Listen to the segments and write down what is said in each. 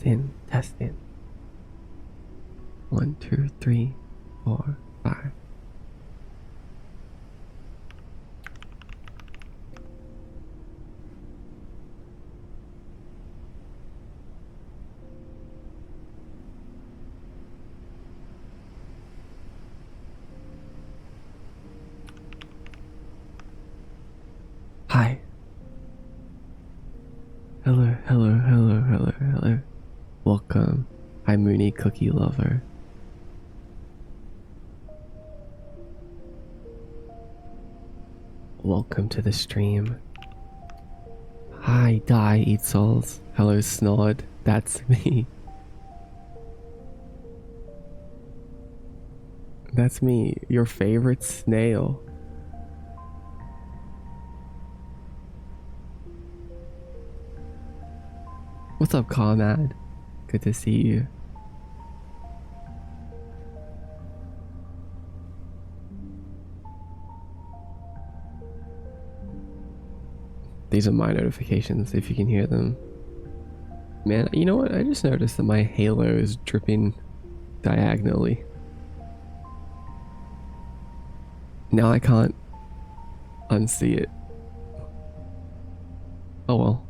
Testing, testing. 1, 2, 3, 4, 5. Hi. Hello, hello, hello, hello, hello. Welcome. Hi, Mooney Cookie Lover. Welcome to the stream. Hi, Die Eat Souls. Hello, Snod. That's me. That's me, your favorite snail. What's up, Comad? Good to see you. These are my notifications, if you can hear them. Man, you know what? I just noticed that my halo is dripping diagonally. Now I can't unsee it. Oh well.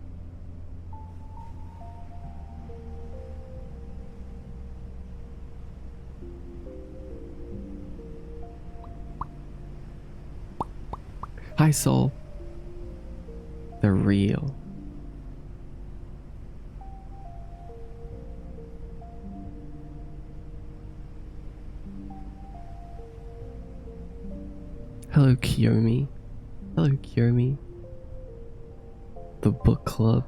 Hi, Soul. They're real. Hello, Kiyomi. Hello, Kiyomi. The book club.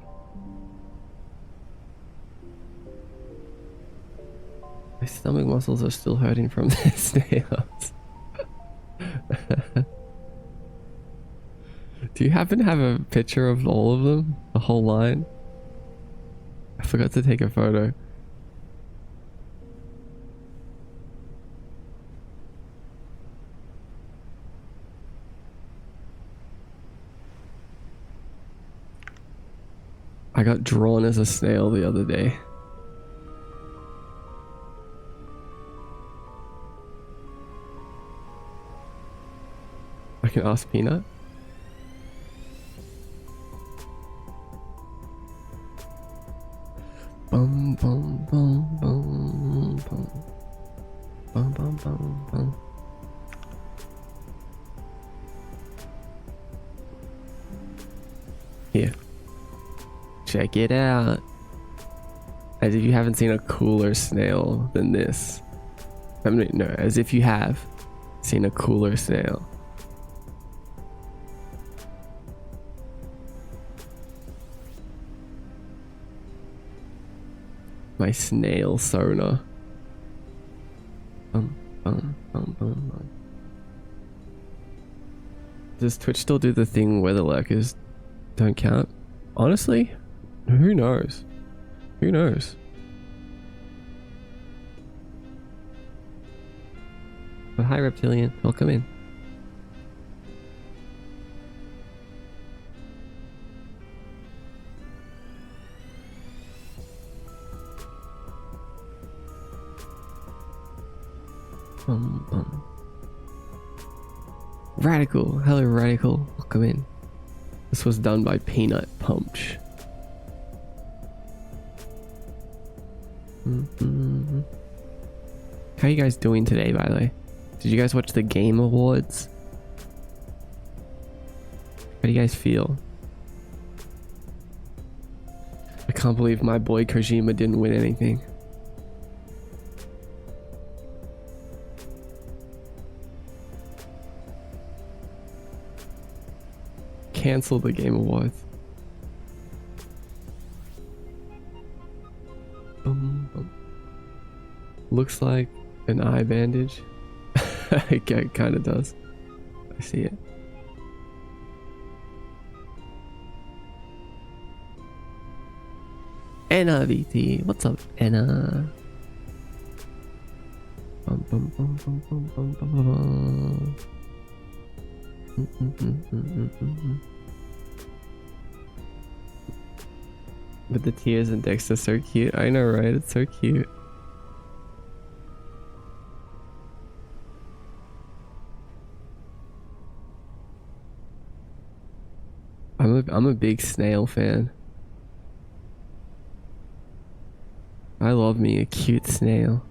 My stomach muscles are still hurting from this nails. Do you happen to have a picture of all of them? The whole line? I forgot to take a photo. I got drawn as a snail the other day. I can ask Peanut. Bum bum bum bum bum bum bum bum bum. Here. Check it out. As if you haven't seen a cooler snail than this. I mean, no, as if you have seen a cooler snail. My snail sonar. Does Twitch still do the thing where the lurkers don't count? Honestly, who knows? Who knows? But hi, Reptilian. Welcome in. Radical. Hello, Radical. Welcome in. This was done by Peanut Punch. How are you guys doing today, by the way? Did you guys watch the Game Awards? How do you guys feel? I can't believe my boy Kojima didn't win anything. Cancel the Game Awards. Looks like an eye bandage. It kind of does. I see it. Anna VT. What's up, Anna? But the tears and Dex are so cute. I know, right? It's so cute. I'm a big snail fan. I love me a cute snail.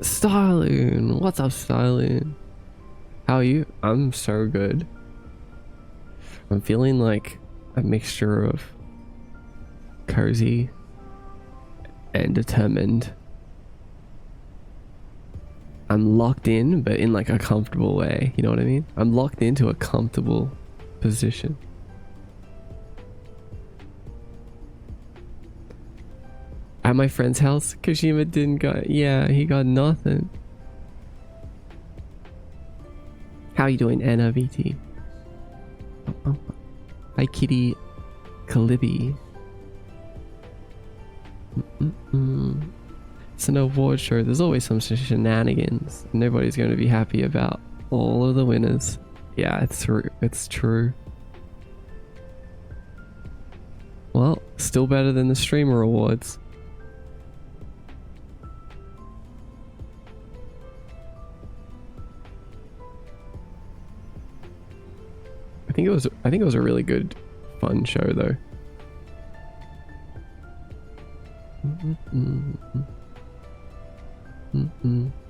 Styling, what's up, Styling? How are you? I'm so good. I'm feeling like a mixture of cozy and determined. I'm locked in, but in like a comfortable way. You know what I mean? I'm locked into a comfortable position. At my friend's house, Kashima didn't got, yeah, he got nothing. How you doing, Anna VT? Hi, Kitty Kalibi. It's an award show. There's always some shenanigans. Nobody's going to be happy about all of the winners. Yeah, it's true. It's true. Well, still better than the streamer awards. I think it was a really good, fun show though.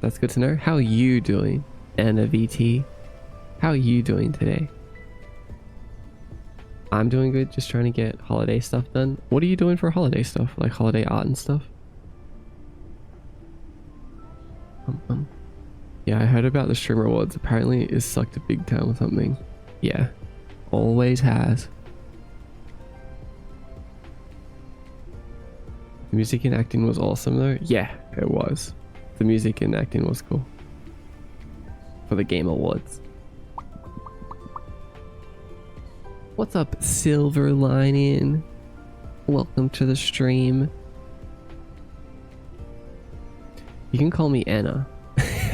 That's good to know. How are you doing, Anna VT? How are you doing today? I'm doing good, just trying to get holiday stuff done. What are you doing for holiday stuff? Like holiday art and stuff? Yeah, I heard about the streamer awards. Apparently it sucked a big time or something. Yeah, always has. The music and acting was awesome though. Yeah, it was. The music and acting was cool. For the Game Awards. What's up, Silver Lining? Welcome to the stream. You can call me Anna.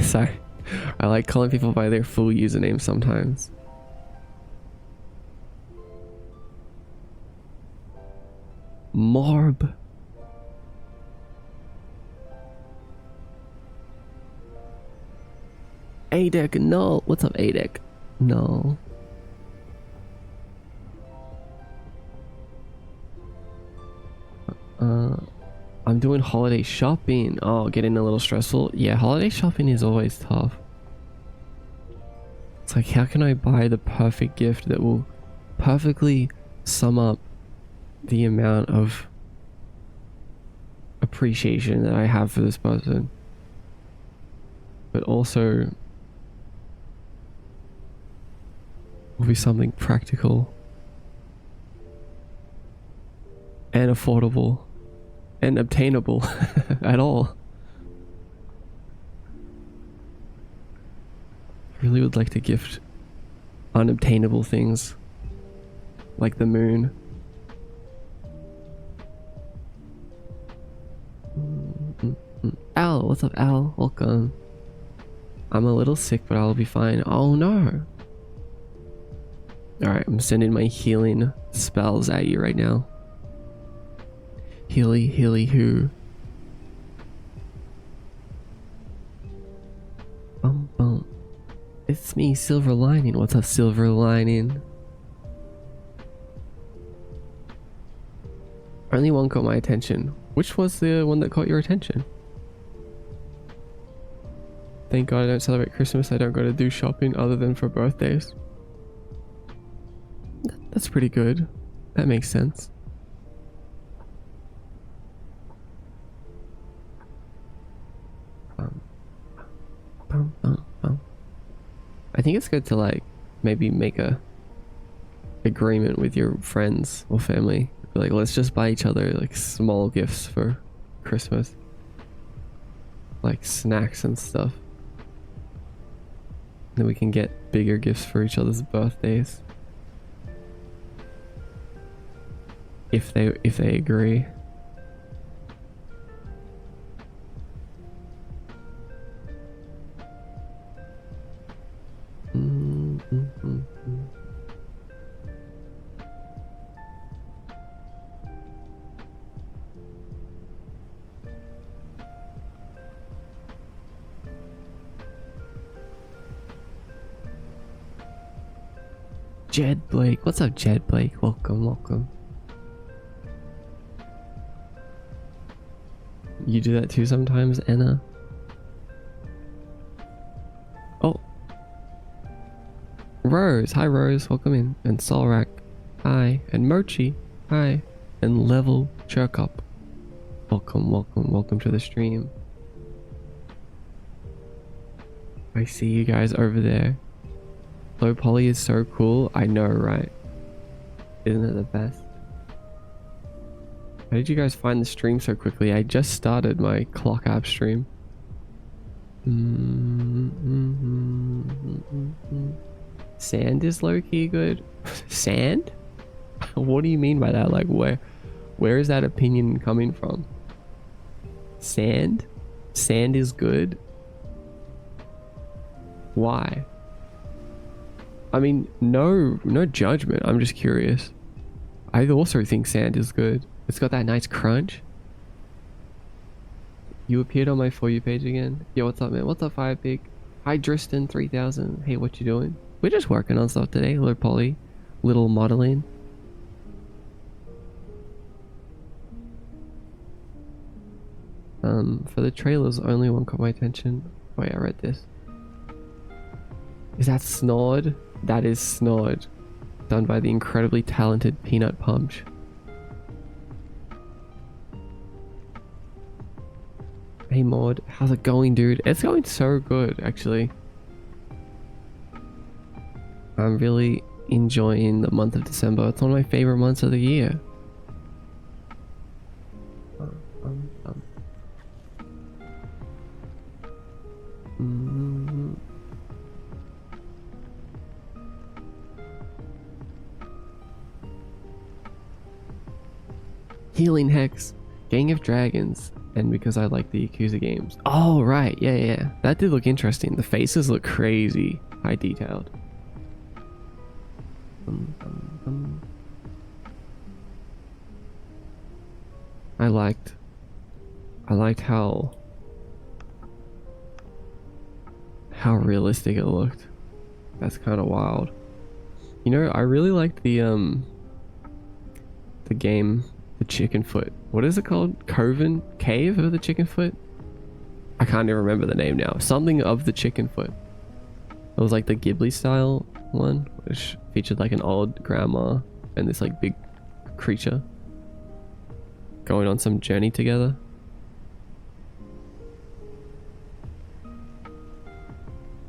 Sorry. I like calling people by their full username sometimes. Marb. Adek, no. What's up, Adek? No. I'm doing holiday shopping. Oh, getting a little stressful. Yeah, holiday shopping is always tough. It's like, how can I buy the perfect gift that will perfectly sum up the amount of appreciation that I have for this person, but also will be something practical and affordable and obtainable at all. I really would like to gift unobtainable things like the moon. Al, what's up, Al? Welcome. I'm a little sick, but I'll be fine. Oh no. Alright, I'm sending my healing spells at you right now. Healy, healy, who? Bum. It's me, Silver Lining. What's up, Silver Lining? Only one caught my attention. Which was the one that caught your attention? Thank God I don't celebrate Christmas. I don't go to do shopping other than for birthdays. That's pretty good. That makes sense. I think it's good to like maybe make a agreement with your friends or family. Like, let's just buy each other like small gifts for Christmas, like snacks and stuff. Then we can get bigger gifts for each other's birthdays if they agree. Jed Blake. What's up, Jed Blake? Welcome, welcome. You do that too sometimes, Anna? Oh. Rose. Hi, Rose. Welcome in. And Solrak. Hi. And Mochi. Hi. And Level Cherkup. Welcome, welcome, welcome to the stream. I see you guys over there. Low poly is so cool. I know, right? Isn't it the best? How did you guys find the stream so quickly? I just started my clock app stream. Sand is low-key good. Sand? What do you mean by that? Like, where is that opinion coming from? Sand? Sand is good? Why? I mean, no judgment. I'm just curious. I also think sand is good. It's got that nice crunch. You appeared on my For You page again. Yo, what's up, man? What's up, Firepig? Hi, Driston 3000. Hey, what you doing? We're just working on stuff today. Hello, Polly. Little modeling. For the trailers, only one caught my attention. Wait, I read this. Is that Snod? That is Snod. Done by the incredibly talented Peanut Punch. Hey Maud, how's it going, dude? It's going so good, actually. I'm really enjoying the month of December. It's one of my favorite months of the year. Healing Hex, Gang of Dragons, and because I like the Yakuza games. Oh, right. Yeah. That did look interesting. The faces look crazy. High detailed. I liked how realistic it looked. That's kind of wild. You know, I really liked the game, the Chicken Foot. What is it called? Coven Cave of the Chicken Foot? I can't even remember the name now. Something of the Chicken Foot. It was like the Ghibli style one, which featured like an old grandma and this like big creature going on some journey together.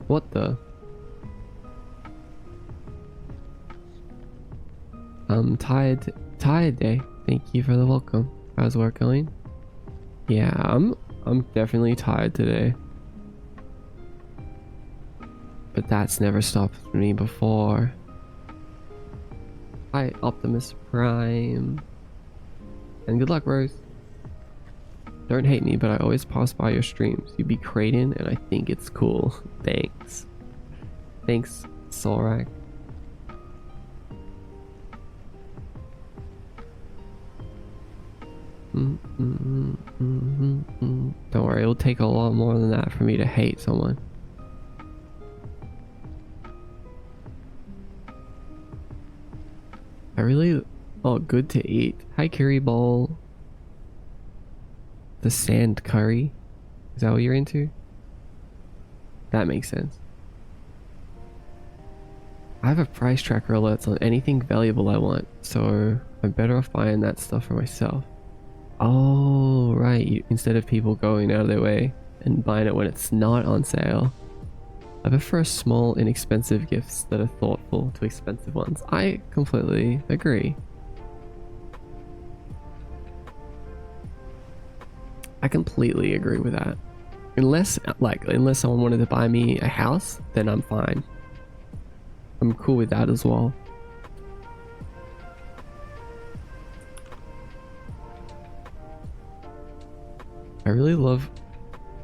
What the? Tired day. Thank you for the welcome. How's work going? Yeah, I'm definitely tired today. But that's never stopped me before. Hi, Optimus Prime. And good luck, Rose. Don't hate me, but I always pass by your streams. You be creating, and I think it's cool. Thanks. Thanks, Solrak. Don't worry, it'll take a lot more than that for me to hate someone. Oh, good to eat. Hi, curry bowl. The sand curry. Is that what you're into? That makes sense. I have a price tracker alerts on anything valuable I want, so I'm better off buying that stuff for myself. Oh, right. Instead of people going out of their way and buying it when it's not on sale. I prefer small, inexpensive gifts that are thoughtful to expensive ones. I completely agree. I completely agree with that. Unless someone wanted to buy me a house, then I'm fine. I'm cool with that as well. I really love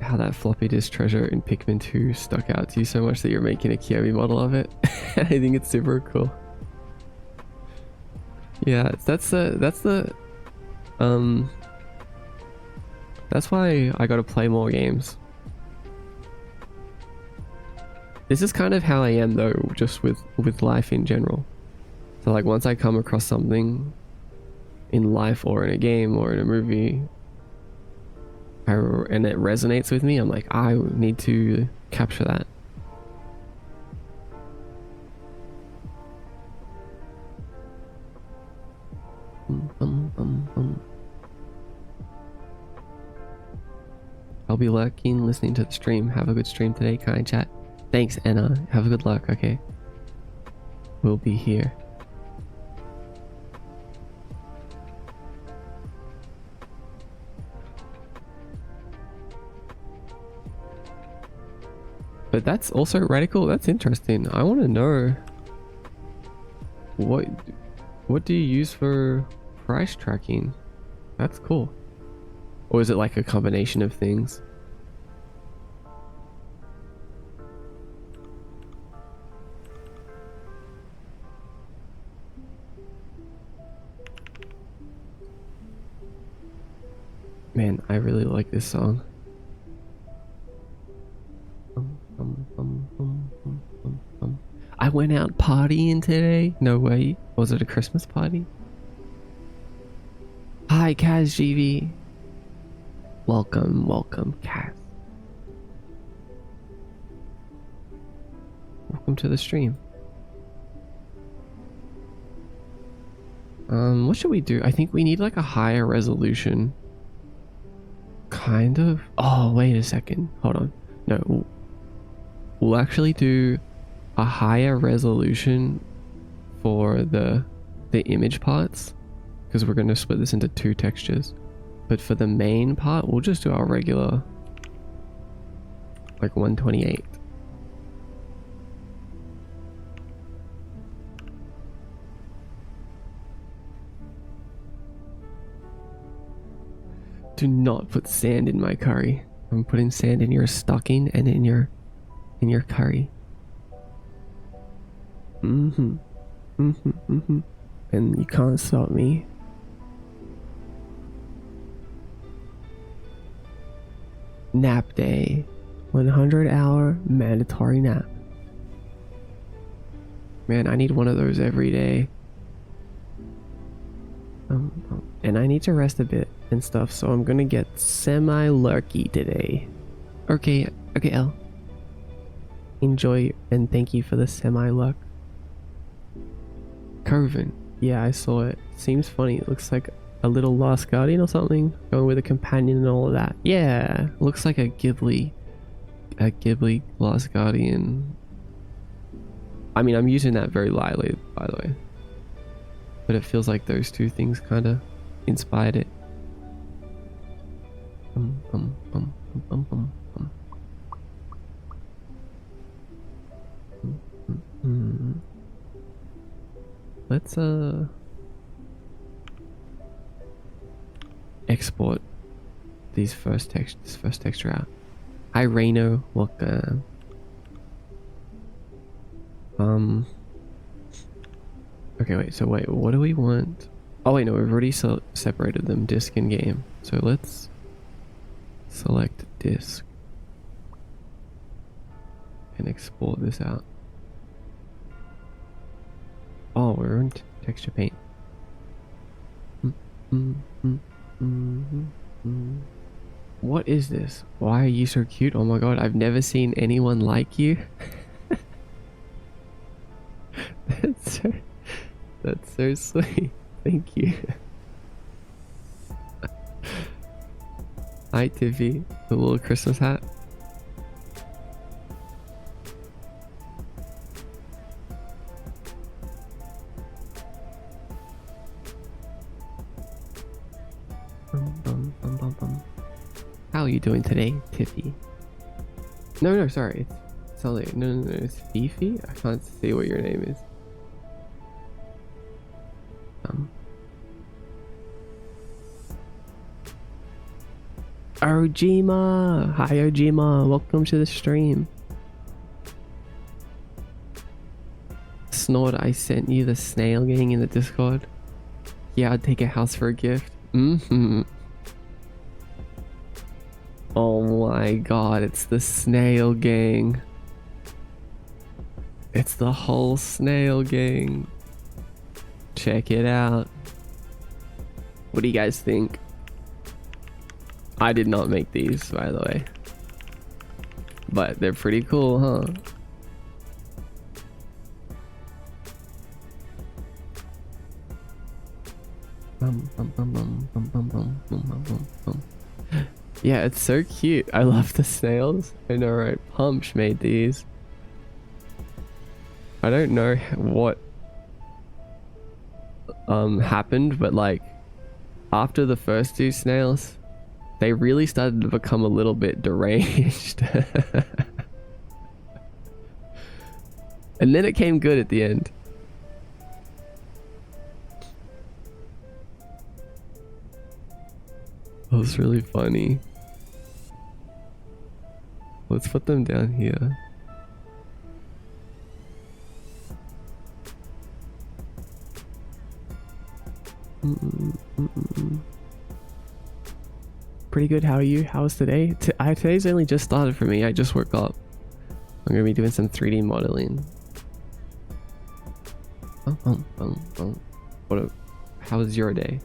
how that floppy disk treasure in Pikmin 2 stuck out to you so much that you're making a Kiyomi model of it. I think it's super cool. Yeah, that's why I gotta play more games. This is kind of how I am though, just with life in general. So like once I come across something in life or in a game or in a movie, and it resonates with me, I'm like, I need to capture that. I'll be lurking, listening to the stream. Have a good stream today, kind chat. Thanks, Anna. Have a good luck, okay? We'll be here. But that's also radical. That's interesting. I want to know what do you use for price tracking? That's cool. Or is it like a combination of things? Man, I really like this song. I went out partying today. No way. Was it a Christmas party? Hi, Kaz GV. Welcome, Kaz. Welcome to the stream. What should we do? I think we need like a higher resolution. Kind of. Oh, wait a second. Hold on. No, we'll actually do a higher resolution for the image parts, because we're going to split this into 2 textures. But for the main part, we'll just do our regular, like 128. Do not put sand in my curry. I'm putting sand in your stocking and in your curry. And you can't stop me. Nap day. 100-hour mandatory nap. Man, I need one of those every day. And I need to rest a bit and stuff, so I'm gonna get semi-lurky today. Okay, L. Enjoy and thank you for the semi-luck. Coven. Yeah, I saw it. Seems funny. It looks like a little Lost Guardian or something. Going with a companion and all of that. Yeah, looks like a Ghibli Lost Guardian. I mean, I'm using that very lightly, by the way. But it feels like those two things kind of inspired it. Let's export this first texture out. Hi Reno, welcome. Okay, wait, what do we want? Oh wait, no, we've already separated them, disk and game. So let's select disk and export this out. Oh, we're in texture paint. What is this? Why are you so cute? Oh my god, I've never seen anyone like you. That's so sweet. Thank you. Hi Tiffy, the little Christmas hat. How are you doing today, Tiffy? No, sorry. It's not like, no, it's Fifi? I can't see what your name is. Ojima! Hi Ojima, welcome to the stream. Snort, I sent you the snail gang in the Discord. Yeah, I'd take a house for a gift. Oh my god, it's the snail gang. It's the whole snail gang. Check it out. What do you guys think? I did not make these, by the way. But they're pretty cool, huh? Yeah, it's so cute. I love the snails. I know, right? Pumps made these. I don't know what happened, but like after the first two snails, they really started to become a little bit deranged. And then it came good at the end. That was really funny. Let's put them down here. Pretty good. How are you? How was today? Today's only just started for me. I just woke up. I'm gonna be doing some 3D modeling. How was your day?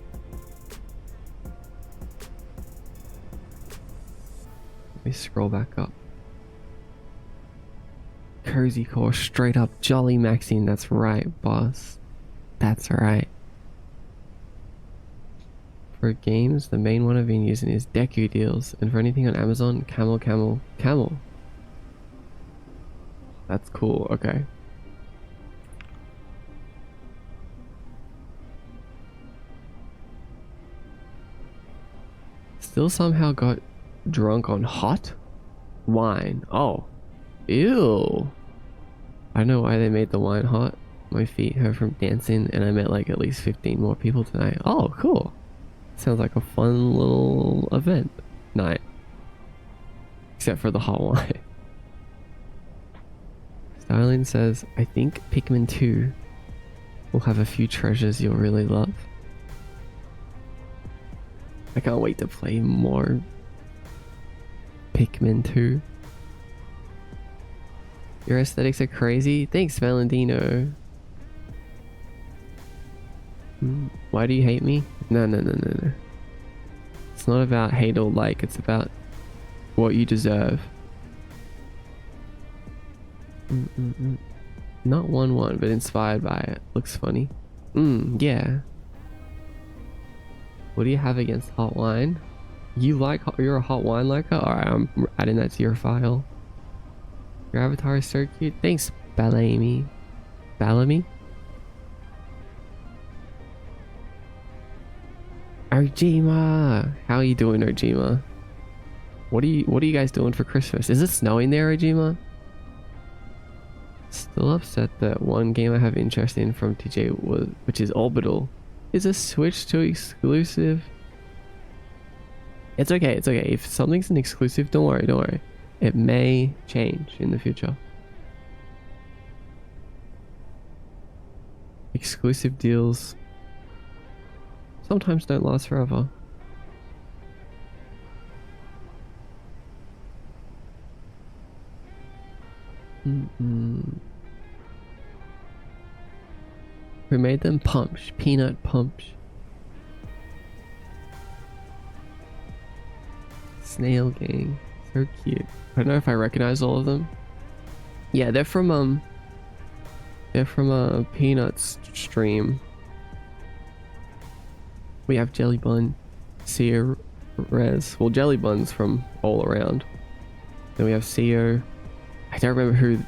Let me scroll back up. Cozy core, straight up Jolly Maxine. That's right, boss. That's right. For games, the main one I've been using is Deku Deals, and for anything on Amazon, Camel. That's cool. Okay. Still somehow got drunk on hot wine. Oh, ew. I don't know why they made the wine hot. My feet hurt from dancing, and I met like at least 15 more people tonight. Oh, cool. Sounds like a fun little event night. Except for the hot wine. Styling says, I think Pikmin 2 will have a few treasures you'll really love. I can't wait to play more Pikmin 2. Your aesthetics are crazy. Thanks, Valentino. Why do you hate me? No. It's not about hate or like. It's about what you deserve. Not 1-1, but inspired by it. Looks funny. Yeah. What do you have against hot wine? You're a hot wine liker? Alright, I'm adding that to your file. Your avatar is so cute. Thanks, Bellamy. Ojima! How are you doing, Ojima? What are you guys doing for Christmas? Is it snowing there, Ojima? Still upset that one game I have interest in from TJ which is Orbital, is a Switch 2 exclusive. It's okay. If something's an exclusive, don't worry. It may change in the future. Exclusive deals sometimes don't last forever. Who made them? Pumps. Peanut Pumps. Snail Gang. So cute. I don't know if I recognize all of them. Yeah, they're from a Peanuts stream. We have Jelly Bun, Sia Rez. Well, Jelly Bun's from all around. Then we have Seo. I don't remember who.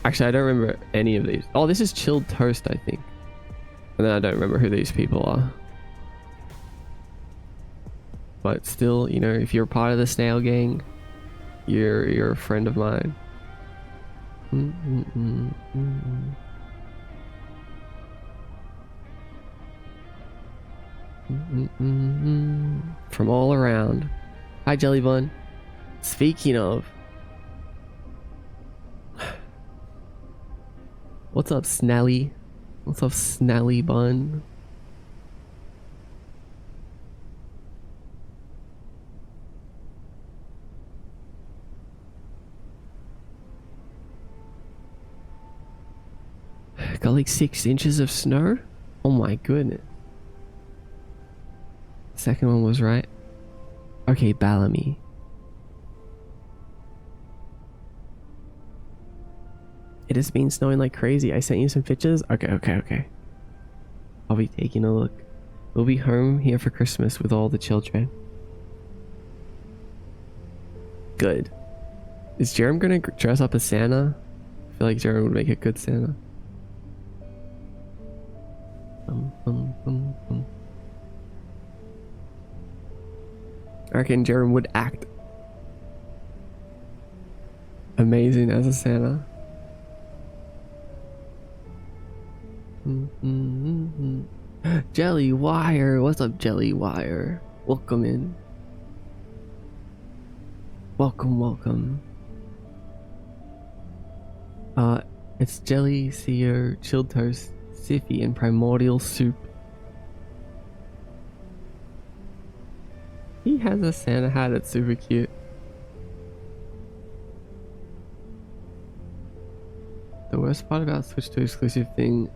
Actually, I don't remember any of these. Oh, this is Chilled Toast, I think. And then I don't remember who these people are. But still, you know, if you're part of the Snail Gang, you're a friend of mine. From all around. Hi, Jelly Bun. Speaking of, what's up, Snally? What's up, Snally Bun? Got like 6 inches of snow? Oh my goodness. Second one was right. Okay, Bellamy. It has been snowing like crazy. I sent you some pictures. Okay. I'll be taking a look. We'll be home here for Christmas with all the children. Good. Is Jerem gonna dress up as Santa? I feel like Jerem would make a good Santa. I reckon Jerem would act amazing as a Santa. Jelly Wire, what's up, Jelly Wire? Welcome in. Welcome. It's Jelly Seer, Chilled Toast, Siffy, and Primordial Soup. He has a Santa hat that's super cute. The worst part about Switch 2 exclusive thing.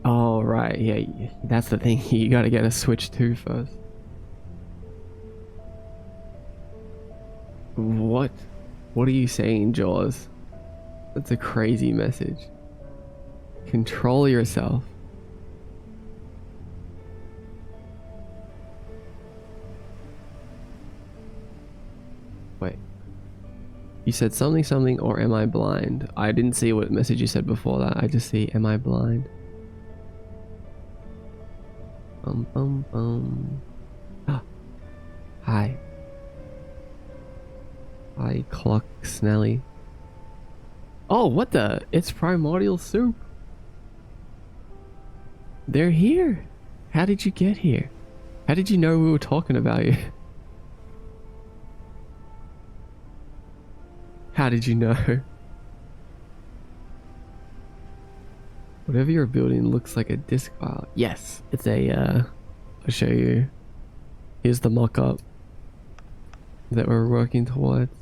Oh, right, yeah, that's the thing. You gotta get a Switch 2 first. What? What are you saying, Jaws? That's a crazy message. Control yourself. Wait. You said something or am I blind? I didn't see what message you said before that. I just see am I blind? Hi. Hi, Clock Snelly. Oh, what the? It's Primordial Soup. They're here. How did you get here? How did you know we were talking about you? How did you know? Whatever you're building looks like a disc file. Yes, it's a, I'll show you. Here's the mock-up that we're working towards.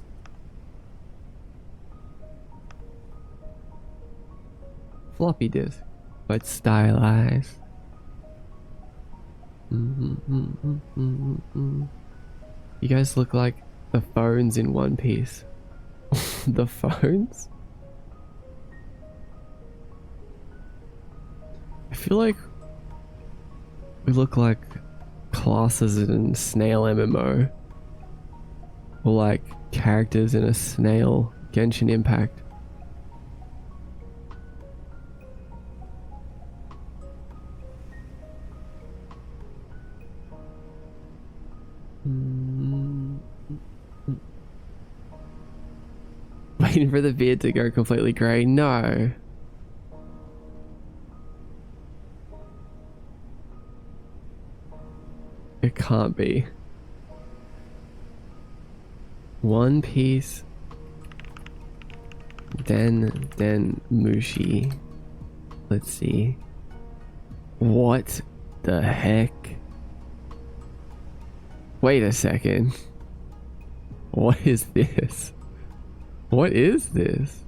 Floppy disk, but stylized. You guys look like the phones in One Piece. The phones? I feel like we look like classes in Snail MMO, or like characters in a Snail Genshin Impact. Waiting for the beard to go completely grey. No. It can't be. One Piece. Then Mushi. Let's see. What the heck? Wait a second. What is this? What is this?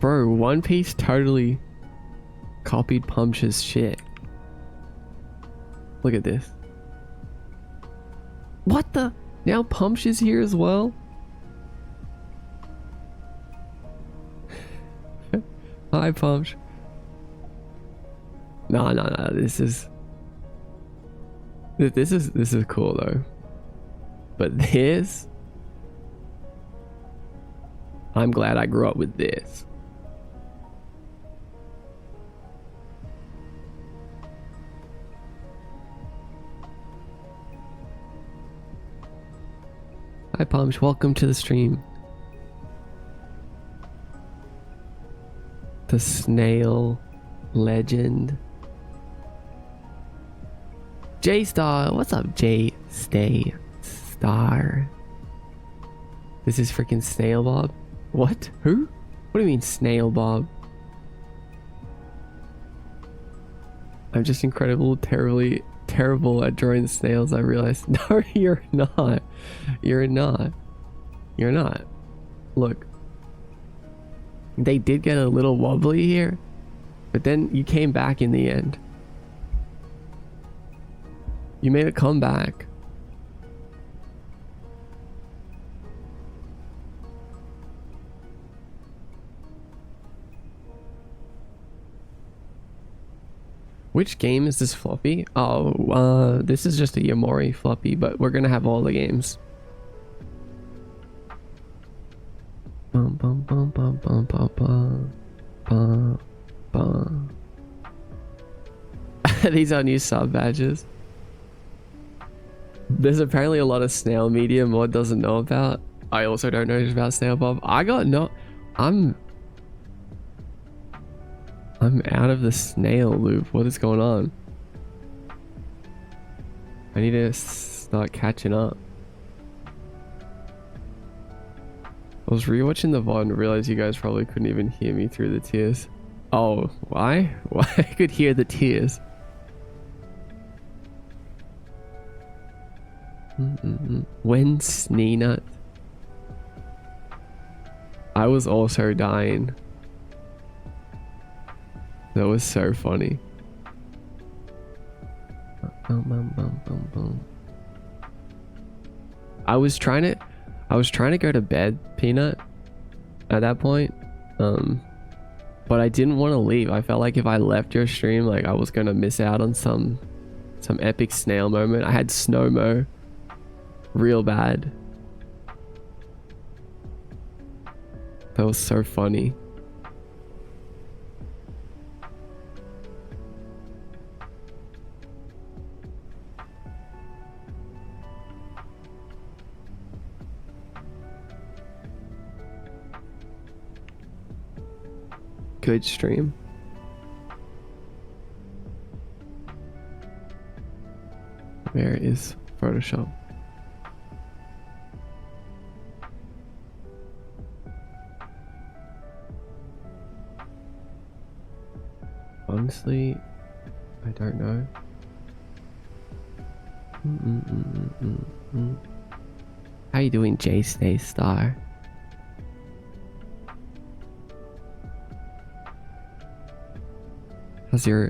Bro, One Piece totally copied Pumpsh's shit. Look at this. What the? Now Pumpsh is here as well? Hi, Pumpsh. No, this is cool though. But this, I'm glad I grew up with this. Hi Pumpsh, welcome to the stream. The Snail Legend. J-Star, what's up, J-Stay Star? This is freaking Snail Bob? What? Who? What do you mean Snail Bob? I'm just incredible, terribly terrible at drawing snails, I realized. No, you're not. You're not. You're not. Look. They did get a little wobbly here, but then you came back in the end. You made a comeback. Which game is this floppy? Oh, this is just a Yamori floppy, but we're gonna have all the games. Bum, bum, bum, bum, bum, bum, bum, bum, bum. These are new sub badges. There's apparently a lot of snail media Mod doesn't know about. I also don't know about Snail Bob. I'm out of the snail loop. What is going on? I need to start catching up. I was rewatching the VOD and realized you guys probably couldn't even hear me through the tears. Oh, why? Why I could hear the tears? When Sneenut? I was also dying. That was so funny. I was trying to go to bed, Peanut, at that point. But I didn't want to leave. I felt like if I left your stream, like I was gonna miss out on some epic snail moment. I had Snowmo real bad. That was so funny. Good stream. Where is Photoshop? Honestly, I don't know. How you doing, J Stay Star?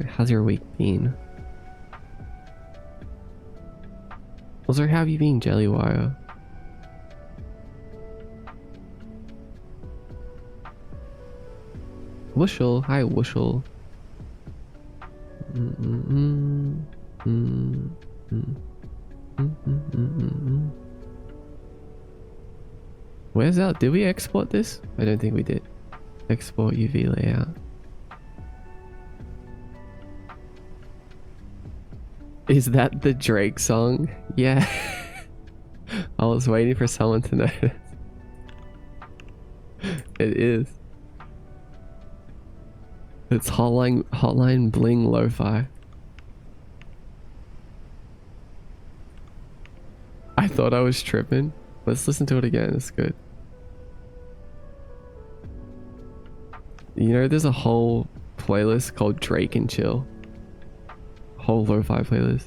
How's your week been? Also, how have you been, Jellywire? Wushel, hi Wushel. Where's that? Did we export this? I don't think we did. Export UV layout. Is that the Drake song? Yeah. I was waiting for someone to notice. It is. It's Hotline Bling Lo-Fi. I thought I was tripping. Let's listen to it again. It's good. You know, there's a whole playlist called Drake and Chill. Whole lo-fi playlist.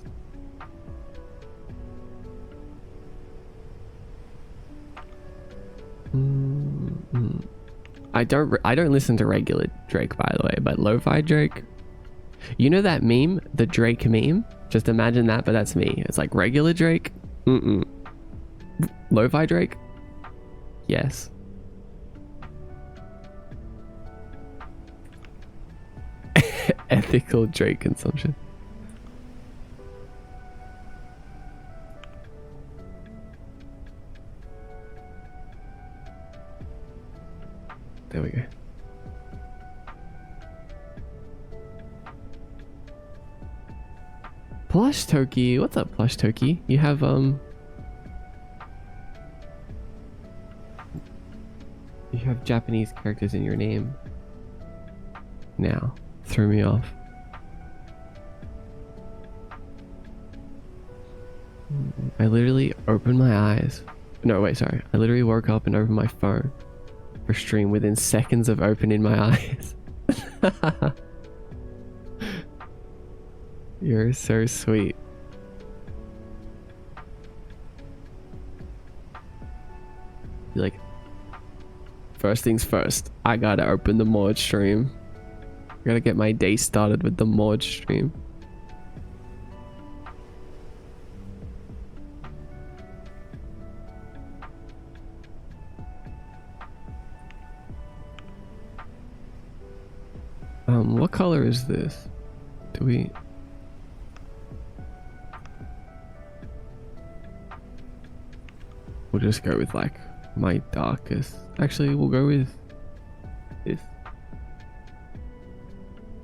I don't listen to regular Drake, by the way, but lo-fi Drake. You know that meme, the Drake meme? Just imagine that, but that's me. It's like regular Drake. Lo-fi Drake? Yes. Ethical Drake consumption. There we go. Plush Toki, what's up, Plush Toki? You have you have Japanese characters in your name. Now, threw me off. I literally opened my eyes. No, wait, sorry. I literally woke up and opened my phone for stream within seconds of opening my eyes. You're so sweet. Be like, first things first, I gotta open the mod stream. I gotta get my day started with the mod stream. What color is this? Do we... We'll just go with like my darkest. Actually, we'll go with this.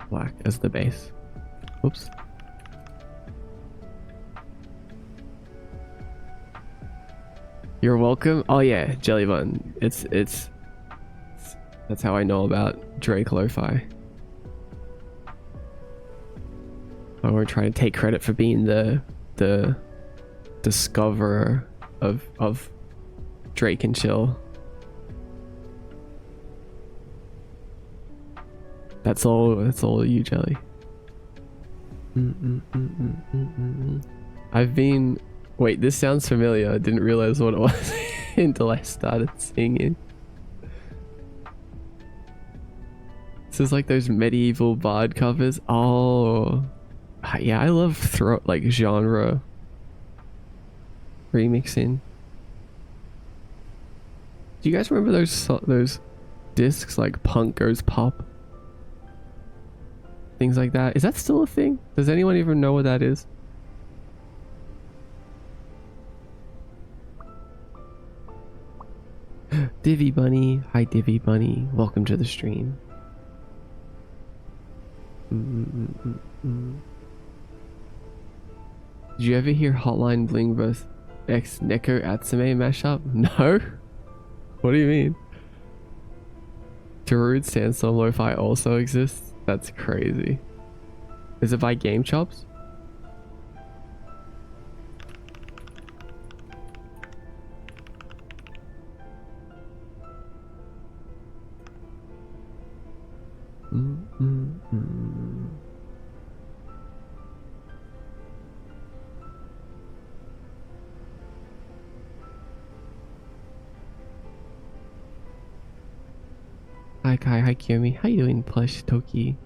Black as the base. Oops. You're welcome. Oh yeah, Jelly Bun. It's that's how I know about Drake Lo-Fi. I won't try to take credit for being the discoverer of Drake and Chill. That's all you, Jelly. I've been... Wait, this sounds familiar. I didn't realize what it was until I started singing. This is like those medieval bard covers. Oh, yeah, I love genre remixing. Do you guys remember those discs like Punk Goes Pop? Things like that. Is that still a thing? Does anyone even know what that is? Divvy Bunny. Hi Divvy Bunny. Welcome to the stream. Did you ever hear Hotline Bling vs X Neko Atsume mashup? No? What do you mean? Darude Sandstorm Lo-Fi also exists? That's crazy. Is it by Game Chops? Hi Kai, hi Kiyomi. How you doing, Plush Toki?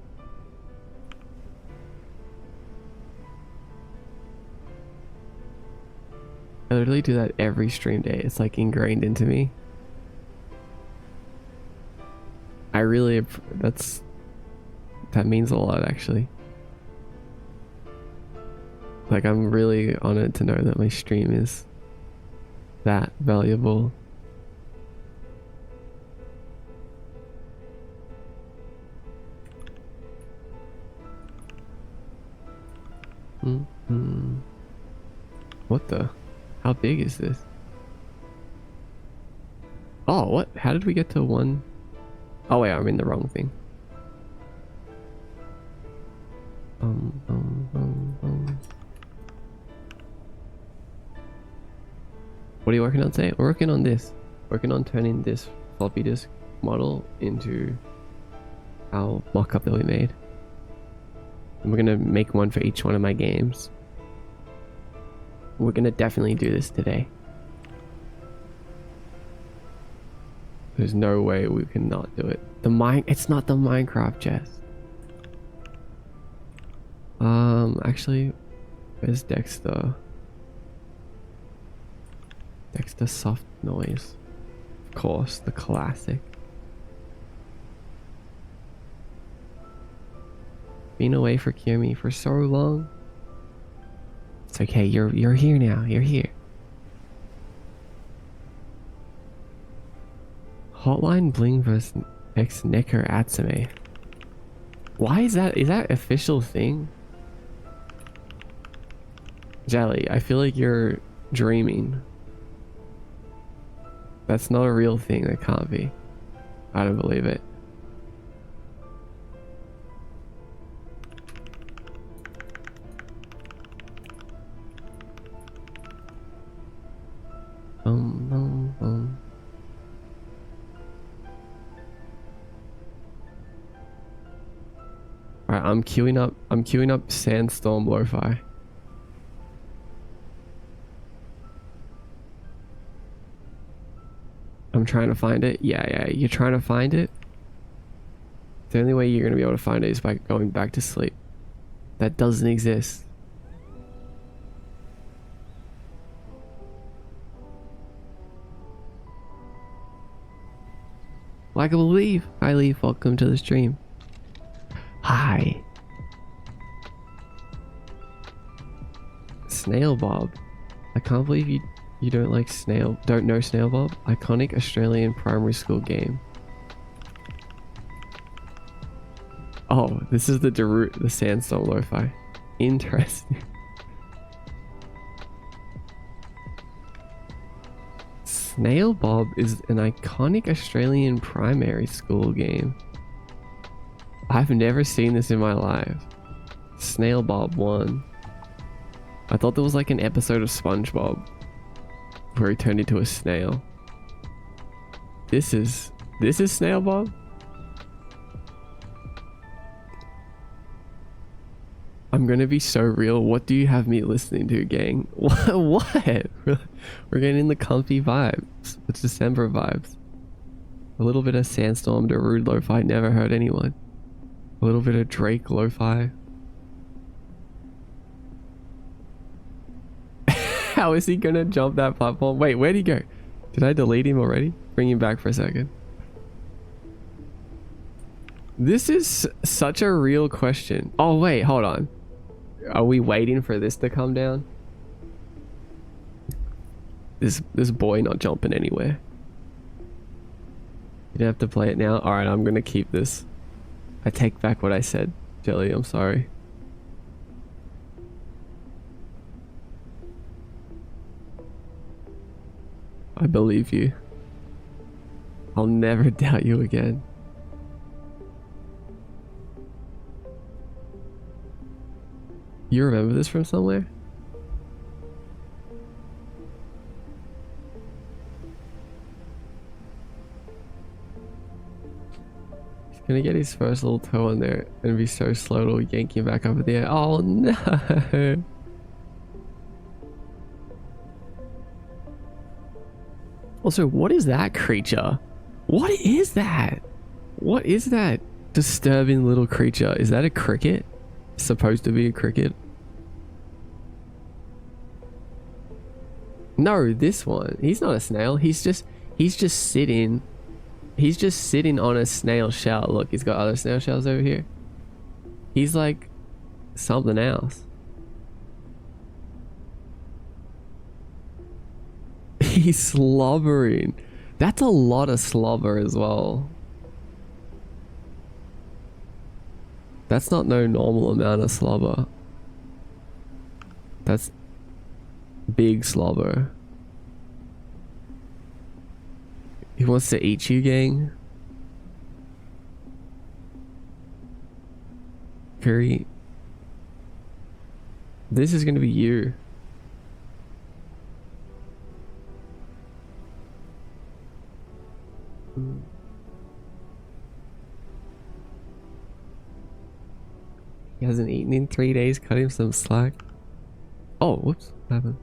I literally do that every stream day. It's like ingrained into me. I really... that means a lot, actually. Like, I'm really honored to know that my stream is that valuable. What the? How big is this? Oh, what? How did we get to one? Oh wait, I'm in the wrong thing. What are you working on today? We're working on this. Working on turning this floppy disk model into our mock-up that we made. And we're gonna make one for each one of my games. We're gonna definitely do this today. There's no way we can not do it. It's not the Minecraft chest. Actually, where's Dexter? Dexter Soft Noise. Of course, the classic. Been away for Kiyomi for so long. It's okay, you're here now. You're here. Hotline Bling vs X Neko Atsume. Why is that? Is that official thing? Jelly, I feel like you're dreaming. That's not a real thing. That can't be. I don't believe it. Alright, I'm queuing up Sandstorm Lo-Fi. I'm trying to find it. Yeah, you're trying to find it. The only way you're going to be able to find it is by going back to sleep. That doesn't exist. Likeable Leaf. Hi Leaf, welcome to the stream. Hi. Snail Bob. I can't believe you don't like don't know Snail Bob. Iconic Australian primary school game. Oh, this is the Sandstorm Lo-Fi. Interesting. Snail Bob is an iconic Australian primary school game. I've never seen this in my life. Snail Bob 1. I thought there was like an episode of SpongeBob where he turned into a snail. This is Snail Bob? I'm gonna be so real. What do you have me listening to, gang? What? We're getting the comfy vibes. It's December vibes. A little bit of Sandstorm, Darude Lo-Fi, never hurt anyone. A little bit of Drake Lo-Fi. How is he gonna jump that platform? Wait, where'd he go? Did I delete him already? Bring him back for a second. This is such a real question. Oh wait, hold on. Are we waiting for this to come down? This boy not jumping anywhere. You don't have to play it now. Alright, I'm gonna keep this. I take back what I said. Jelly, I'm sorry. I believe you. I'll never doubt you again. You remember this from somewhere? He's gonna get his first little toe in there and be so slow to yank him back up in the air. Oh no! Also, what is that creature? What is that? What is that disturbing little creature? Is that a cricket? Supposed to be a cricket? No, this one. He's not a snail. He's just sitting. He's just sitting on a snail shell. Look, he's got other snail shells over here. He's like something else. He's slobbering. That's a lot of slobber as well. That's not no normal amount of slobber. That's big slobber. He wants to eat you, gang. Curry. This is gonna be you. He hasn't eaten in 3 days. Cut him some slack. Oh, whoops. What happened?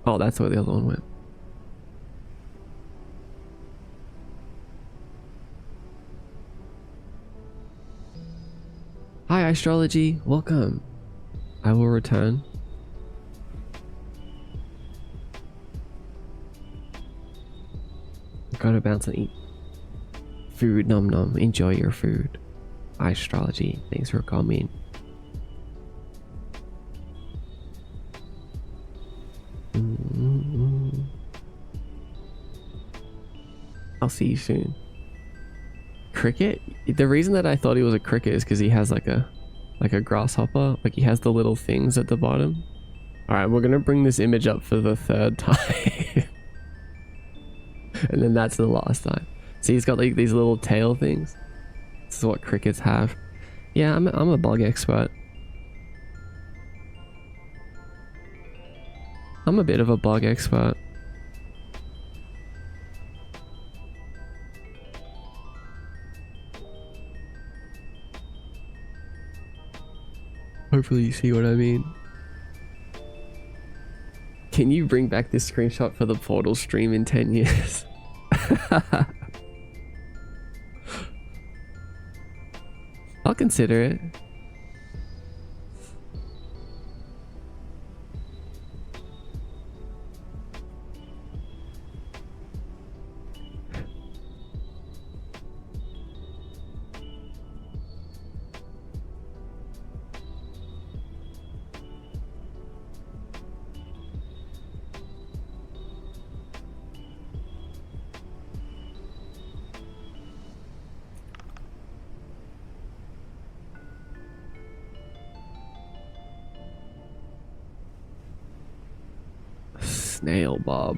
Oh, that's where the other one went. Hi, Astrology. Welcome. I will return. Gotta bounce and eat. Food, nom nom. Enjoy your food. Astrology. Thanks for coming. I'll see you soon. Cricket? The reason that I thought he was a cricket is because he has like a grasshopper. Like he has the little things at the bottom. Alright, we're gonna bring this image up for the 3rd time. And then that's the last time. See, he's got like these little tail things. This is what crickets have. Yeah, I'm a bug expert. I'm a bit of a bug expert. Hopefully you see what I mean. Can you bring back this screenshot for the Portal stream in 10 years? I'll consider it. Snail Bob.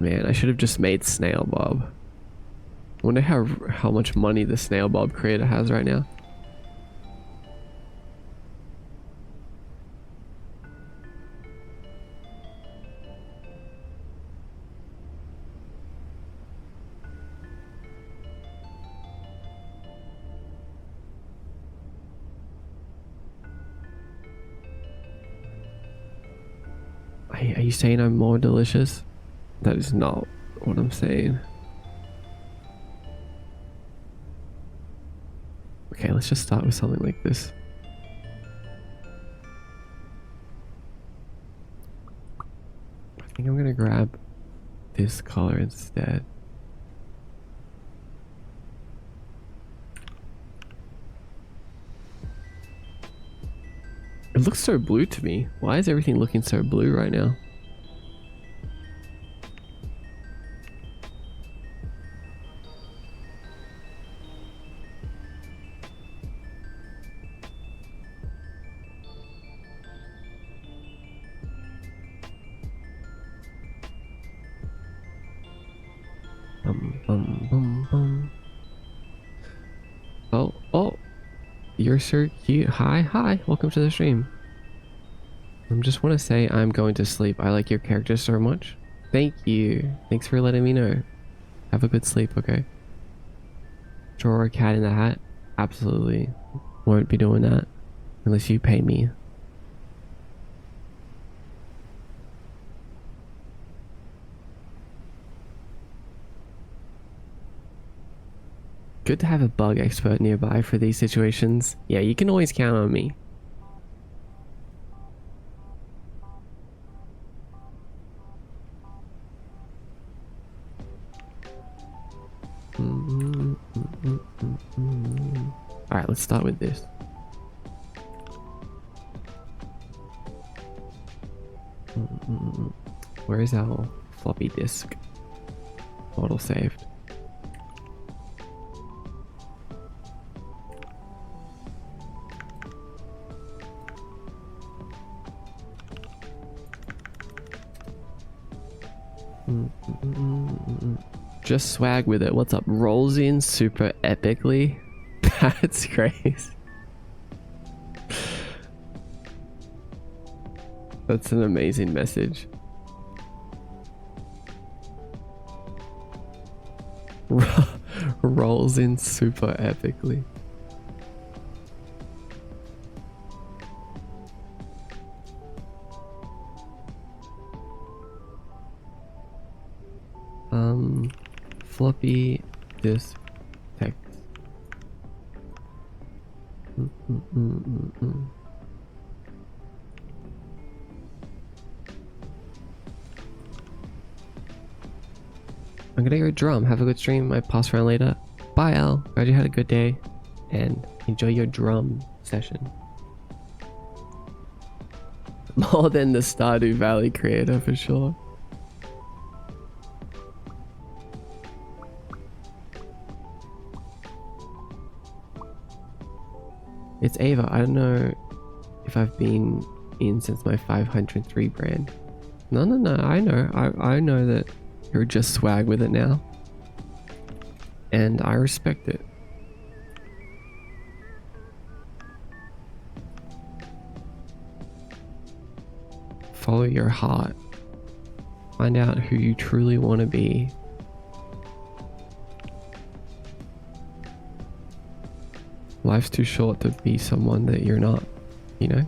Man, I should have just made Snail Bob. Wonder how much money the Snail Bob creator has right now. Are you saying I'm more delicious? That is not what I'm saying. Okay, let's just start with something like this. I think I'm gonna grab this color instead. It looks so blue to me. Why is everything looking so blue right now? Oh, you're so cute. Hi, welcome to the stream. I just want to say I'm going to sleep. I like your character so much. Thank you. Thanks for letting me know. Have a good sleep, okay? Draw a cat in the hat? Absolutely. Won't be doing that unless you pay me. Good to have a bug expert nearby for these situations. Yeah, you can always count on me. Alright, let's start with this. Where is our floppy disk? Auto saved. Just swag with it. What's up? Rolls in super epically. That's crazy. That's an amazing message. Rolls in super epically. Floppy disk text. I'm gonna go drum. Have a good stream. I pass around later. Bye, Al. Glad you had a good day and enjoy your drum session. More than the Stardew Valley creator for sure. It's Ava. I don't know if I've been in since my 503 brand. No. I know that you're just swag with it now. And I respect it. Follow your heart. Find out who you truly want to be. Life's too short to be someone that you're not, you know?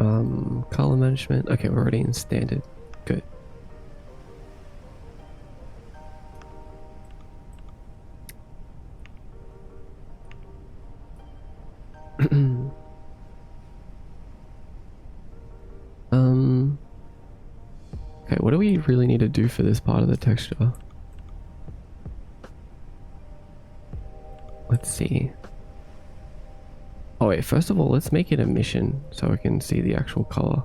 Color management. Okay, we're already in standard. Good. Okay, what do we really need to do for this part of the texture? Let's see. Oh wait, first of all, let's make it a mission so we can see the actual color.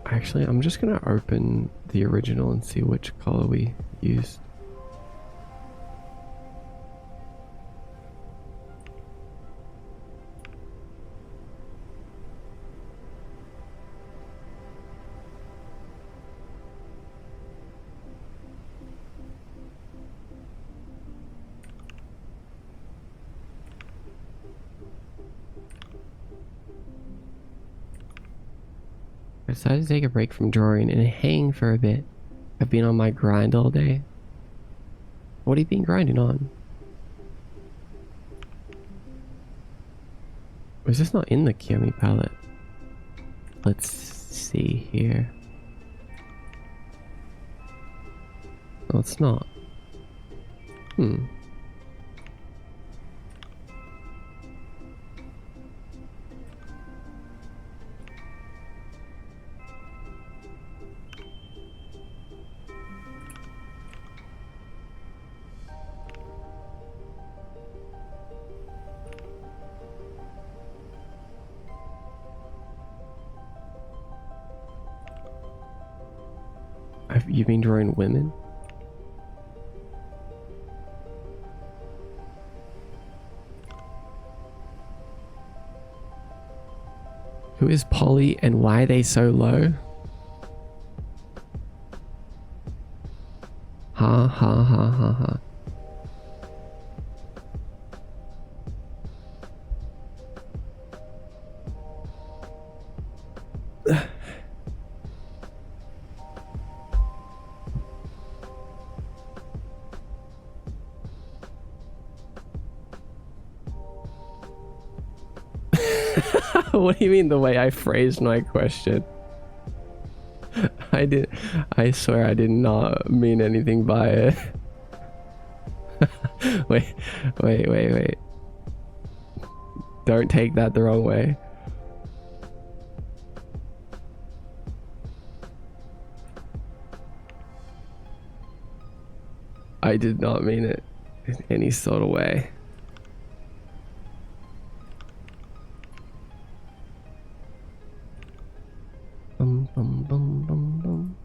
Actually, I'm just gonna open the original and see which color we used. I decided to take a break from drawing and hang for a bit. I've been on my grind all day. What have you been grinding on? Was this not in the Kiyomi palette? Let's see here. Oh, it's not. Have you been drawing women? Who is Polly and why are they so low? Ha ha ha ha ha. What do you mean the way I phrased my question? I swear I did not mean anything by it. wait. Don't take that the wrong way. I did not mean it in any sort of way. Bum, bum, bum, bum, bum.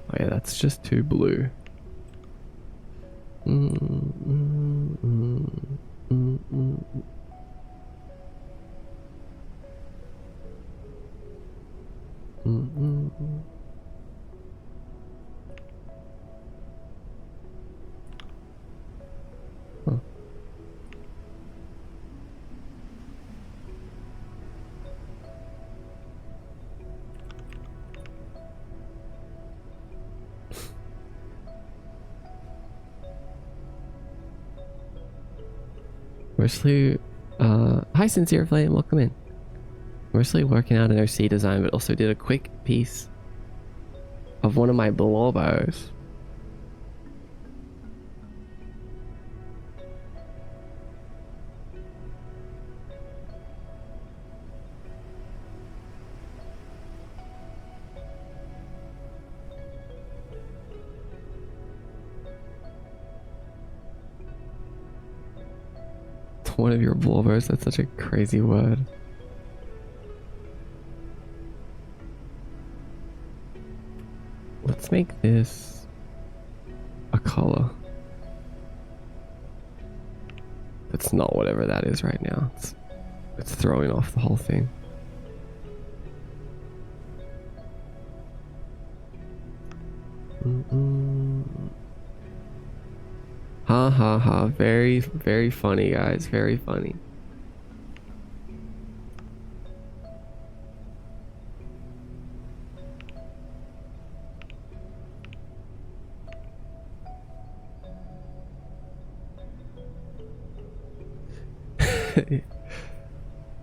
Oh yeah, that's just too blue. Huh. Mostly, hi Sincere Flame, welcome in. Mostly working out an OC design, but also did a quick piece of one of my blobos. One of your blobos, that's such a crazy word. Let's make this color. That's not whatever that is right now. It's throwing off the whole thing. Ha ha ha. Very, very funny, guys. Very funny.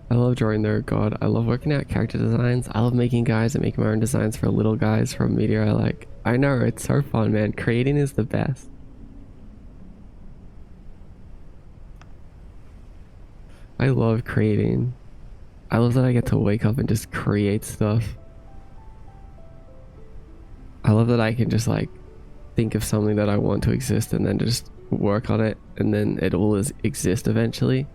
I love drawing there. God, I love working out character designs. I love making guys and making my own designs for little guys from Meteor. I know, it's so fun, man. Creating is the best. I love creating. I love that I get to wake up and just create stuff. I love that I can just like think of something that I want to exist and then just work on it, and then it will exist eventually.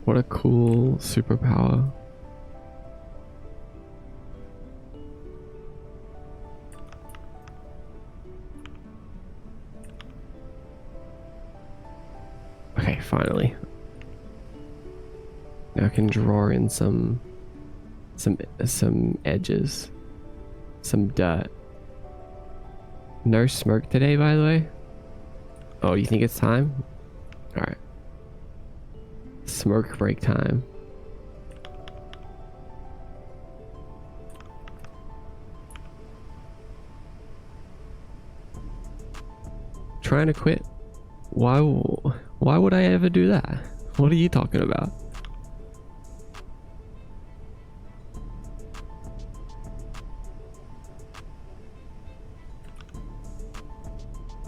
What a cool superpower. Okay, finally. Now I can draw in some edges, some dirt. No smoke today, by the way. Oh, you think it's time? All right. Smoke break time. Trying to quit? Why would I ever do that? What are you talking about?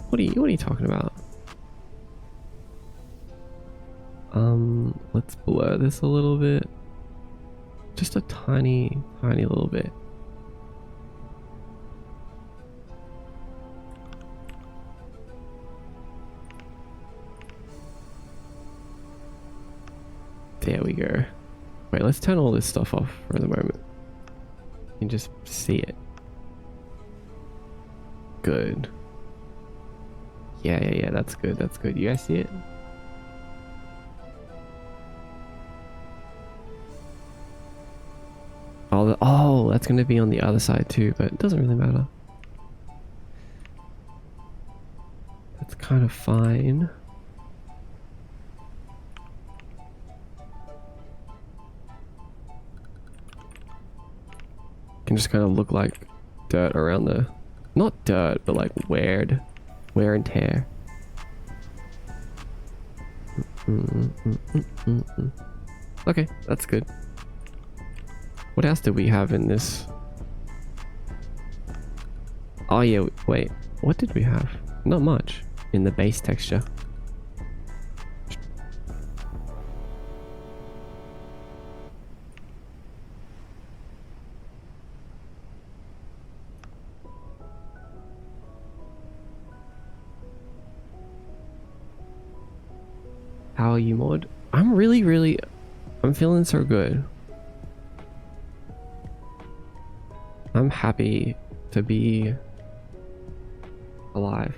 What are you talking about? Let's blur this a little bit. Just a tiny little bit. There we go. Wait, let's turn all this stuff off for the moment. You can just see it. Good. Yeah, that's good, that's good. You guys see it? Oh, that's gonna be on the other side too, but it doesn't really matter. That's kind of fine. Can just kind of look like dirt around the, not dirt, but like wear and tear. Okay, that's good. What else did we have in this? Oh yeah, wait, what did we have? Not much in the base texture. How are you, Maud? I'm really, I'm feeling so good. I'm happy to be alive.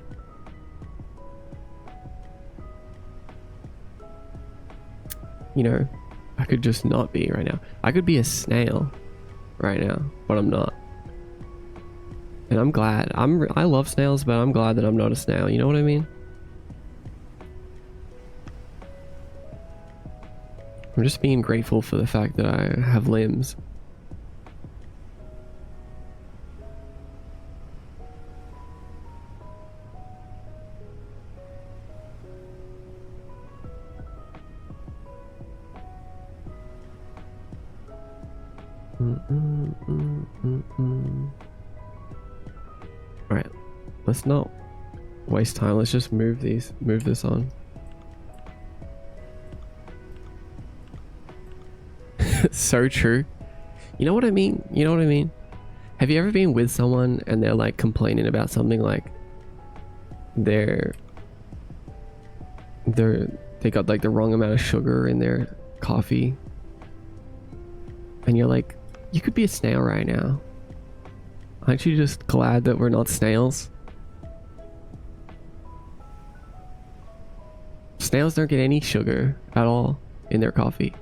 You know, I could just not be right now. I could be a snail right now, but I'm not. And I'm glad. I love snails, but I'm glad that I'm not a snail. You know what I mean? I'm just being grateful for the fact that I have limbs. Alright, let's not waste time. Let's just move this on. So true. You know what I mean? You know what I mean? Have you ever been with someone and they're like complaining about something, like they got like the wrong amount of sugar in their coffee, and you're like, You could be a snail right now. Aren't you just glad that we're not snails? Snails don't get any sugar at all in their coffee.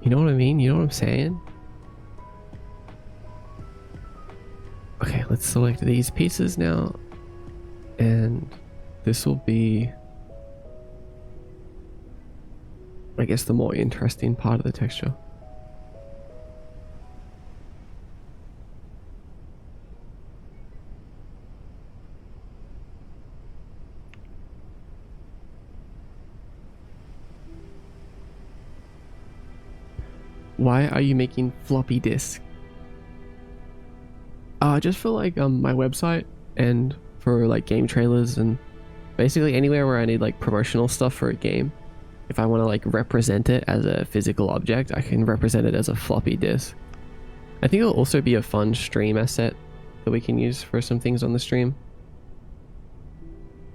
You know what I mean? You know what I'm saying? Okay, let's select these pieces now. And this will be, I guess, the more interesting part of the texture. Why are you making floppy disk? Just for like my website and for like game trailers and basically anywhere where I need like promotional stuff for a game. If I want to like represent it as a physical object, I can represent it as a floppy disk. I think it'll also be a fun stream asset that we can use for some things on the stream.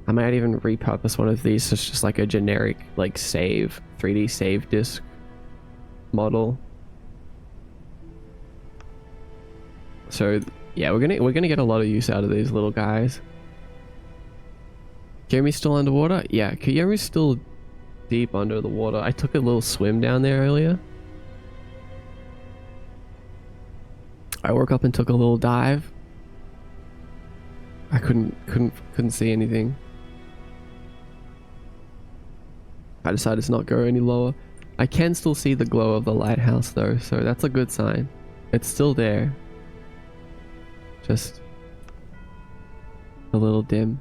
I might even repurpose one of these as just like a generic like 3D save disk model. So yeah, we're gonna get a lot of use out of these little guys. Kiyomi's still underwater? Yeah, Kiyomi's still deep under the water. I took a little swim down there earlier. I woke up and took a little dive. I couldn't see anything. I decided to not go any lower. I can still see the glow of the lighthouse though, so that's a good sign. It's still there. Just a little dim.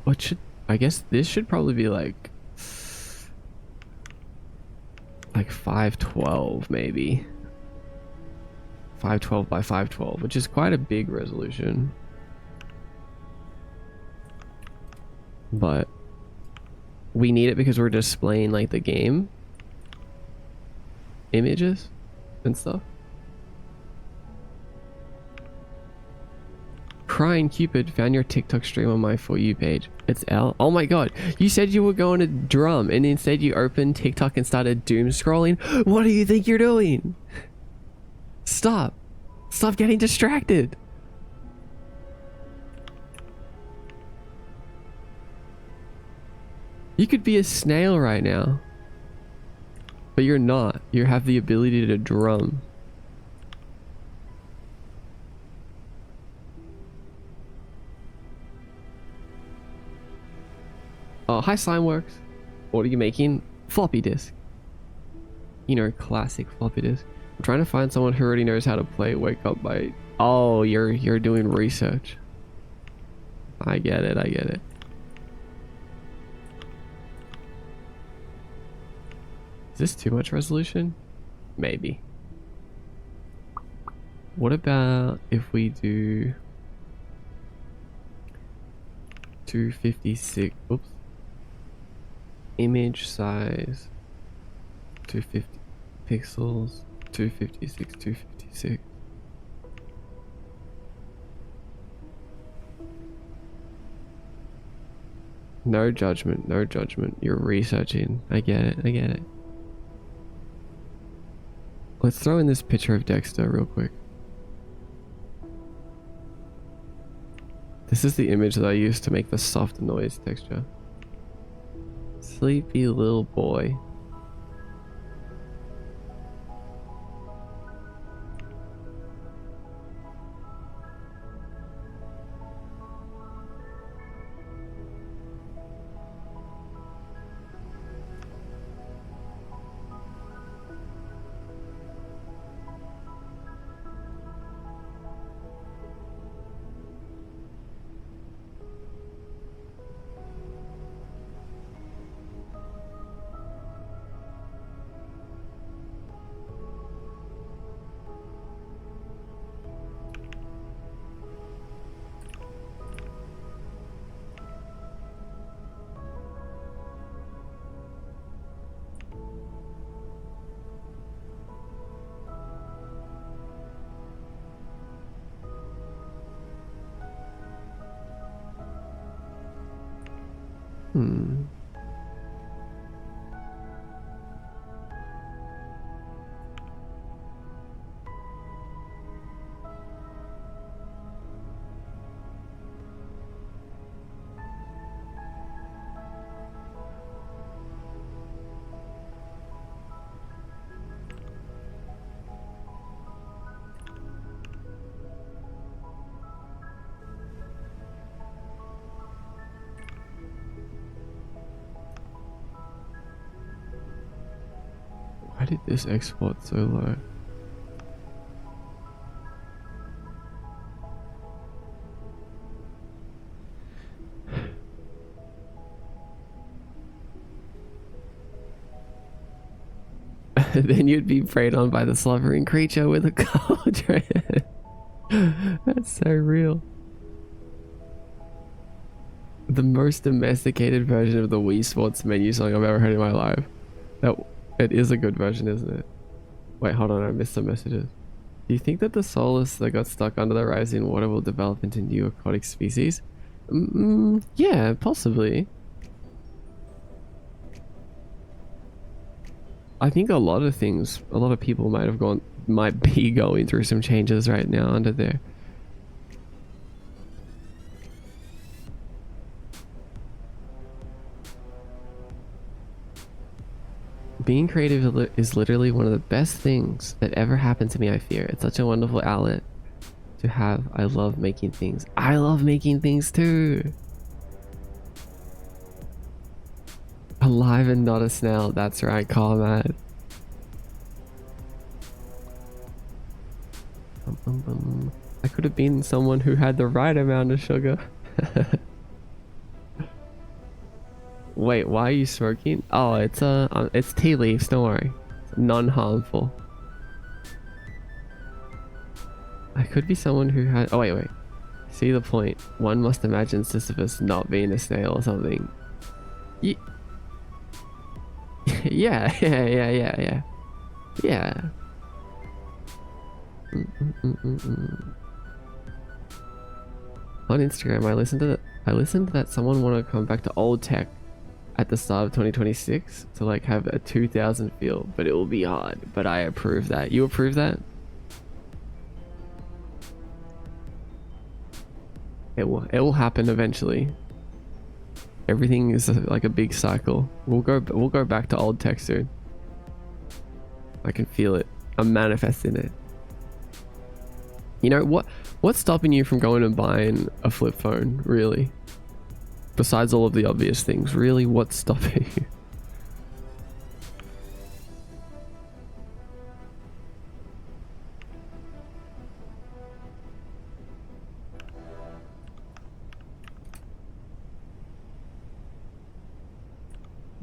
What should, I guess this should probably be like 512 maybe. 512 by 512, which is quite a big resolution. But we need it because we're displaying like the game images and stuff. Crying Cupid found your TikTok stream on my For You page. It's L. Oh my god, you said you were going to drum and instead you opened TikTok and started doom scrolling. What do you think you're doing? Stop. Stop getting distracted. You could be a snail right now. But you're not. You have the ability to drum. Oh, hi Slimeworks. What are you making? Floppy disk. You know, classic floppy disk. I'm trying to find someone who already knows how to play Wake Up by... Oh, you're doing research. I get it, I get it. Is this too much resolution? Maybe. What about if we do 256? Oops. Image size 250 pixels, 256. No judgment, no judgment. You're researching. I get it, I get it. Let's throw in this picture of Dexter real quick. This is the image that I used to make the soft noise texture. Sleepy little boy. Hmm. Why did this export so low? Then you'd be preyed on by the slobbering creature with a cauldron. That's so real. The most domesticated version of the Wii Sports menu song I've ever heard in my life. That it is a good version, isn't it? Wait, hold on, I missed some messages. Do you think that the Solus that got stuck under the rising water will develop into new aquatic species? Yeah, possibly. I think a lot of things, a lot of people might be going through some changes right now under there. Being creative is literally one of the best things that ever happened to me, I fear. It's such a wonderful outlet to have. I love making things. I love making things too. Alive and not a snail. That's right, Carmad. I could have been someone who had the right amount of sugar. Wait, why are you smoking? Oh, it's tea leaves. Don't worry, non-harmful. I could be someone who had. Oh wait. See the point. One must imagine Sisyphus not being a snail or something. Yeah. Yeah. On Instagram, I listened that someone wanted to come back to old tech at the start of 2026 to like have a 2000 feel, but it will be hard. But I approve that. You approve that? It will happen eventually. Everything is like a big cycle. We'll go back to old tech soon. I can feel it. I'm manifesting it. You know what's stopping you from going and buying a flip phone, really? Besides all of the obvious things, really, what's stopping you?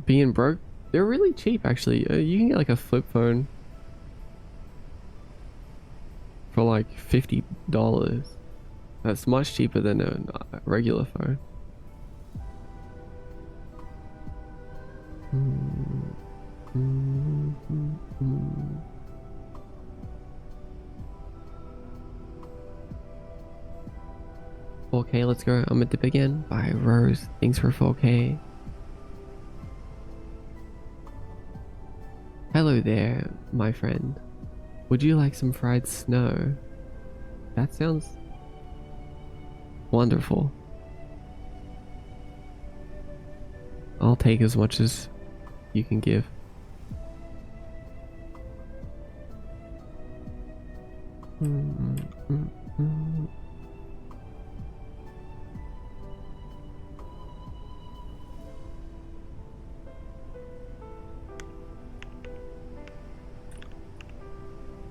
Being broke? They're really cheap, actually. You can get like a flip phone for like $50. That's much cheaper than a regular phone. $4K, let's go. I'm at dip again. Bye, Rose. Thanks for 4K. Hello there, my friend. Would you like some fried snow? That sounds wonderful. I'll take as much as you can give.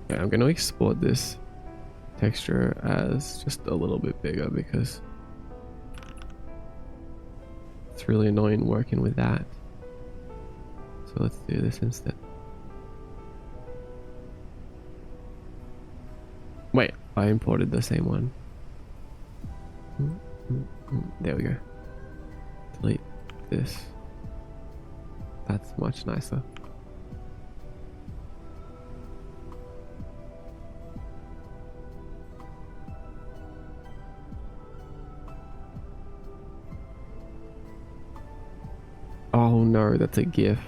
Yeah, I'm going to export this texture as just a little bit bigger because it's really annoying working with that. So let's do this instead. Wait, I imported the same one. There we go. Delete this. That's much nicer. Oh no, that's a GIF.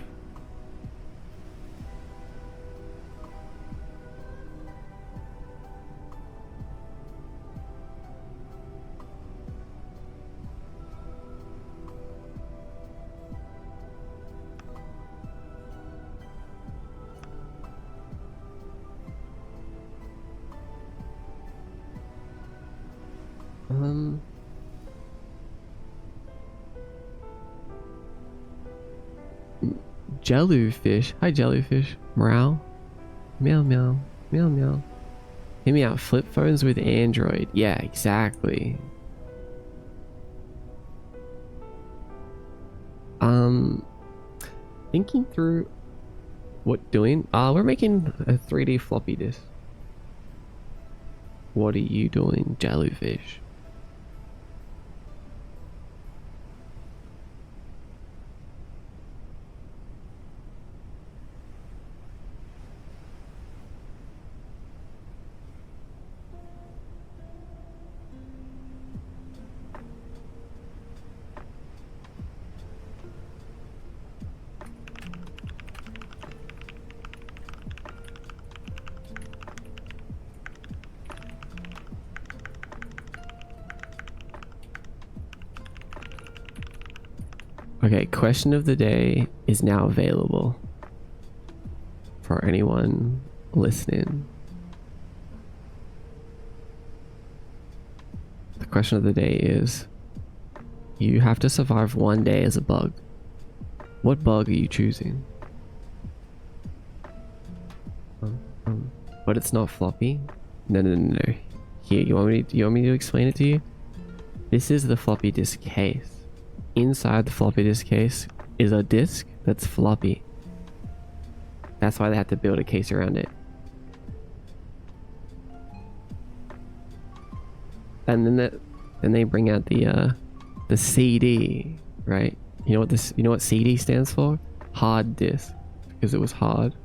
Um, Jellyfish. Hi, jellyfish. Meow. Meow, meow. Meow, meow. Hear me out. Flip phones with Android. Yeah, exactly. Thinking through what doing. We're making a 3D floppy disk. What are you doing, jellyfish? Okay, question of the day is now available for anyone listening. The question of the day is, you have to survive one day as a bug. What bug are you choosing? But it's not floppy? No, no, no, no. Here, you want me to explain it to you? This is the floppy disk case. Inside the floppy disk case is a disk that's floppy. That's why they had to build a case around it. And then they bring out the CD, right? You know what CD stands for? Hard disk, because it was hard.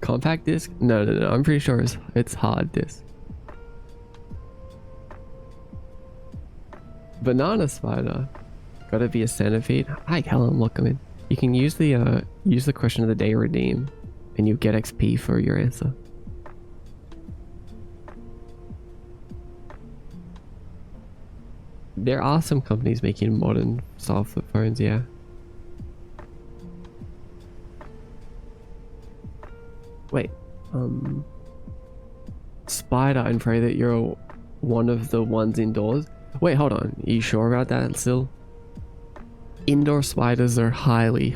Compact disc? No, no, no. I'm pretty sure it's hard disk. Banana spider. Gotta be a centipede. Hi, Callum. Welcome in. You can use the question of the day redeem, and you get XP for your answer. There are some companies making modern style flip phones, yeah. Wait, spider, and pray that you're one of the ones indoors. Wait, hold on. Are you sure about that still? Indoor spiders are highly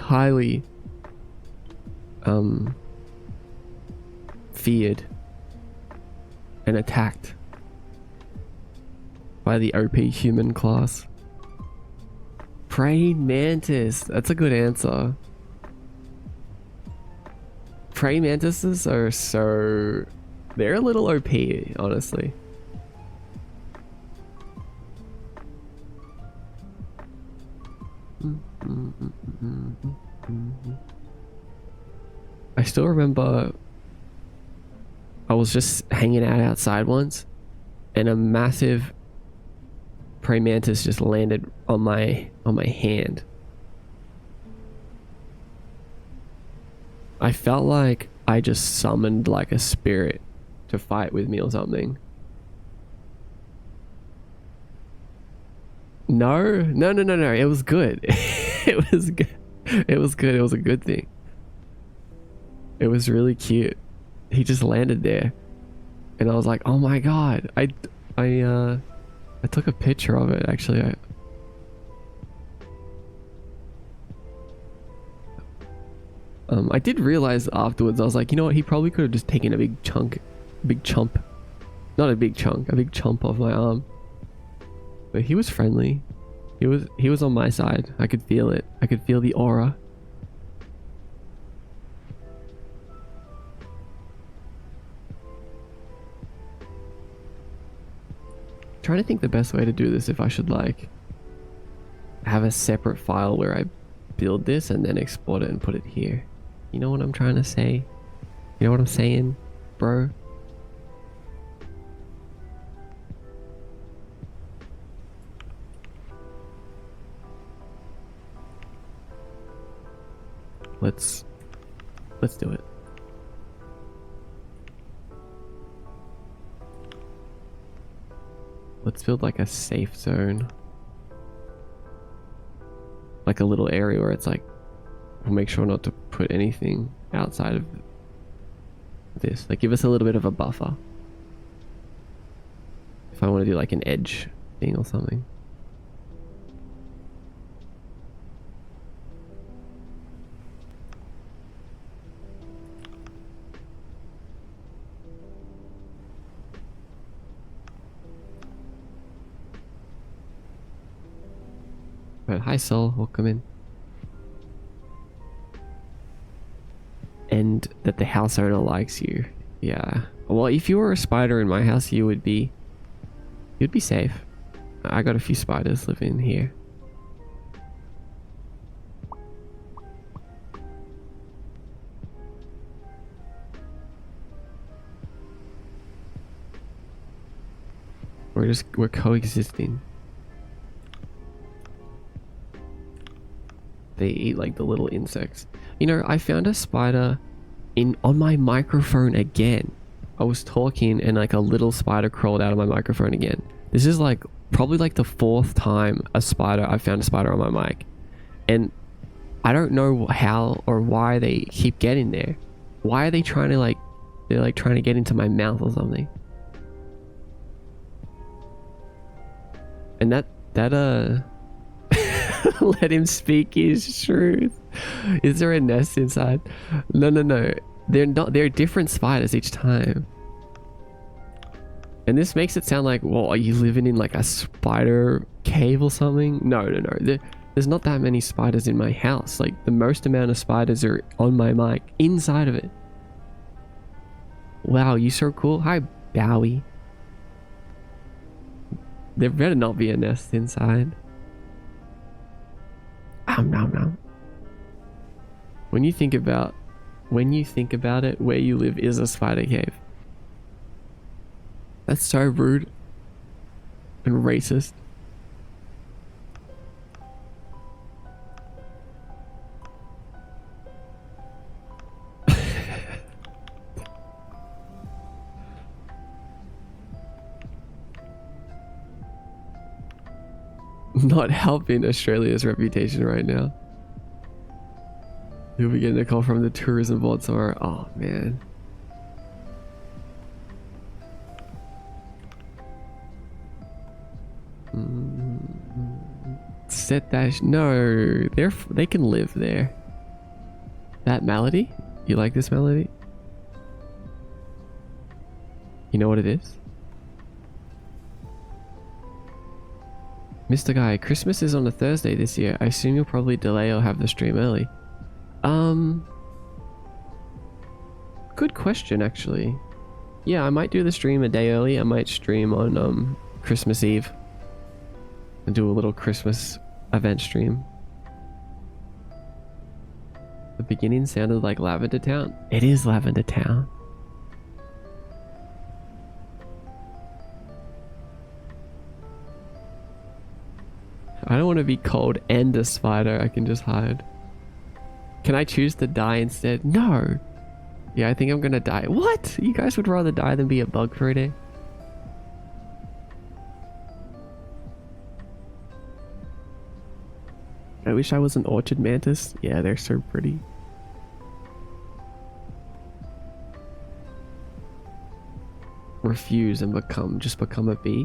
feared and attacked by the OP human class. Praying mantis. That's a good answer. Praying mantises are so... they're a little OP, honestly. I still remember I was just hanging out outside once and a massive praying mantis just landed on my hand. I felt like I just summoned like a spirit to fight with me or something. No, no, no, no, no. It was good. It was good. It was good. It was a good thing. It was really cute. He just landed there, and I was like, "Oh my god!" I took a picture of it. Actually, I did realize afterwards. I was like, you know what? He probably could have just taken a big chunk, not a big chunk, a big chomp off my arm. But he was friendly. He was on my side. I could feel it. I could feel the aura. Trying to think the best way to do this, if I should like have a separate file where I build this and then export it and put it here. You know what I'm trying to say? You know what I'm saying, bro? Let's do it. Let's build like a safe zone. Like a little area where it's like, we'll make sure not to put anything outside of this. Like give us a little bit of a buffer. If I want to do like an edge thing or something. But hi Sol, welcome in. And that the house owner likes you. Yeah. Well, if you were a spider in my house, you'd be safe. I got a few spiders living here. We're coexisting. They eat like the little insects. You know, I found a spider on my microphone again. I was talking and like a little spider crawled out of my microphone again. This is like probably like the 4th time I found a spider on my mic. And I don't know how or why they keep getting there. Why are they trying to they're like trying to get into my mouth or something. And that let him speak his truth. Is there a nest inside? No. They're not. They're different spiders each time. And this makes it sound like, well, are you living in like a spider cave or something? No. There's not that many spiders in my house. Like the most amount of spiders are on my mic, inside of it. Wow, you so cool. Hi, Bowie. There better not be a nest inside. No. When you think about it, where you live is a spider cave. That's so rude and racist. Not helping Australia's reputation right now. You'll be getting a call from the tourism board somewhere. Oh man. Set that. No, they can live there. That melody? You like this melody? You know what it is? Mr. Guy, Christmas is on a Thursday this year. I assume you'll probably delay or have the stream early. Good question, actually. Yeah, I might do the stream a day early. I might stream on Christmas Eve and do a little Christmas event stream. The beginning sounded like Lavender Town. It is Lavender Town. I don't want to be cold and a spider. I can just hide. Can I choose to die instead? No. Yeah, I think I'm gonna die. What? You guys would rather die than be a bug for a day? I wish I was an orchid mantis. Yeah, they're so pretty. Refuse and just become a bee.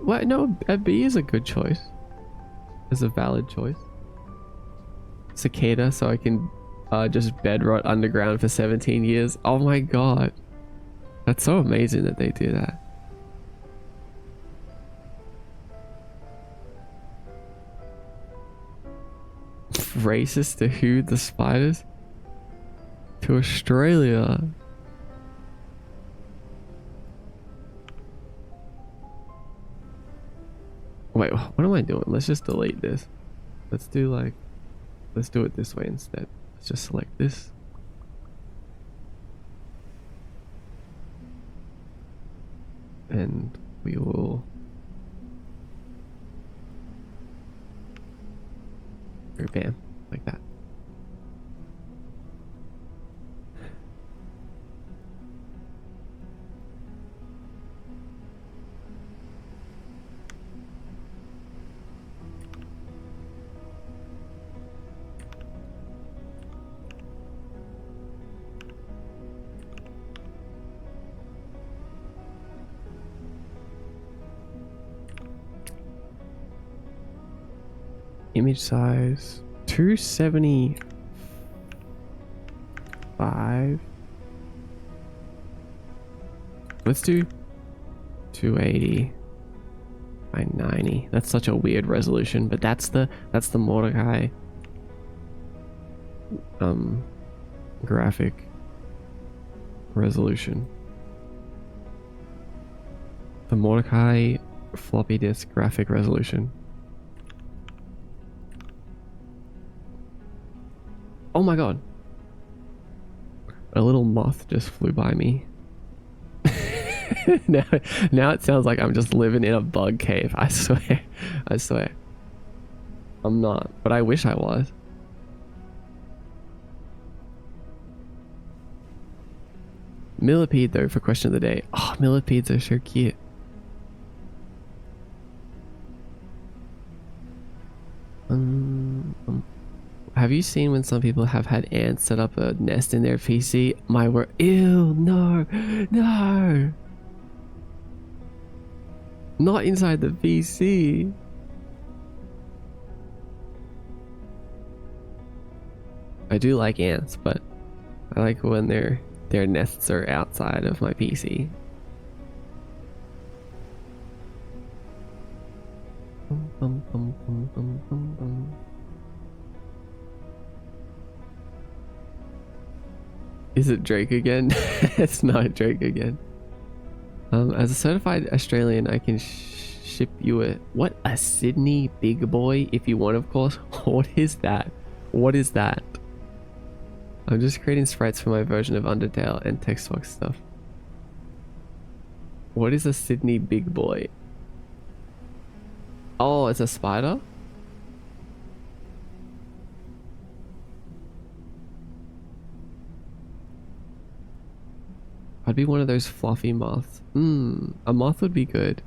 What? No, a bee is a good choice. It's a valid choice. Cicada, so I can just bed rot underground for 17 years. Oh my god. That's so amazing that they do that. Racist to who? The spiders? To Australia. Wait, what am I doing? Let's just delete this. Let's do like, let's do it this way instead. Let's just select this. And we will go bam, like that. Image size 275. Let's do 280 by 90. That's such a weird resolution, but that's the Mordecai graphic resolution. The Mordecai floppy disk graphic resolution. Oh my god. A little moth just flew by me. now it sounds like I'm just living in a bug cave. I swear. I swear. I'm not, but I wish I was. Millipede though for question of the day. Oh, millipedes are so cute. Have you seen when some people have had ants set up a nest in their PC? My word. Ew, no, no. Not inside the PC. I do like ants, but I like when their nests are outside of my PC. Is it Drake again? It's not Drake again. As a certified Australian, I can ship you a Sydney big boy if you want, of course. What is that? What is that? I'm just creating sprites for my version of Undertale and text box stuff. What is a Sydney big boy? Oh, it's a spider? I'd be one of those fluffy moths. A moth would be good.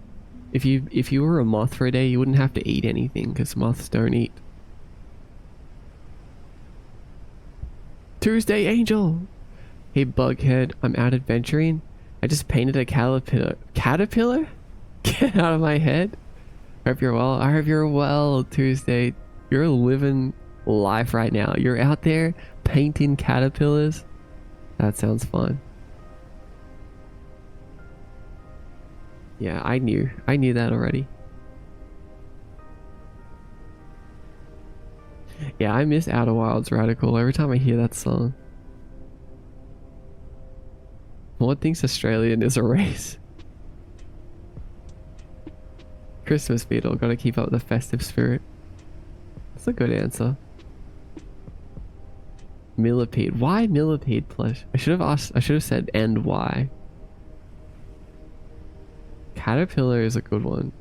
If you were a moth for a day, you wouldn't have to eat anything because moths don't eat. Tuesday Angel! Hey Bughead, I'm out adventuring. I just painted a caterpillar. Caterpillar? Get out of my head. I hope you're well. I hope you're well, Tuesday. You're living life right now. You're out there painting caterpillars. That sounds fun. Yeah, I knew that already. Yeah, I miss Outer Wilds Radical every time I hear that song. What thinks Australian is a race? Christmas Beetle, gotta keep up the festive spirit. That's a good answer. Millipede. Why millipede plush? I should have said and why. Caterpillar is a good one.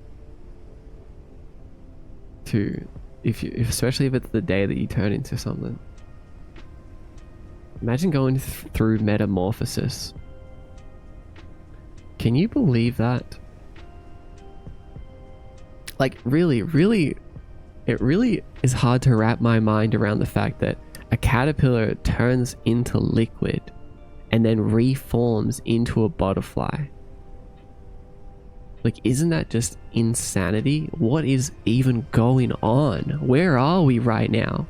Especially if it's the day that you turn into something. Imagine going through metamorphosis. Can you believe that? Like really, it really is hard to wrap my mind around the fact that a caterpillar turns into liquid and then reforms into a butterfly. Like, isn't that just insanity? What is even going on? Where are we right now?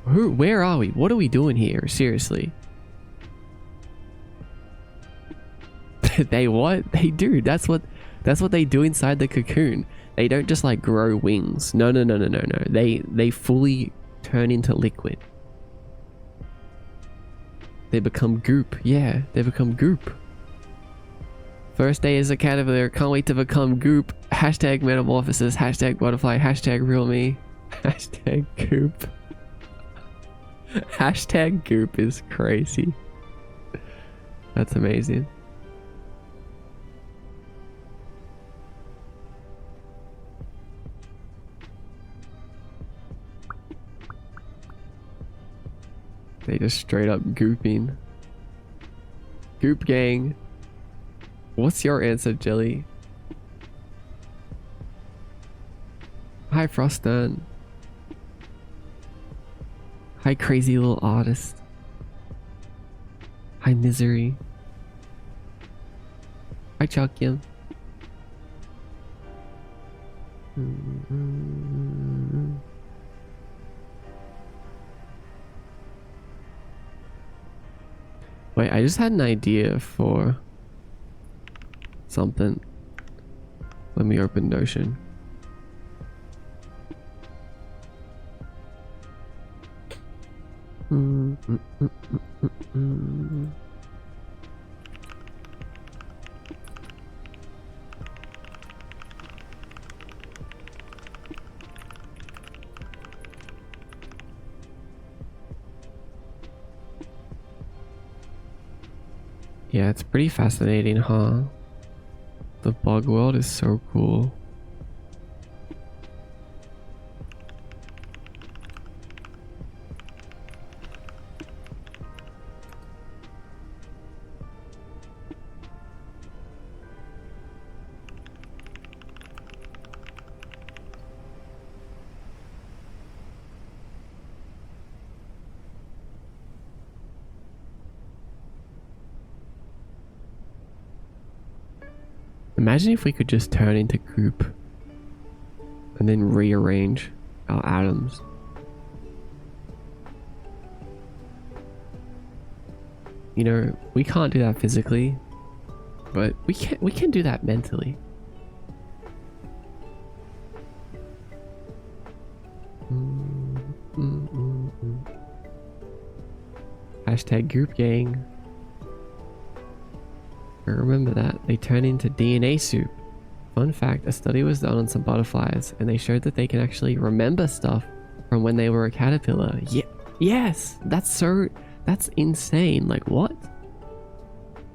Where are we? What are we doing here? Seriously. They what? They do. That's what they do inside the cocoon. They don't just like grow wings. No. They fully turn into liquid. They become goop. Yeah, they become goop. First day as a caterpillar. Can't wait to become goop. Hashtag metamorphosis. Hashtag butterfly. Hashtag real me. Hashtag goop. Hashtag goop is crazy. That's amazing. They just straight up gooping. Goop gang. What's your answer, Jelly? Hi, Froston. Hi, crazy little artist. Hi, Misery. Hi, Chuckian. Wait, I just had an idea for something. Let me open Notion. Yeah, it's pretty fascinating, huh? The bug world is so cool. Imagine if we could just turn into goop and then rearrange our atoms. You know, we can't do that physically, but we can do that mentally. Hashtag goop gang. I remember that. They turn into DNA soup. Fun fact, a study was done on some butterflies and they showed that they can actually remember stuff from when they were a caterpillar. Yeah, yes, that's insane. Like what?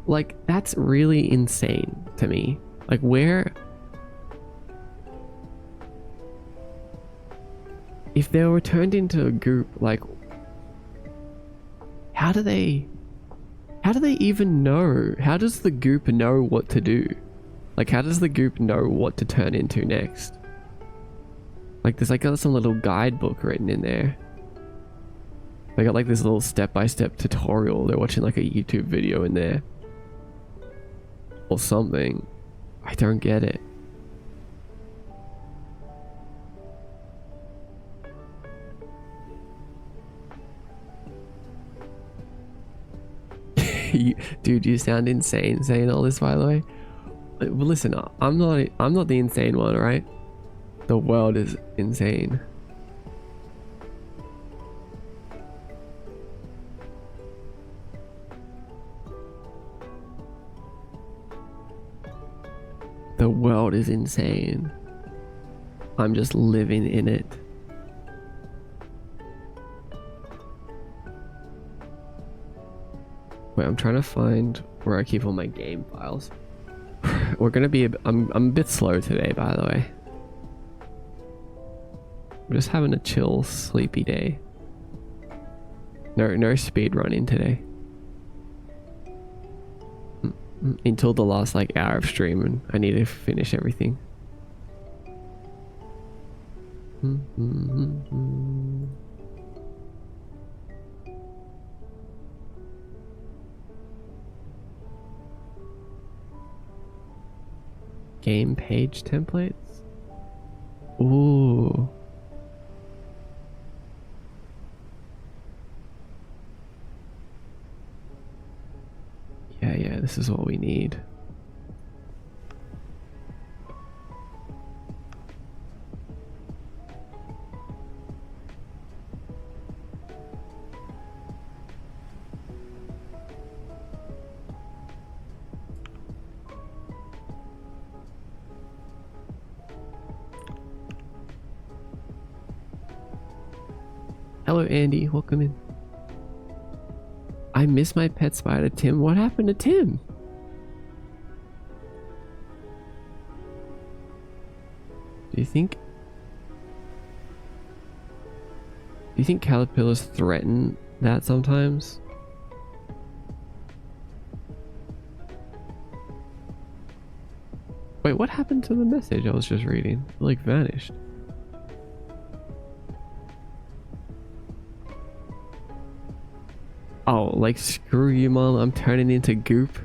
Like that's really insane to me. Like where, if they were turned into a goop, like how do they even know? How does the goop know what to do? Like, how does the goop know what to turn into next? Like, there's like some little guidebook written in there. They got like this little step-by-step tutorial. They're watching like a YouTube video in there. Or something. I don't get it. Dude, you sound insane saying all this, by the way. Well, listen, I'm not the insane one, right? The world is insane. The world is insane. I'm just living in it. Wait, I'm trying to find where I keep all my game files. We're gonna be I'm a bit slow today, by the way. I'm just having a chill, sleepy day. No speed running today. Until the last like hour of streaming, I need to finish everything. Game page templates? Ooh. Yeah, this is what we need. Hello, Andy. Welcome in. I miss my pet spider, Tim. What happened to Tim? Do you think caterpillars threaten that sometimes? Wait, what happened to the message I was just reading? It, like, vanished. Oh, like, screw you, mom. I'm turning into goop.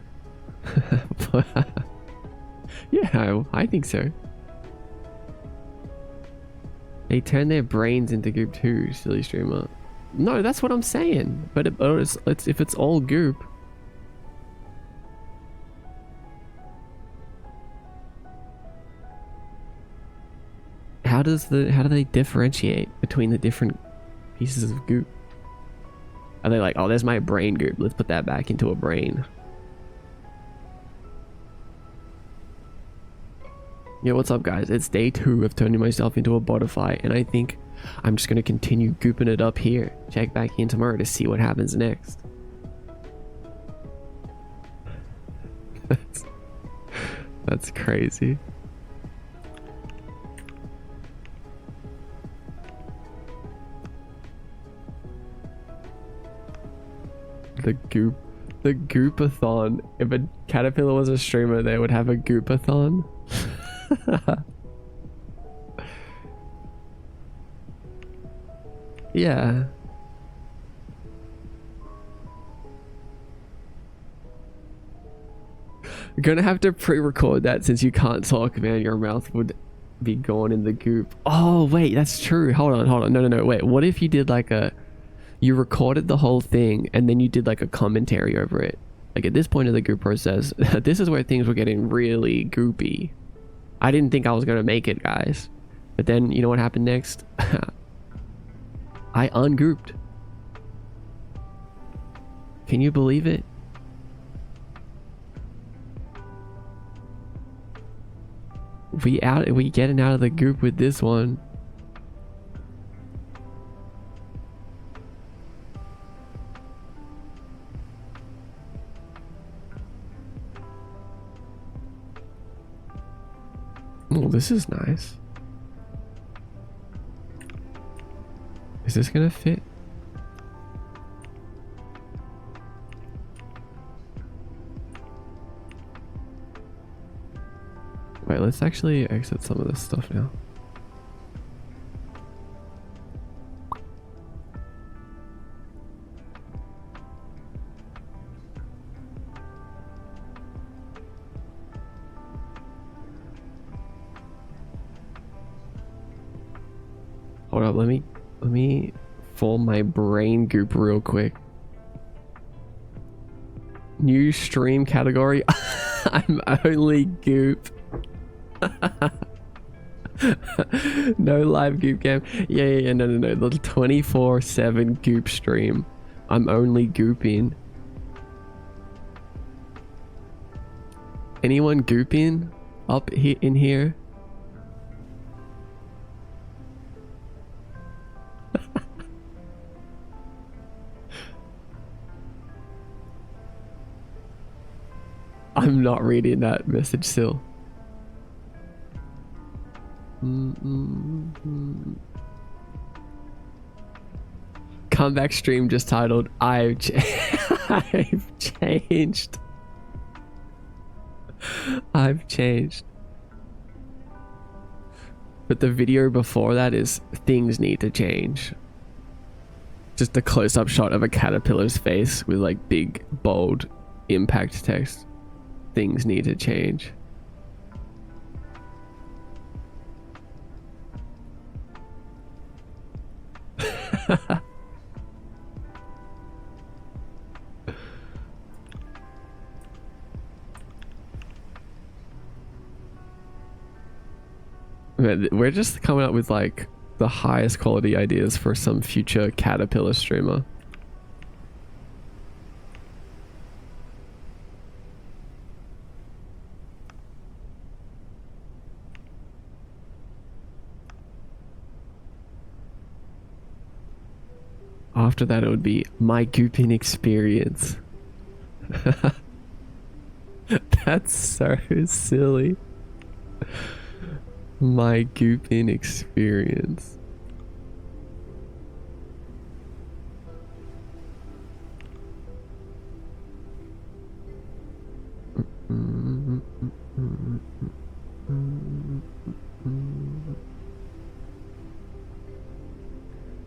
Yeah, I think so. They turn their brains into goop too, silly streamer. No, that's what I'm saying. But if it's all goop. How do they differentiate between the different pieces of goop? Are they like, oh, there's my brain goop. Let's put that back into a brain. Yeah, what's up, guys? It's day 2 of turning myself into a butterfly, and I think I'm just gonna continue gooping it up here. Check back in tomorrow to see what happens next. That's crazy. The goopathon. If a caterpillar was a streamer, they would have a goopathon. Yeah. You're gonna have to pre-record that since you can't talk, man. Your mouth would be gone in the goop. Oh, wait, that's true. Hold on. No. Wait, what if you did like you recorded the whole thing and then you did like a commentary over it? Like at this point of the goop process, this is where things were getting really goopy. I didn't think I was gonna make it, guys. But then, you know what happened next? I ungrouped. Can you believe it? We getting out of the goop with this one. Oh, this is nice. Is this gonna fit? Wait, let's actually exit some of this stuff now. Hold up, let me form my brain goop real quick. New stream category. I'm only goop. No live goop cam. Yeah, no. The 24/7 goop stream. I'm only gooping. Anyone gooping up here in here? I'm not reading that message still. Comeback stream just titled I've changed. I've changed. But the video before that is things need to change. Just a close-up shot of a caterpillar's face with like big bold impact text. Things need to change. We're just coming up with like the highest quality ideas for some future caterpillar streamer. After that, it would be my gooping experience. That's so silly. My gooping experience.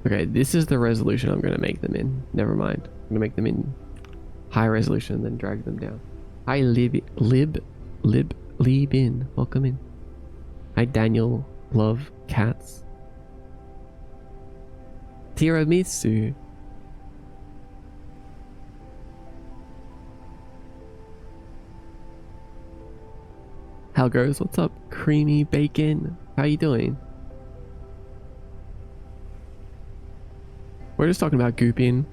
Okay, this is the resolution I'm going to make them in. Never mind. I'm going to make them in high resolution and then drag them down. Hi, Libin. Welcome in. Hi, Daniel. Love cats. Tiramisu. How goes? What's up? Creamy bacon. How you doing? We're just talking about gooping.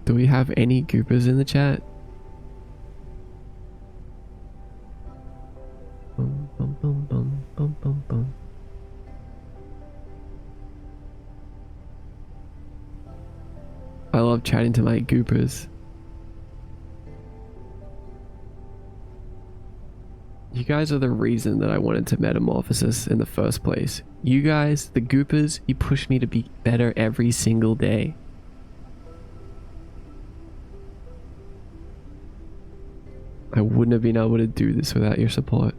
Do we have any goopers in the chat? Bum, bum, bum, bum, bum, bum, bum. I love chatting to my goopers. You guys are the reason that I wanted to metamorphosis in the first place. You guys, the goopers, you push me to be better every single day. I wouldn't have been able to do this without your support.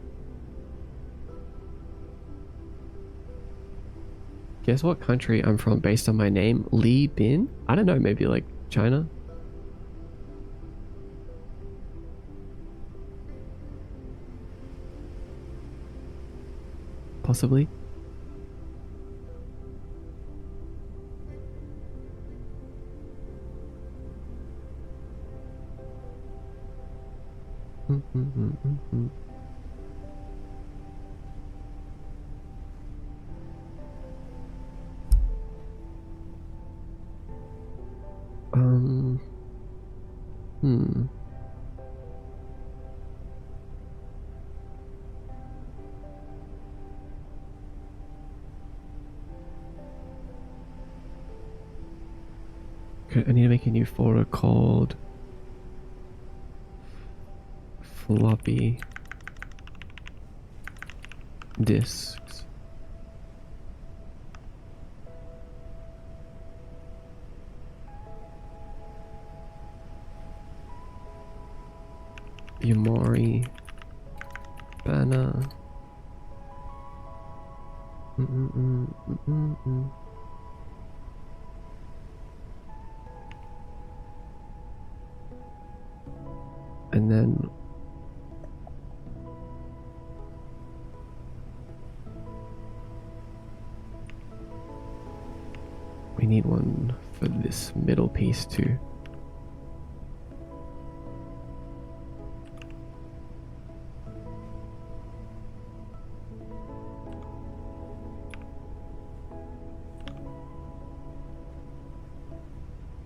Guess what country I'm from based on my name? Li Bin? I don't know, maybe like China? Possibly. Okay, I need to make a new folder called floppy disks. Yamari banner. And then we need one for this middle piece too.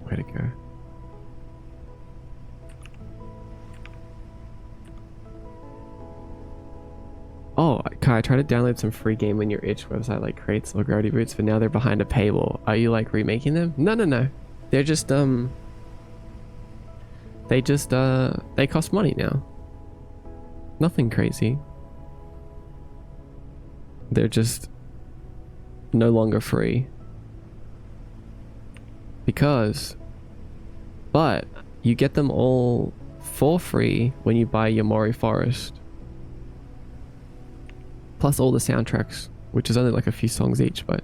Way to go. Oh, Kai, I tried to download some free game on your itch website like crates or Gravity Boots, but now they're behind a paywall. Are you like remaking them? No. They're just they cost money now. Nothing crazy. They're just no longer free. But you get them all for free when you buy Yamori Forest. Plus all the soundtracks, which is only like a few songs each, but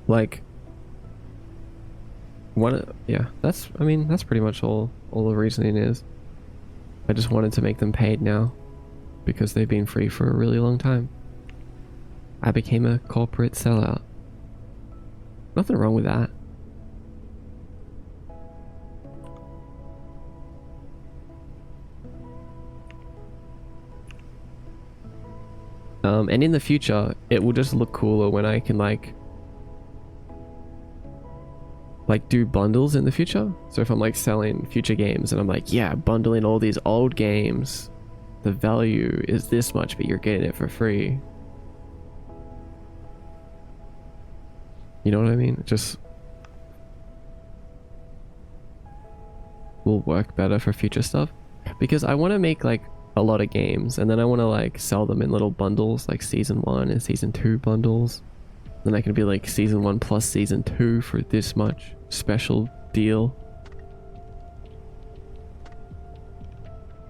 like that's pretty much all the reasoning is. I just wanted to make them paid now because they've been free for a really long time. I became a corporate sellout. Nothing wrong with that. And in the future, it will just look cooler when I can like like do bundles in the future. So if I'm like selling future games and I'm like, yeah, bundling all these old games, the value is this much, but you're getting it for free. You know what I mean? It just will work better for future stuff, because I want to make like a lot of games and then I want to like sell them in little bundles, like season 1 and season 2 bundles. Then I can be like season 1 plus season 2 for this much special deal.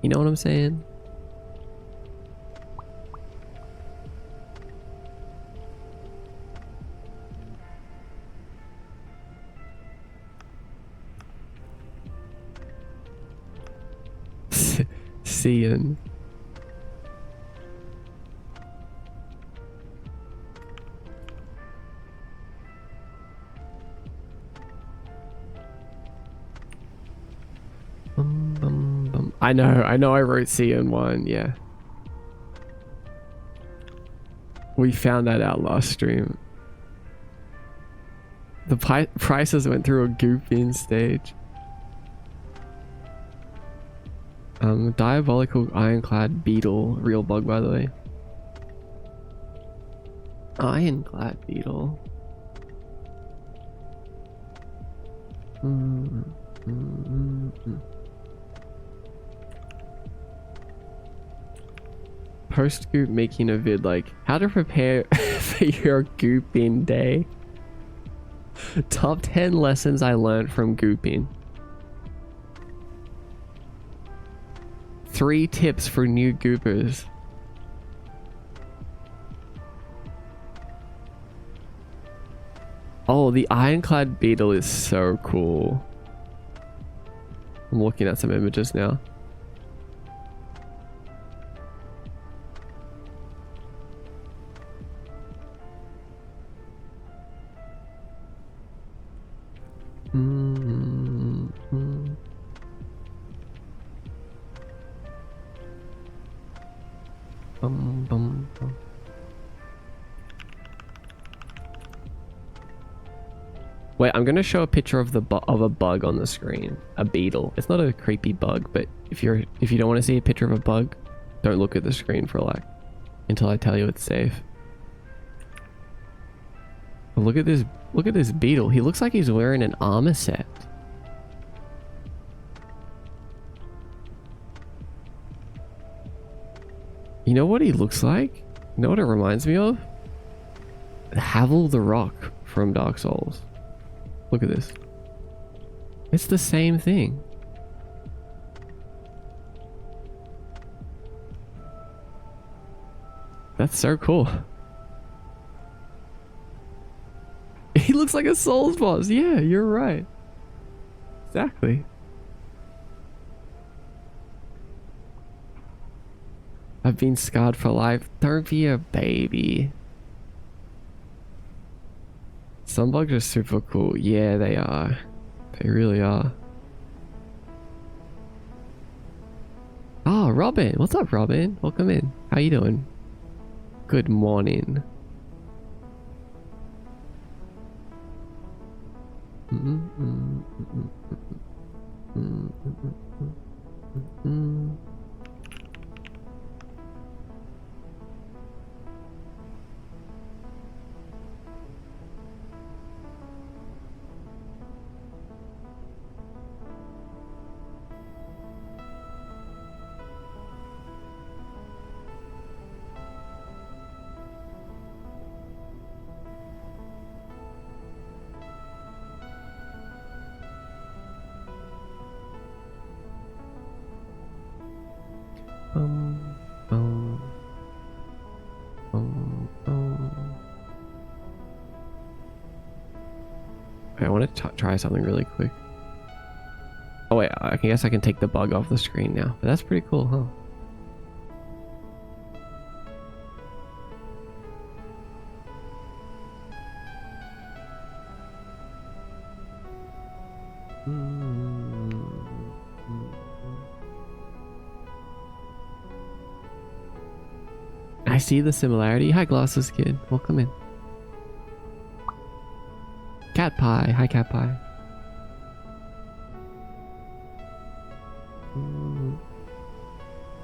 You know what I'm saying? Seeing. I know I wrote C in 1, yeah. We found that out last stream. The prices went through a gooping stage. Diabolical ironclad beetle, real bug by the way. Ironclad beetle. Post goop making a vid like how to prepare for your gooping day. Top 10 lessons I learned from gooping. 3 tips for new goopers. Oh, the ironclad beetle is so cool. I'm looking at some images now. Wait, I'm gonna show a picture of a bug on the screen. A beetle. It's not a creepy bug, but if you don't want to see a picture of a bug, don't look at the screen for like until I tell you it's safe. But look at this beetle. He looks like he's wearing an armor set. You know what he looks like? You know what it reminds me of? Havel the Rock from Dark Souls. Look at this. It's the same thing. That's so cool. He looks like a Souls boss. Yeah, you're right. Exactly. I've been scarred for life. Don't be a baby. Some bugs are super cool. Yeah, they are. They really are. Oh, Robin. What's up, Robin? Welcome in. How you doing? Good morning. I want to try something really quick. Oh wait, I guess I can take the bug off the screen now. But that's pretty cool, huh? I see the similarity. Hi, Glasses Kid. Welcome in. Cat Pie. Hi, Cat Pie.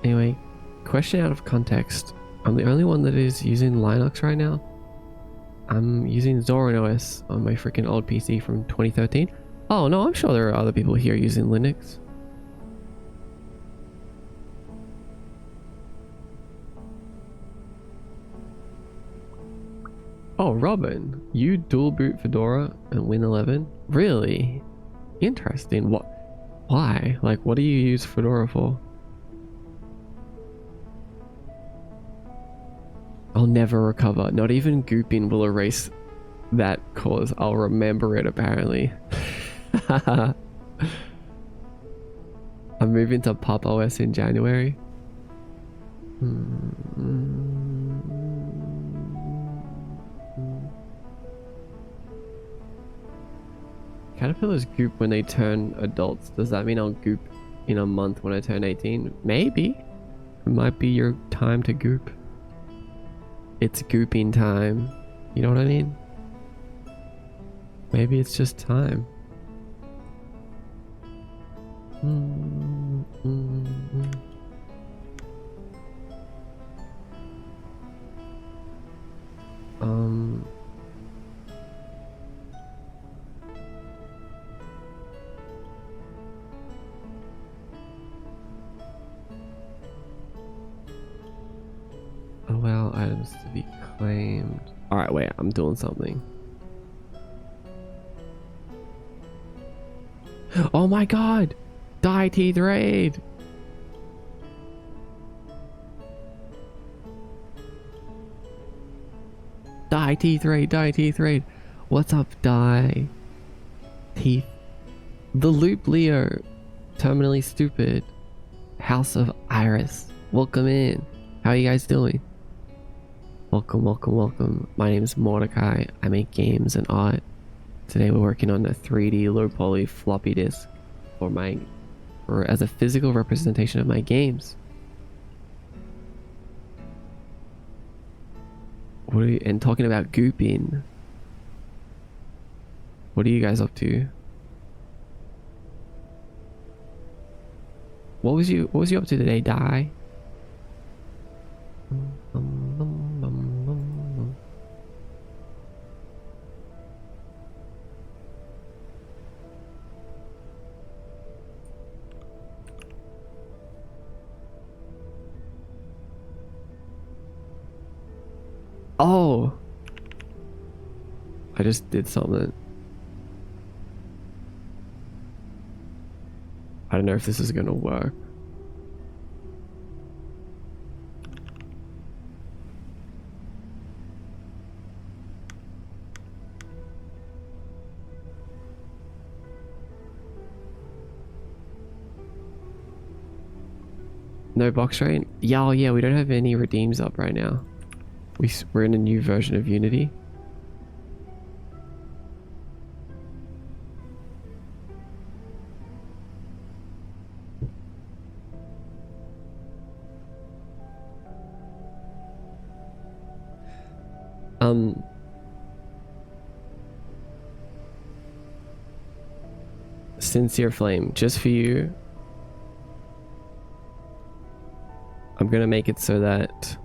Anyway, question out of context. I'm the only one that is using Linux right now. I'm using Zorin OS on my freaking old PC from 2013. Oh no, I'm sure there are other people here using Linux. Oh, Robin, you dual boot Fedora and Win 11? Really? Interesting. What? Why? Like, what do you use Fedora for? I'll never recover. Not even Goopin will erase that cause. I'll remember it apparently. I'm moving to Pop OS in January. Caterpillars goop when they turn adults. Does that mean I'll goop in a month when I turn 18? Maybe. It might be your time to goop. It's gooping time. You know what I mean? Maybe it's just time. Allow items to be claimed. Alright, wait, I'm doing something. Oh my god! Die teeth raid! Die teeth raid, die teeth raid. What's up, die teeth? The Loop Leo, terminally stupid. House of Iris, welcome in. How are you guys doing? Welcome, welcome, welcome. My name is Mordecai. I make games and art. Today we're working on a 3D low poly floppy disk as a physical representation of my games. And talking about gooping. What are you guys up to? What was you up to today, Die? Oh, I just did something. I don't know if this is gonna work. No box train? Yeah, oh yeah, we don't have any redeems up right now. We're in a new version of Unity. Sincere Flame, just for you. I'm gonna make it so that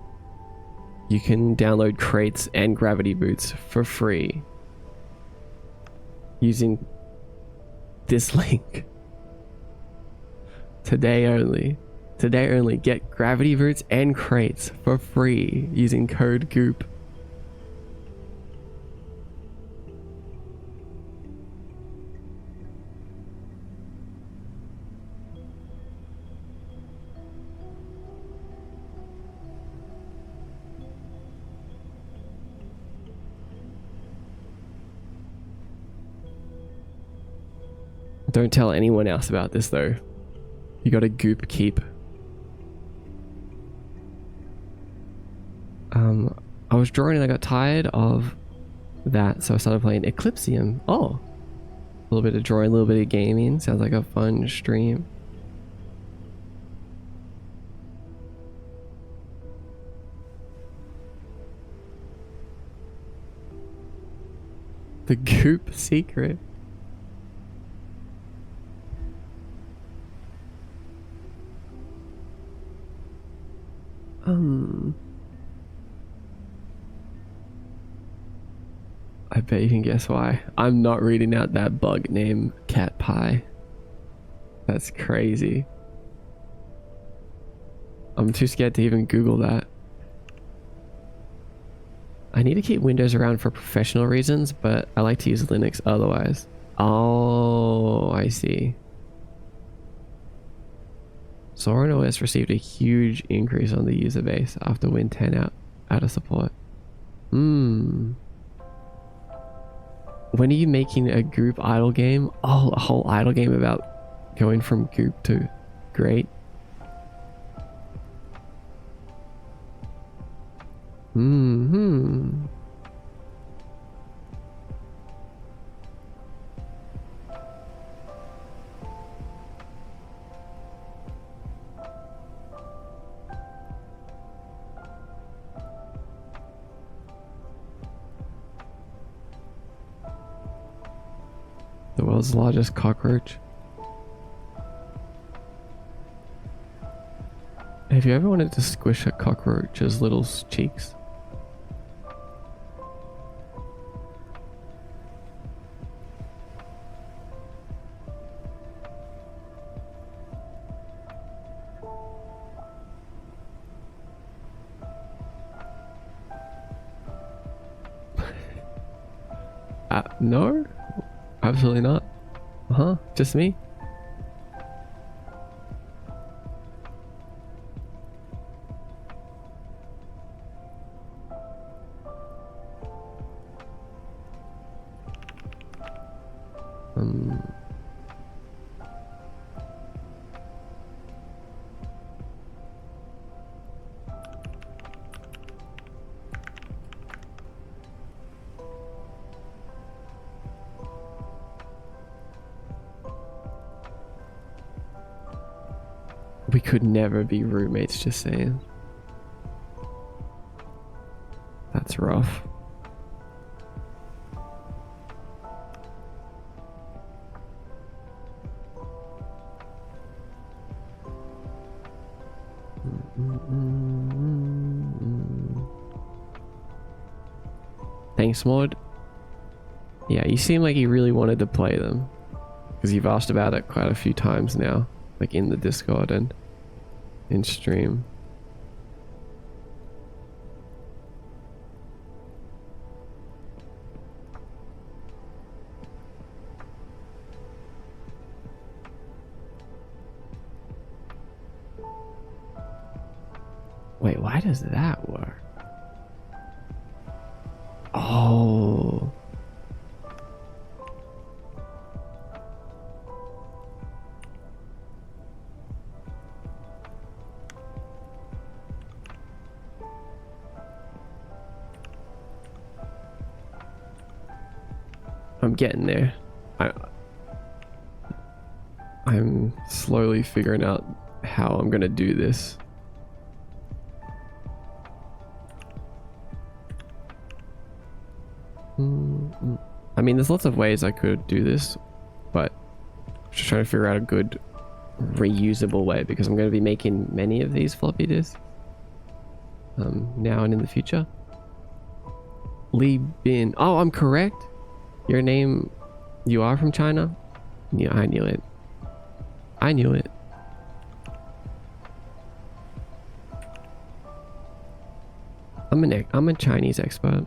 you can download crates and gravity boots for free using this link. Today only. Today only. Get gravity boots and crates for free using code GOOP. Don't tell anyone else about this though. You gotta goop keep. I was drawing and I got tired of that, so I started playing Eclipsium. Oh, a little bit of drawing, a little bit of gaming. Sounds like a fun stream. The goop secret. I bet you can guess why. I'm not reading out that bug name, cat pie. That's crazy. I'm too scared to even Google that. I need to keep Windows around for professional reasons, but I like to use Linux otherwise. Oh, I see. Zorin OS received a huge increase on the user base after Win 10 out of support. Hmm. When are you making a group idle game? Oh, a whole idle game about going from group to great. Hmm. The world's largest cockroach. Have you ever wanted to squish a cockroach's little cheeks? No, absolutely not. Huh? Just me? Um, we could never be roommates, just saying. That's rough. Thanks, Maud. Yeah, you seem like you really wanted to play them. Because you've asked about it quite a few times now. Like in the Discord and in stream. Wait, why does that work? Oh. I'm getting there. I'm slowly figuring out how I'm gonna do this. I mean, there's lots of ways I could do this, but I'm just trying to figure out a good reusable way because I'm going to be making many of these floppy disks now and in the future. Li Bin. Oh, I'm correct. Your name, you are from China? Yeah, I knew it. I knew it. I'm a Chinese expert.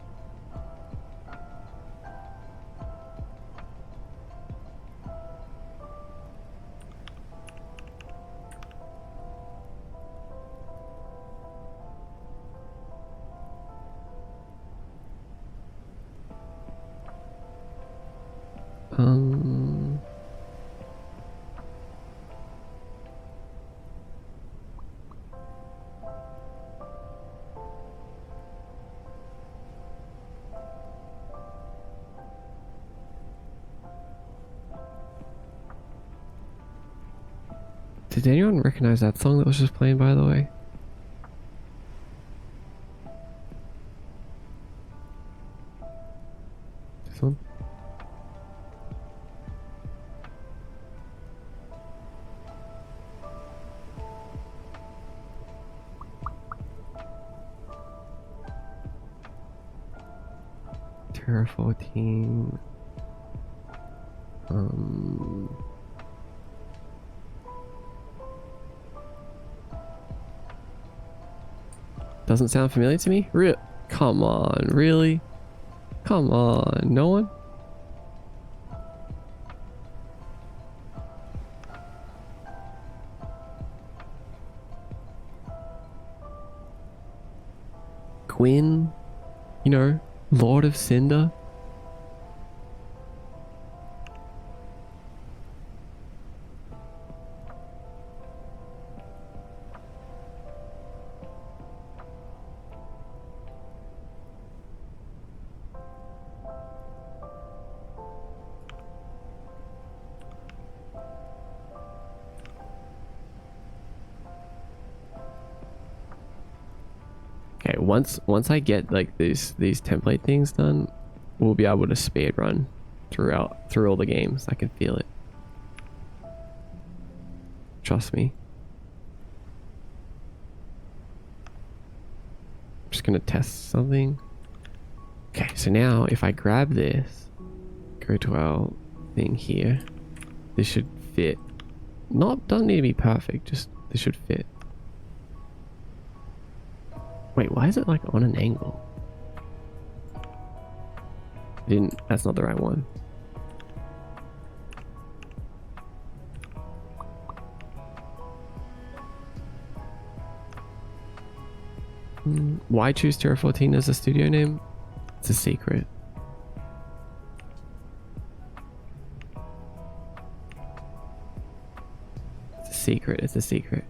Did anyone recognize that song that was just playing, by the way? This one? Terra 14. Doesn't sound familiar to me. Come on, really? Come on, no one? Gwyn, you know, Lord of Cinder. Okay, once I get like these template things done, we'll be able to speed run through all the games. I can feel it. Trust me. I'm just gonna test something. Okay, so now if I grab this, go to our thing here, this should fit. Doesn't need to be perfect, just this should fit. Wait, why is it like on an angle? That's not the right one. Why choose Terra 14 as a studio name? It's a secret. It's a secret, it's a secret.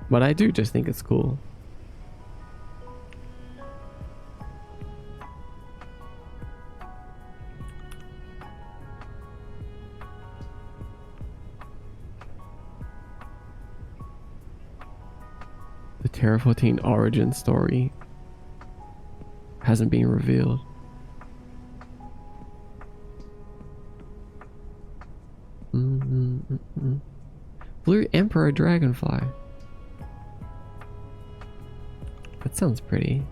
But I do just think it's cool. The Terra 14 origin story hasn't been revealed. Blue Emperor Dragonfly. That sounds pretty.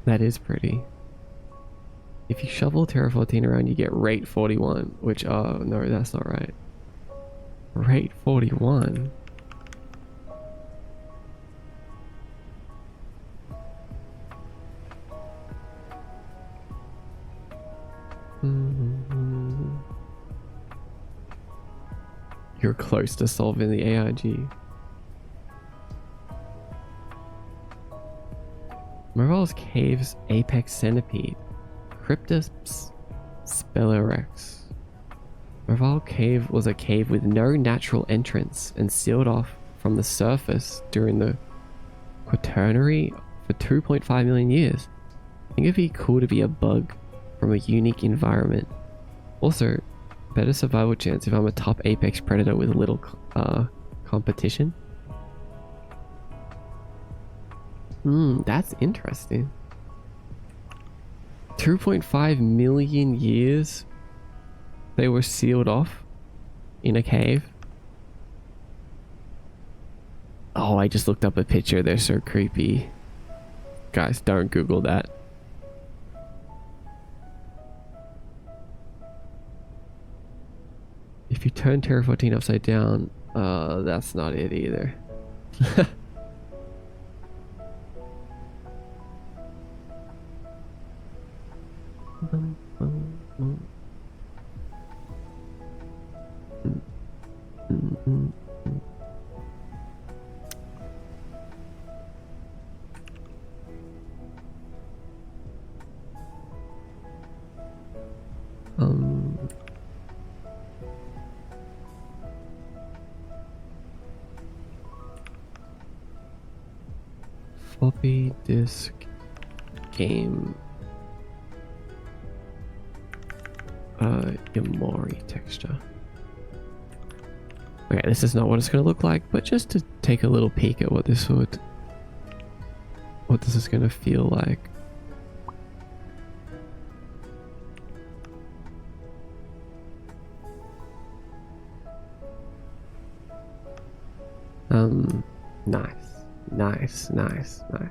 That is pretty. If you shovel Terra 14 around, you get rate 41, which, oh no, that's not right. Rate 41? You're close to solving the AIG. Mervale's Cave's apex centipede, Cryptus Spelerex. Mervale Cave was a cave with no natural entrance and sealed off from the surface during the Quaternary for 2.5 million years. I think it'd be cool to be a bug from a unique environment. Also, better survival chance if I'm a top apex predator with little competition. That's interesting. 2.5 million years they were sealed off in a cave. Oh, I just looked up a picture. They're so creepy. Guys, don't Google that. If you turn Terra 14 upside down, that's not it either. Floppy disk game Yamori texture. Okay, this is not what it's gonna look like, but just to take a little peek at what this is gonna feel like. Nice. Nice, nice, nice.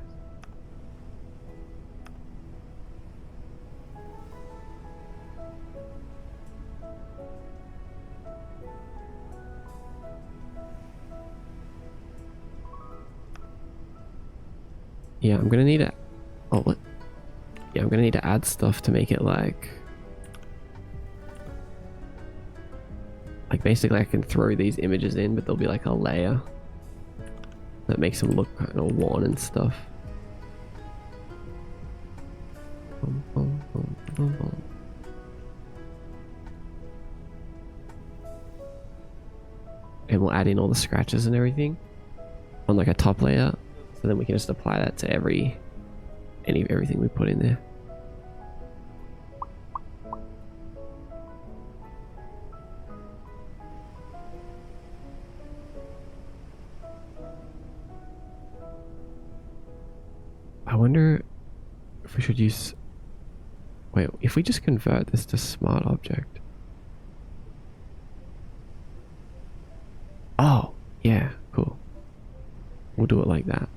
Yeah, I'm gonna need to... Oh, what? Yeah, I'm gonna need to add stuff to make it like... Like, basically I can throw these images in, but there'll be like a layer that makes them look kind of worn and stuff. Boom, boom, boom, boom, boom. And we'll add in all the scratches and everything on like a top layer, so then we can just apply that to everything we put in there. I wonder if we should use... Wait, if we just convert this to smart object. Oh, yeah, cool. We'll do it like that.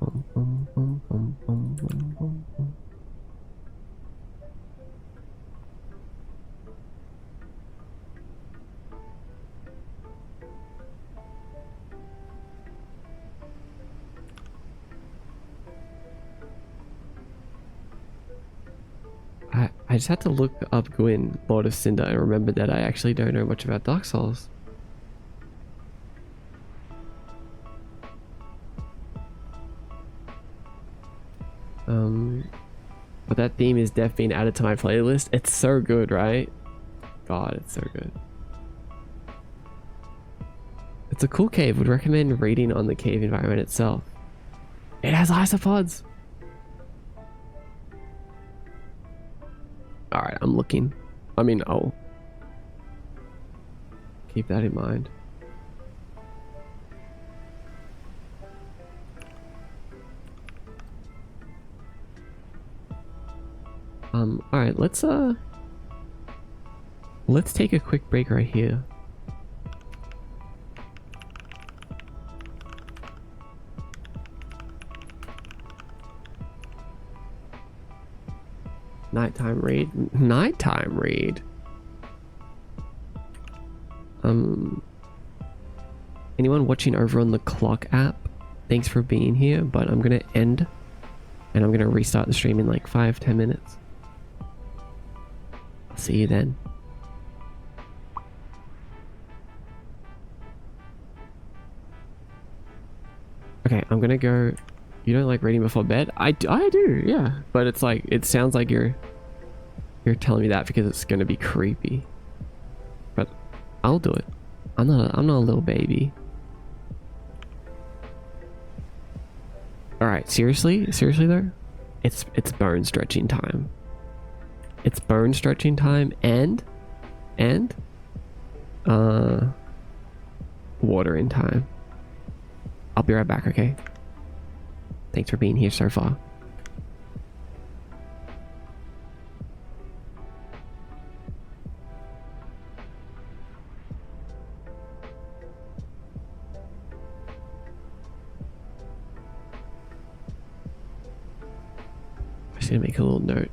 Boom, boom, boom, boom, boom, boom, boom, boom. I just had to look up Gwyn, Lord of Cinder, and remember that I actually don't know much about Dark Souls. But that theme is definitely being added to my playlist. It's so good, right? God, it's so good. It's a cool cave. Would recommend reading on the cave environment itself. It has isopods. Alright, I'm looking. I mean, oh. Keep that in mind. Alright, let's take a quick break right here. Nighttime raid. Nighttime raid. Anyone watching over on the Clock app? Thanks for being here, but I'm gonna end and I'm gonna restart the stream in like 5-10 minutes. I'll see you then. Okay, I'm gonna go. You don't like reading before bed? I do, yeah. But it's like, it sounds like you're telling me that because it's gonna be creepy. But I'll do it. I'm not a little baby. Alright, seriously though? It's bone stretching time. It's bone stretching time and watering time. I'll be right back, okay? Thanks for being here so far. I'm just gonna make a little note.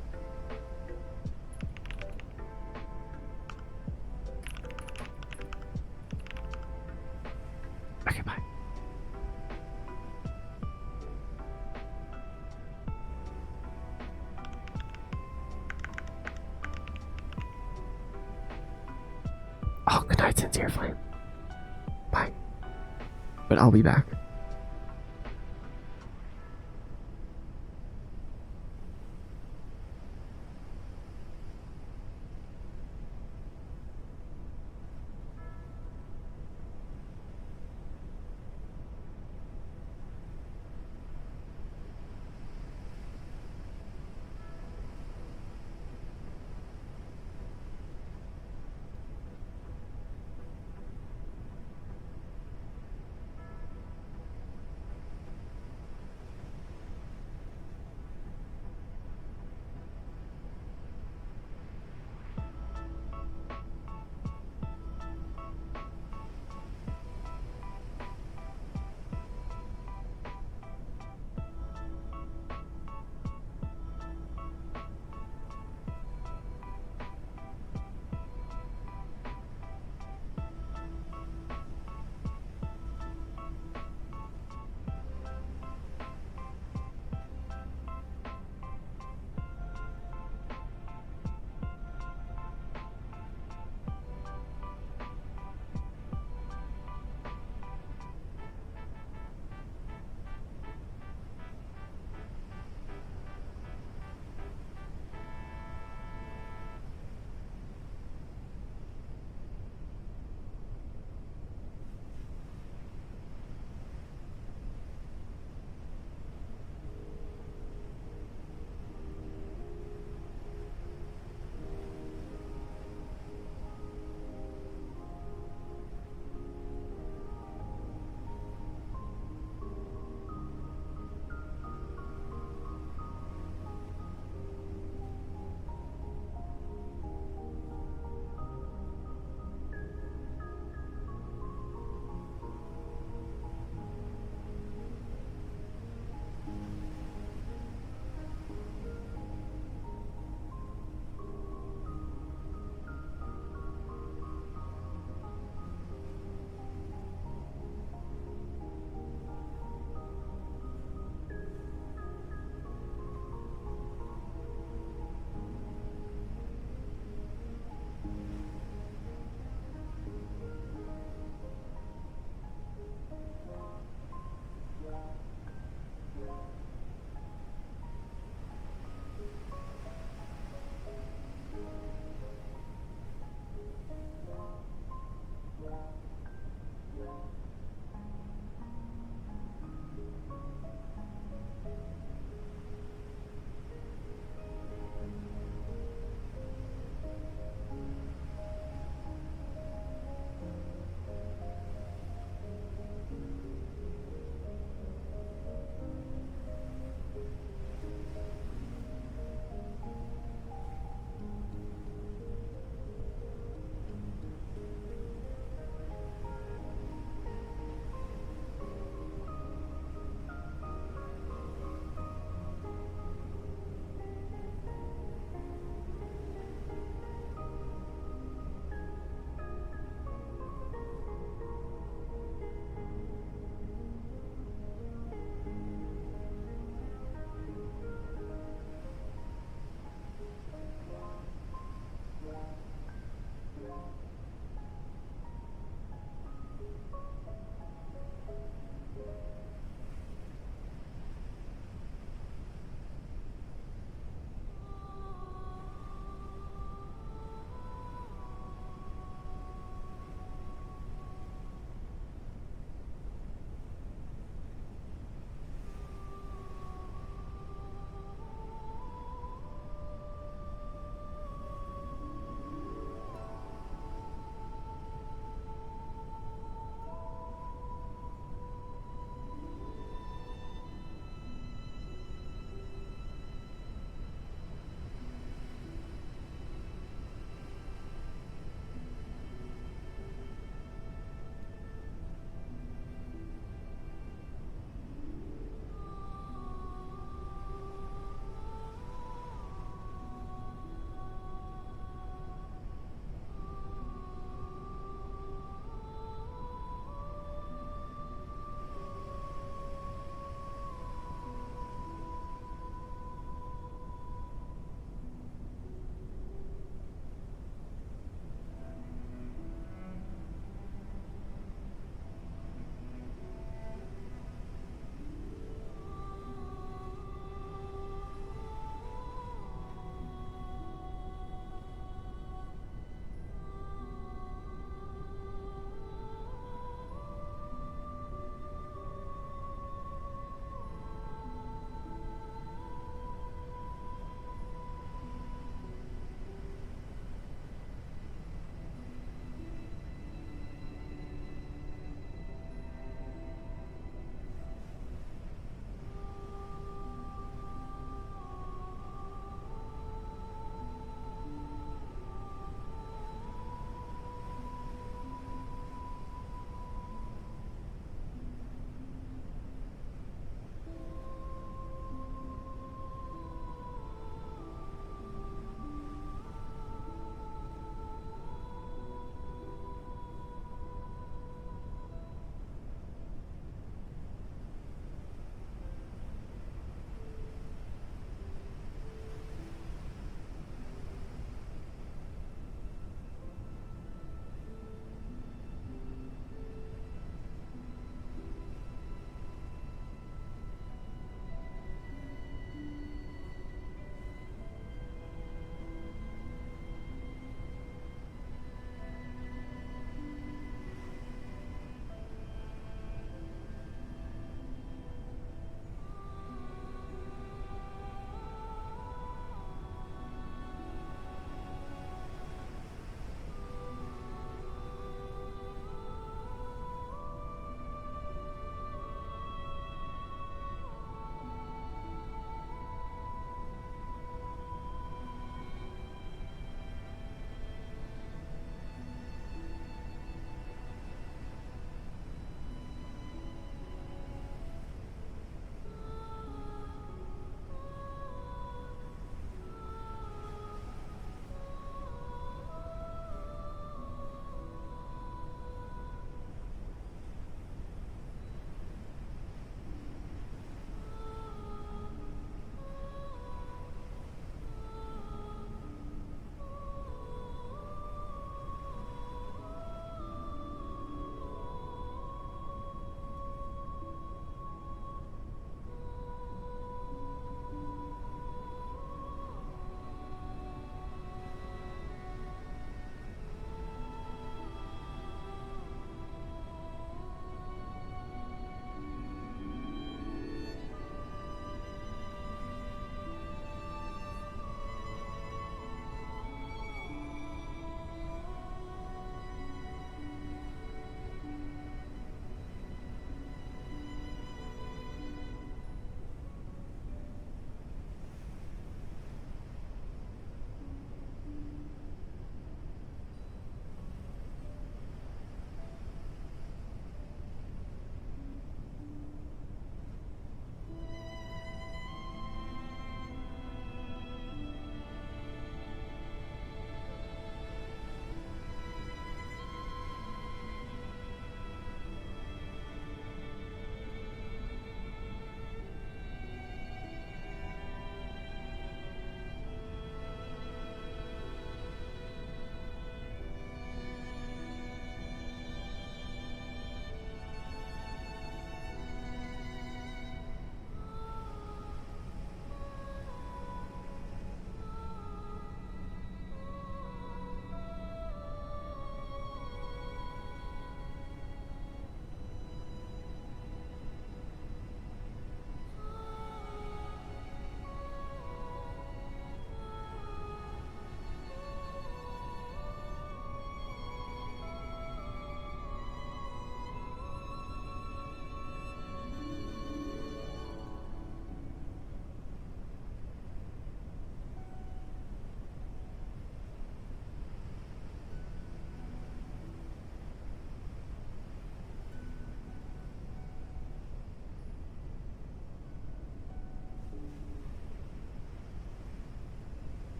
Okay, bye. Oh, good night, Sincere Flame. Bye. But I'll be back.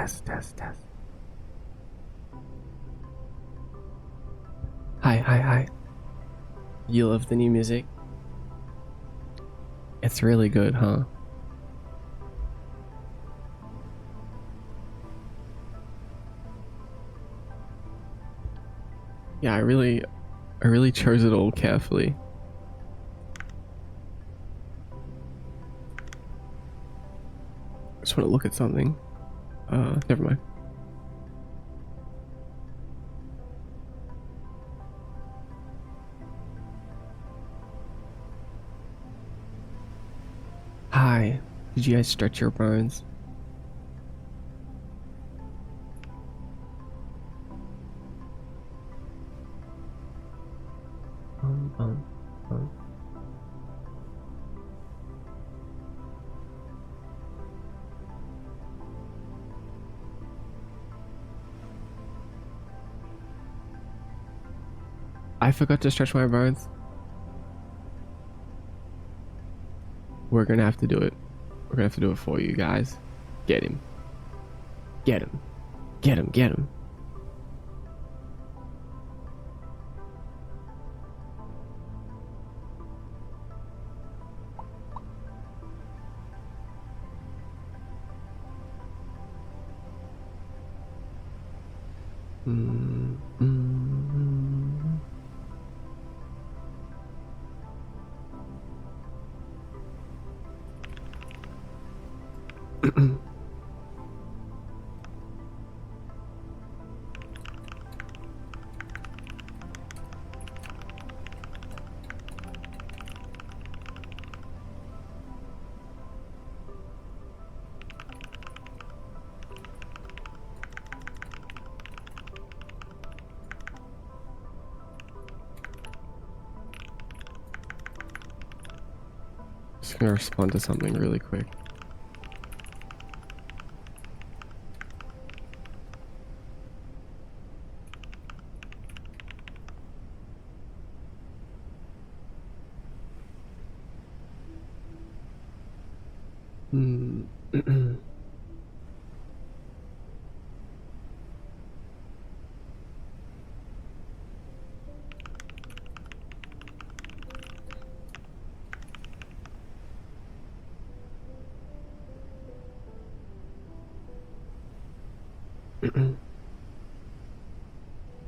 test. Hi. You love the new music? It's really good, huh? Yeah, I really chose it all carefully. I just want to look at something. Never mind. Hi. Did you guys stretch your bones? Um, um, um. I forgot to stretch my bones. We're gonna have to do it. We're gonna have to do it for you guys. Get him. Get him. Get him. Get him. Mm, mm, mm. Just gonna respond to something really quick. Mm.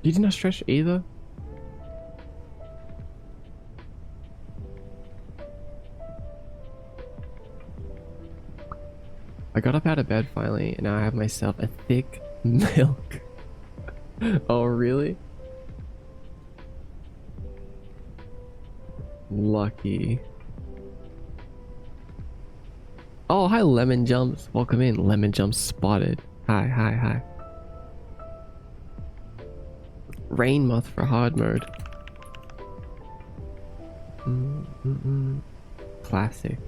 You did not stretch either? I got up out of bed finally, and now I have myself a thick milk. Oh, really? Lucky. Oh, hi, Lemon Jumps. Welcome in. Lemon Jumps spotted. Hi. Rain Moth for hard mode. Classic.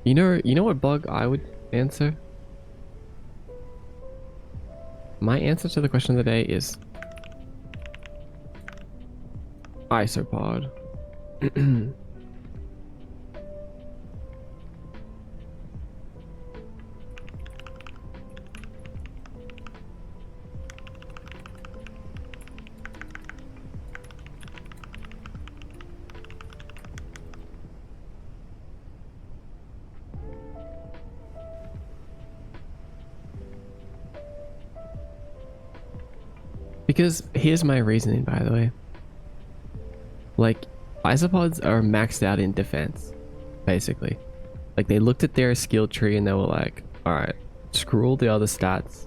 You know what bug I would answer? My answer to the question of the day is isopod. Because here's my reasoning, by the way. Like, isopods are maxed out in defense, basically. Like, they looked at their skill tree and they were like, alright, screw all the other stats.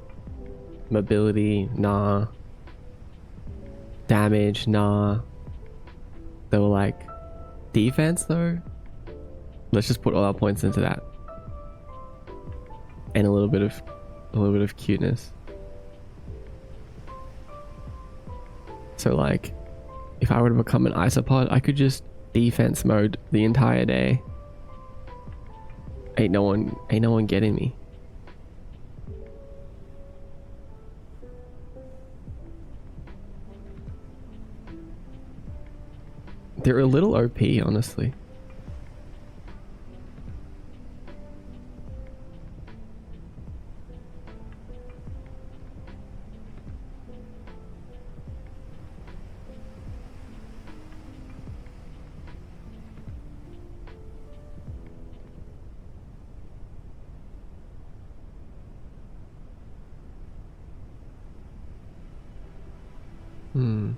Mobility, nah. Damage, nah. They were like, defense though? Let's just put all our points into that. And a little bit of cuteness. So like, if I were to become an isopod, I could just defense mode the entire day. Ain't no one getting me. They're a little OP, honestly. Hmm.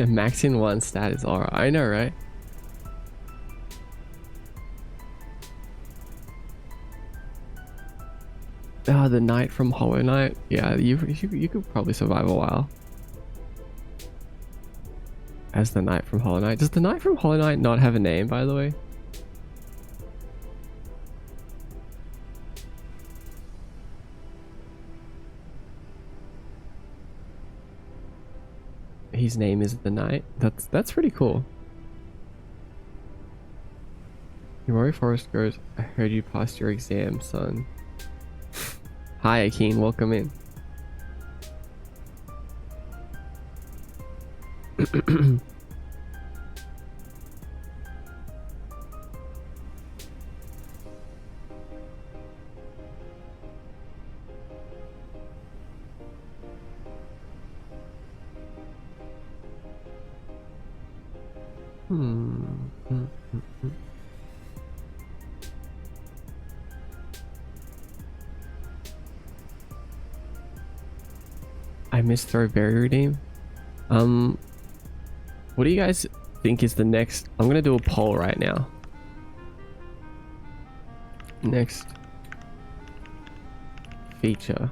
Max in one stat is aura. I know, right? Ah, the knight from Hollow Knight. Yeah, you could probably survive a while as the knight from Hollow Knight. Does the knight from Hollow Knight not have a name, by the way? His name is the knight. That's pretty cool. Yamori Forest goes, I heard you passed your exam, son. Hi, Akeen, welcome in. I missed throw berry redeem. What do you guys think is the next? I'm gonna do a poll right now. Next feature.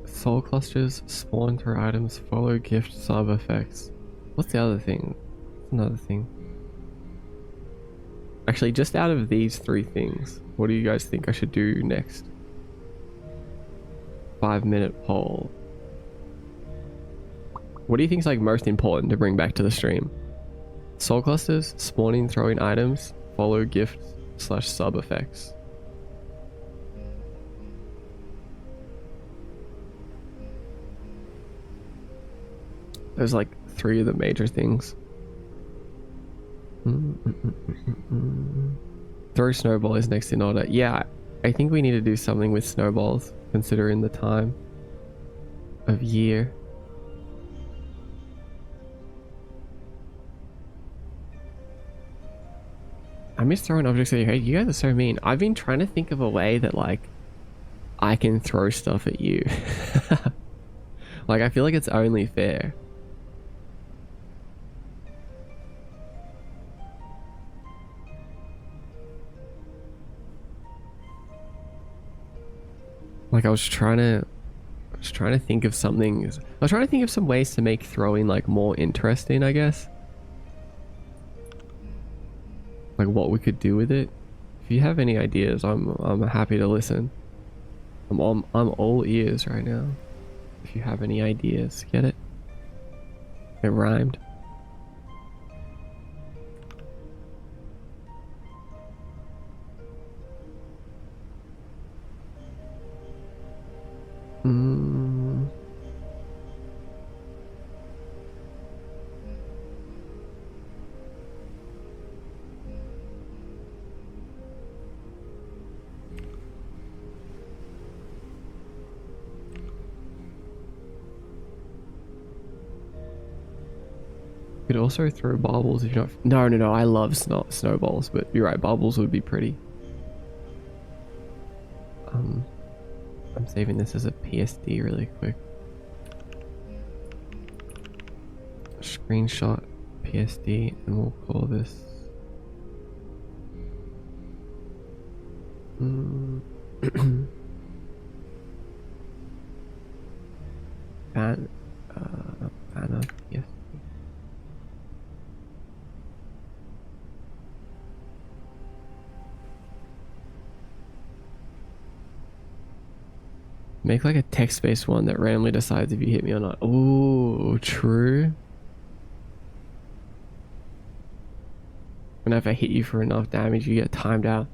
Soul clusters, spawn through items, follow gift sub effects. What's the other thing? Another thing. Actually, just out of these three things, what do you guys think I should do next? 5-minute poll. What do you think is like most important to bring back to the stream? Soul clusters, spawning, throwing items, follow gift / sub effects. There's like 3 of the major things. Throw snowball is next in order. Yeah, I think we need to do something with snowballs, considering the time of year. I miss throwing objects at your head. You guys are so mean. I've been trying to think of a way that like I can throw stuff at you. Like I feel like it's only fair. Like I was trying to think of something. I was trying to think of some ways to make throwing like more interesting, I guess. Like what we could do with it. If you have any ideas, I'm happy to listen. I'm all ears right now. If you have any ideas, get it? It rhymed. Could also throw baubles if you're not. No. I love snowballs, but you're right. Baubles would be pretty. I'm saving this as a PSD really quick. Screenshot PSD, and we'll call this. Banner PSD. Make like a text-based one that randomly decides if you hit me or not. Ooh, true. Whenever I hit you for enough damage, you get timed out.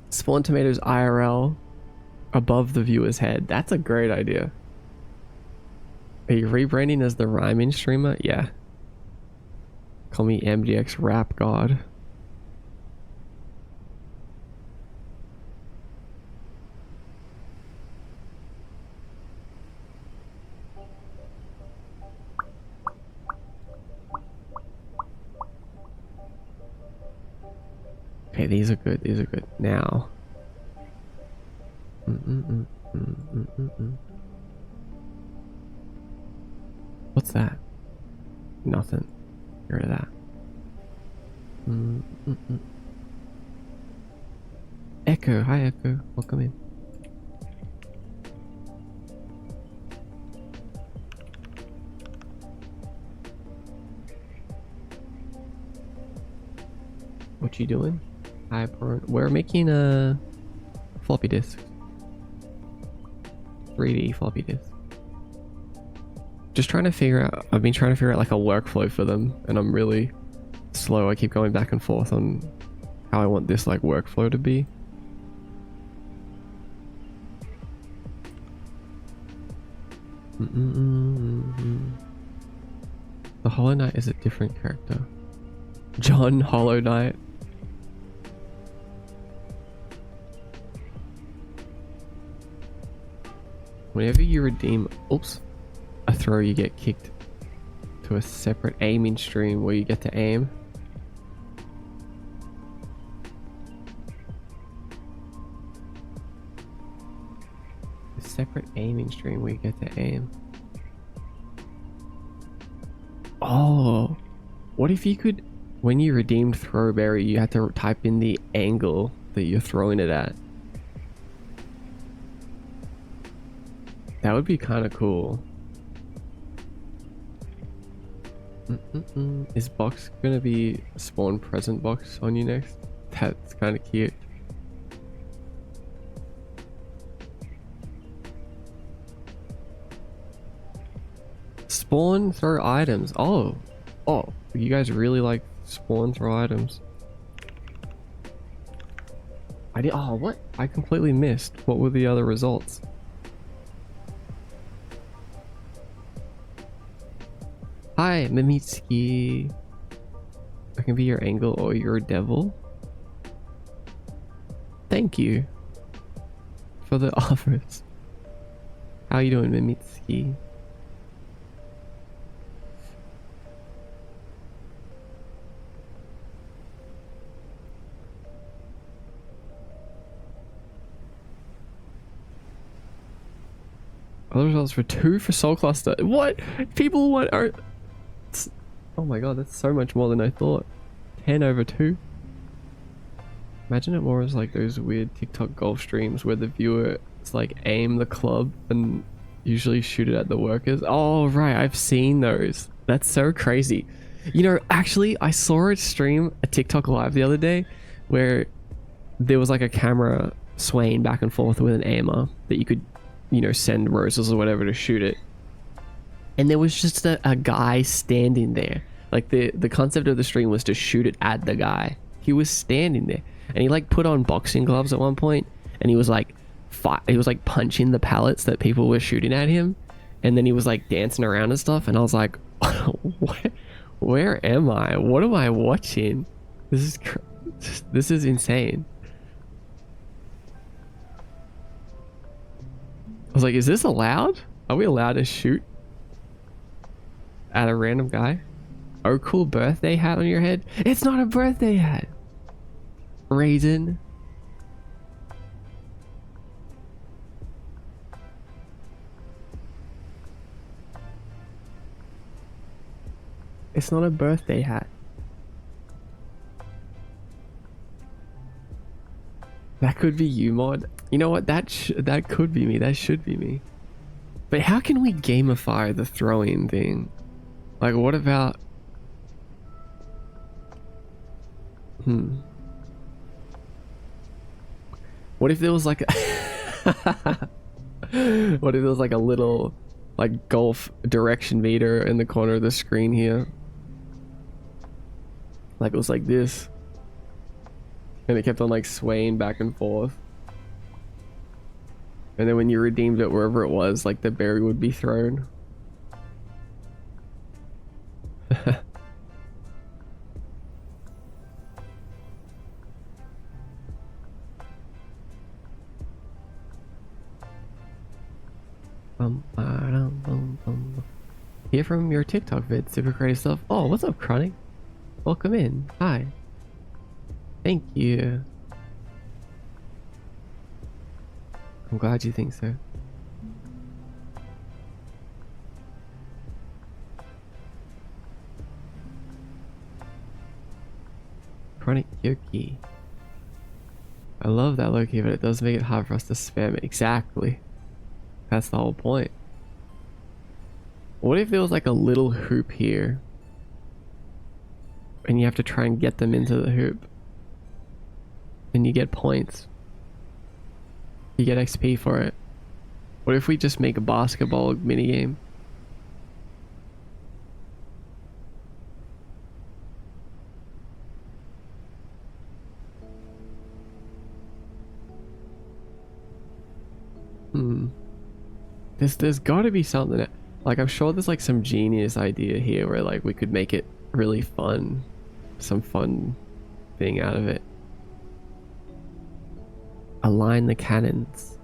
Spawn tomatoes IRL above the viewer's head. That's a great idea. Are you rebranding as the rhyming streamer? Yeah. Call me MDX Rap God. Okay, these are good. These are good. Now. What's that? Nothing. Get rid of that. Echo. Hi, Echo. Welcome in. What you doing? Hi, we're making a floppy disk. 3D floppy disk. Just trying to figure out, I've been trying to figure out like a workflow for them, and I'm really slow. I keep going back and forth on how I want this like workflow to be. The Hollow Knight is a different character. John Hollow Knight. Whenever you redeem, a throw, you get kicked to a separate aiming stream where you get to aim. A separate aiming stream where you get to aim. Oh, what if you could, when you redeemed Throwberry, you had to type in the angle that you're throwing it at? That would be kind of cool. Is box gonna be spawn present box on you next? That's kind of cute. Spawn throw items. Oh, you guys really like spawn throw items. I did. Oh, what? I completely missed. What were the other results? Hi, Mimitsky. I can be your angle or your devil. Thank you for the offers. How you doing, Mimitsky? Other results for 2 for Soul Cluster. What? People want are. Oh my god, that's so much more than I thought. 10 over 2. Imagine it more as like those weird TikTok golf streams where the viewer is like aim the club and usually shoot it at the workers. Oh right, I've seen those. That's so crazy. You know, actually I saw a stream, a TikTok live the other day where there was like a camera swaying back and forth with an aimer that you could, you know, send roses or whatever to shoot it. And there was just a guy standing there. Like the concept of the stream was to shoot it at the guy. He was standing there, and he like put on boxing gloves at one point, and he was like punching the pallets that people were shooting at him, and then he was like dancing around and stuff. And I was like, where am I? What am I watching? This is insane. I was like, is this allowed? Are we allowed to shoot at a random guy? Oh, cool birthday hat on your head. It's not a birthday hat. Raisin. It's not a birthday hat. That could be you, mod. You know what? That could be me. That should be me. But how can we gamify the throwing thing? Like, what about... What if there was like a... What if there was like a little, like, golf direction meter in the corner of the screen here? Like, it was like this. And it kept on, like, swaying back and forth. And then when you redeemed it wherever it was, like, the berry would be thrown. Hear from your TikTok vid, super creative stuff. Oh, what's up, Chronic? Welcome in. Hi. Thank you. I'm glad you think so. Chronic Yoki. I love that Loki, but it does make it hard for us to spam it. Exactly. That's the whole point. What if there was like a little hoop here and you have to try and get them into the hoop and you get points? You get XP for it. What if we just make a basketball minigame? There's got to be something that, like, I'm sure there's like some genius idea here where like we could make it really fun, some fun thing out of it. Align the cannons.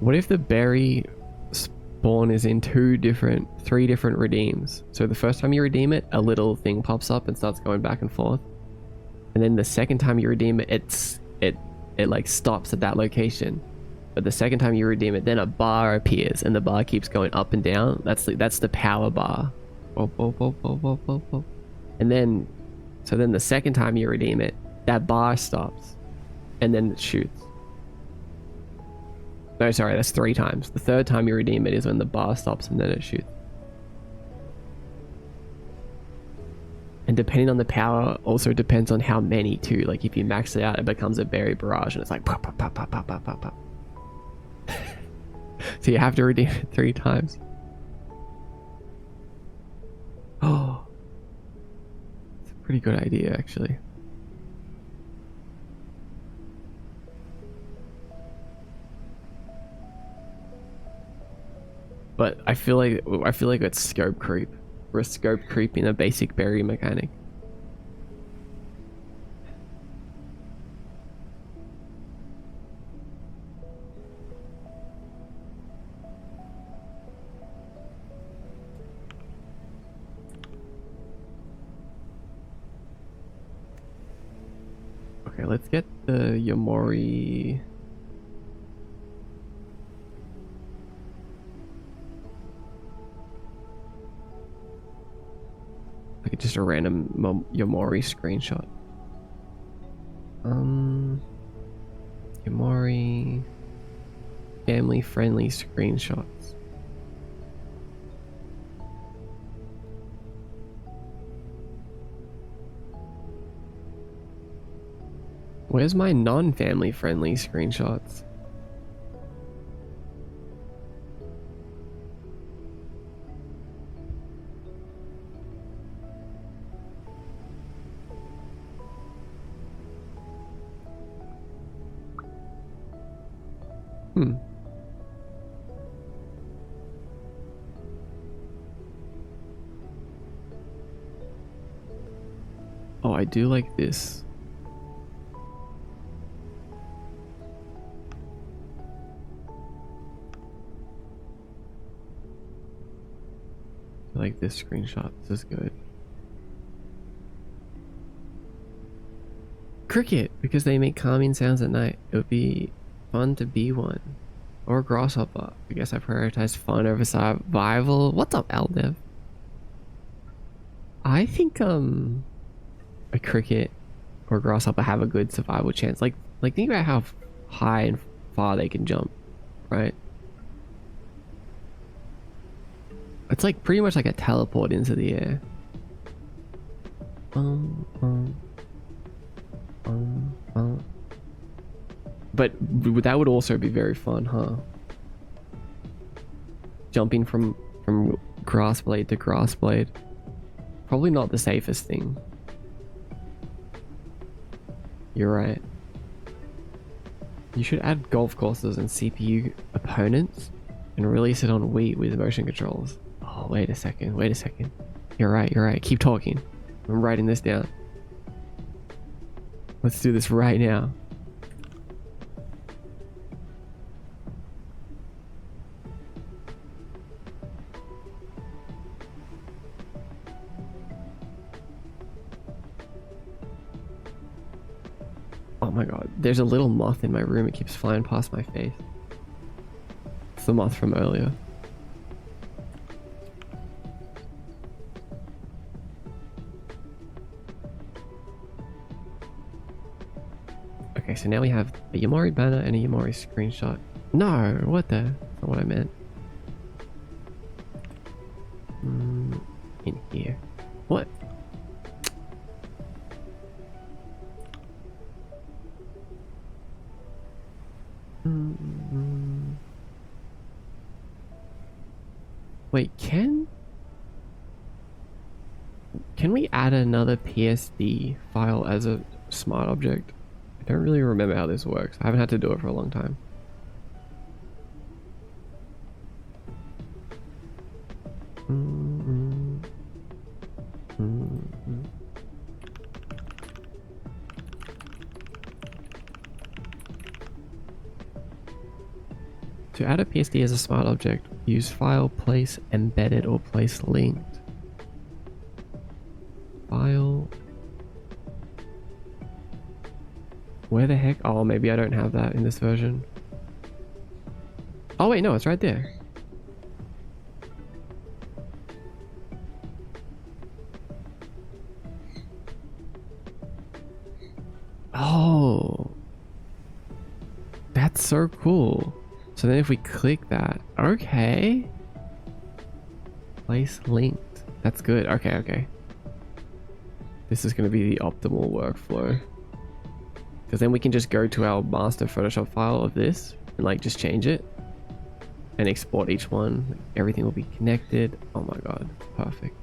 What if the berry spawn is in three different redeems? So the first time you redeem it, a little thing pops up and starts going back and forth. And then the second time you redeem it, it like stops at that location. But the second time you redeem it, then a bar appears and the bar keeps going up and down. That's the power bar. And then, so then the second time you redeem it, that bar stops and then it shoots. No, sorry, that's 3 times. The third time you redeem it is when the bar stops and then it shoots. And depending on the power, also depends on how many too. Like if you max it out, it becomes a berry barrage and it's like pop, pop, pop, pop, pop, pop, pop, pop. So you have to redeem it 3 times. Oh, it's a pretty good idea actually. But I feel like it's scope creep. We're scope creeping a basic berry mechanic. Okay, let's get the Yomori. Like just a random Yomori screenshot. Yomori family friendly screenshots. Where's my non-family friendly screenshots? Oh, I do like this. I like this screenshot. This is good. Cricket, because they make calming sounds at night. It would be fun to be one. Or grasshopper. I guess I prioritize fun over survival. What's up, Aldev? I think a cricket or grasshopper have a good survival chance. Like think about how high and far they can jump, right? It's like pretty much like a teleport into the air. But that would also be very fun, huh? Jumping from grass blade to grass blade. Probably not the safest thing. You're right. You should add golf courses and CPU opponents and release it on Wii with motion controls. Oh, wait a second. You're right. Keep talking. I'm writing this down. Let's do this right now. Oh my god, there's a little moth in my room. It keeps flying past my face. It's the moth from earlier. Okay, so now we have a Yamori banner and a Yamori screenshot. No, what the? That's not what I meant. In here. What? Wait, can we add another PSD file as a smart object? I don't really remember how this works. I haven't had to do it for a long time. To add a PSD as a smart object, use file, place, embedded, or place linked. File. Where the heck? Oh, maybe I don't have that in this version. Oh wait, no, it's right there. Oh. That's so cool. So then if we click that, okay. Place linked. That's good. Okay. This is going to be the optimal workflow. Because then we can just go to our master Photoshop file of this and like just change it and export each one. Everything will be connected. Oh my god, perfect.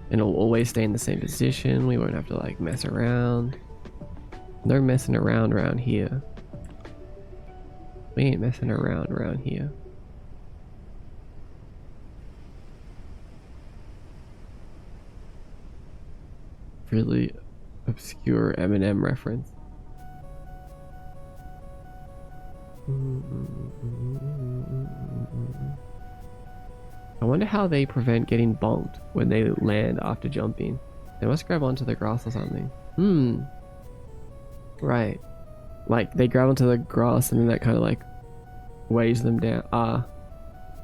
And it'll always stay in the same position. We won't have to like mess around. No messing around here. We ain't messing around here. Really obscure Eminem reference. I wonder how they prevent getting bonked when they land after jumping. They must grab onto the grass or something. Right. Like they grab onto the grass and then that kind of like weighs them down.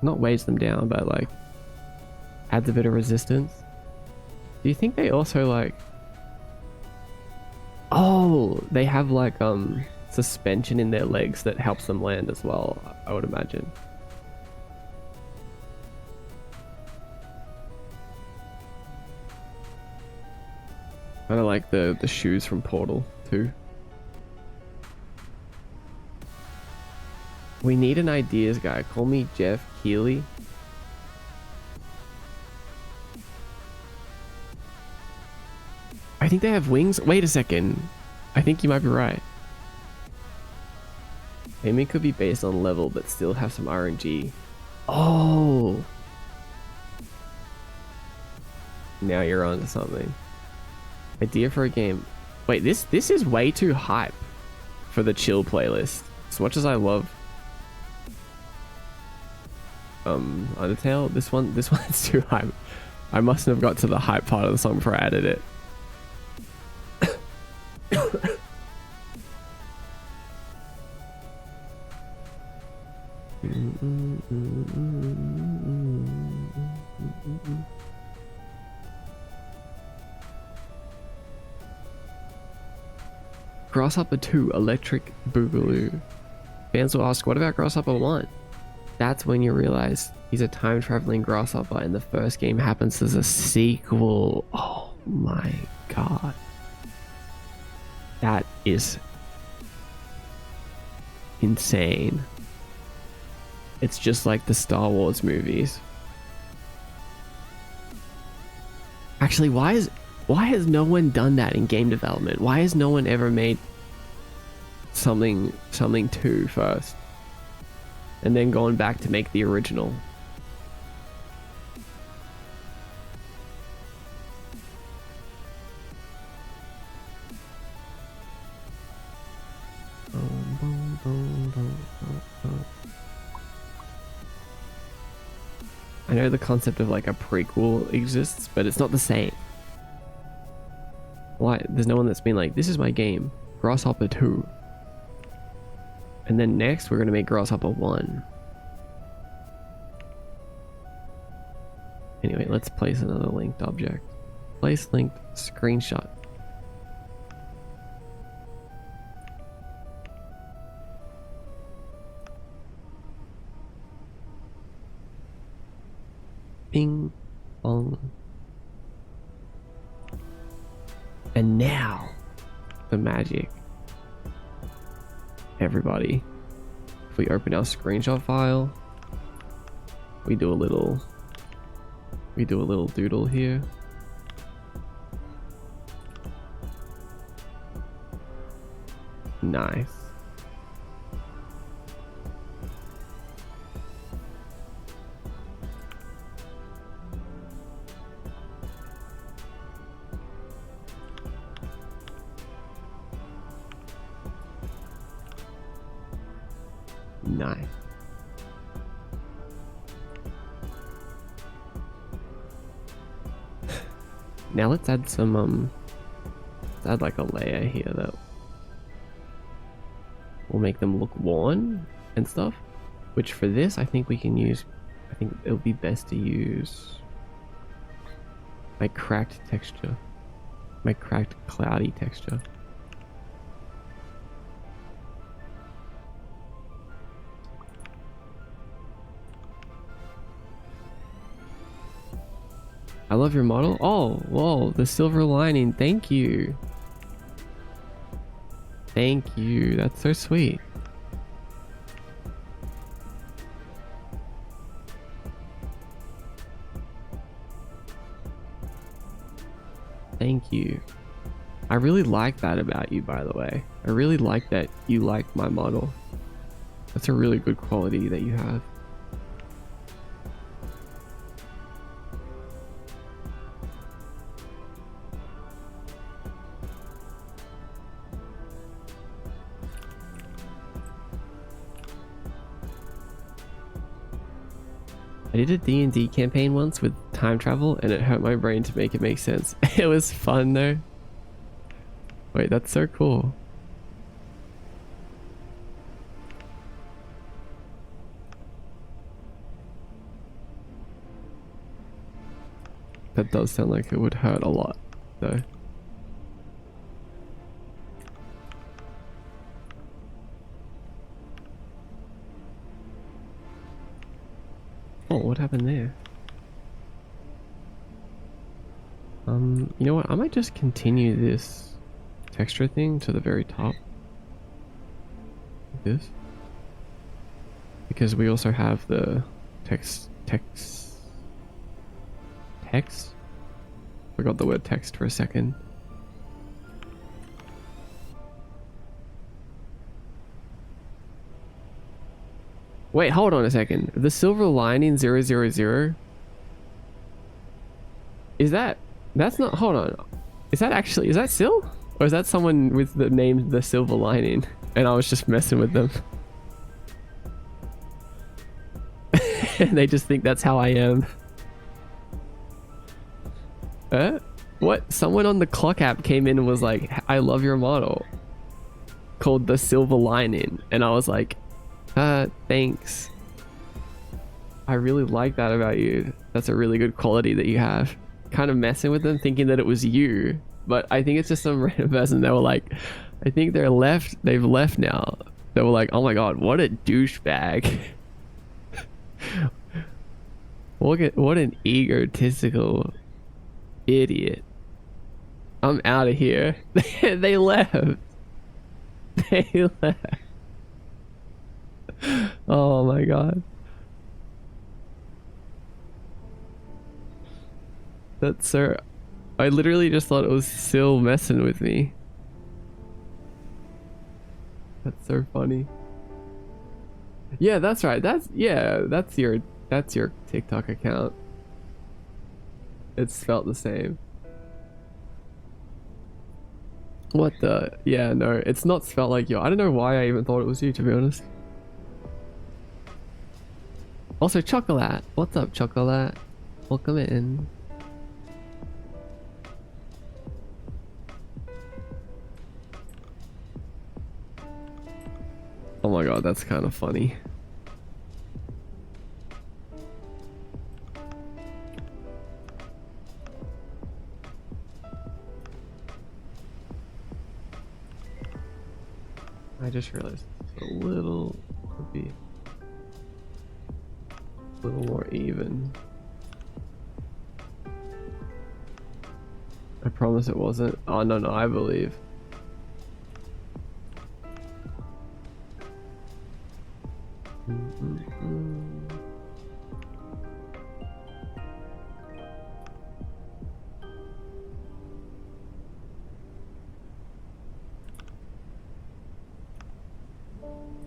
Not weighs them down, but like adds a bit of resistance. Do you think they also like... Oh, they have like suspension in their legs that helps them land as well, I would imagine. Kind of like the shoes from Portal 2. We need an ideas guy. Call me Jeff Keighley. I think they have wings. Wait a second. I think you might be right. Aiming could be based on level, but still have some RNG. Oh. Now you're on to something. Idea for a game. Wait, this is way too hype for the chill playlist. As much as I love Undertale, this one's too hype. I mustn't have got to the hype part of the song before I added it. Grasshopper 2 Electric Boogaloo. Fans will ask, what about Grasshopper 1? That's when you realize he's a time traveling grasshopper and the first game happens as a sequel. Oh my god. That is insane. It's just like the Star Wars movies. Actually, why has no one done that in game development? Why has no one ever made something 2 first and then gone back to make the original? I know the concept of like a prequel exists, but it's not the same. Why? There's no one that's been like, this is my game, Grasshopper 2. And then next we're going to make Grasshopper 1. Anyway, let's place another linked object. Place linked screenshot. Bing bong. And now the magic. Everybody, if we open our screenshot file, we do a little doodle here. Nice. Nice. Now let's add some let's add like a layer here that will make them look worn and stuff, which for this I think it'll be best to use my cracked texture, my cracked cloudy texture. I love your model. Oh, whoa, the silver lining. Thank you. Thank you. That's so sweet. Thank you. I really like that about you, by the way. I really like that you like my model. That's a really good quality that you have. I did a D&D campaign once with time travel and it hurt my brain to make it make sense. It was fun though. Wait, that's so cool. That does sound like it would hurt a lot though. Oh, what happened there? You know what? I might just continue this texture thing to the very top. Like this. Because we also have the text. Forgot the word text for a second. Wait, hold on a second. The silver lining 000? That's not, hold on. Is that Sil? Or is that someone with the name The Silver Lining? And I was just messing with them. And they just think that's how I am. What? Someone on the Clock app came in and was like, I love your model. Called The Silver Lining. And I was like, thanks. I really like that about you. That's a really good quality that you have. Kind of messing with them, thinking that it was you, but I think it's just some random person. They were like, I think they're left. They've left now. They were like, oh my god, what a douchebag. What an egotistical idiot. I'm out of here. They left. They left. Oh my god. That's so... I literally just thought it was still messing with me. That's so funny. Yeah, that's right. That's your TikTok account. It's spelled the same. What the? Yeah, no, it's not spelled like you. I don't know why I even thought it was you, to be honest. Also, Chocolate. What's up, Chocolate? Welcome in. Oh my god, that's kind of funny. I just realized it's a little, could be a little more even. I promise it wasn't. Oh no, I believe.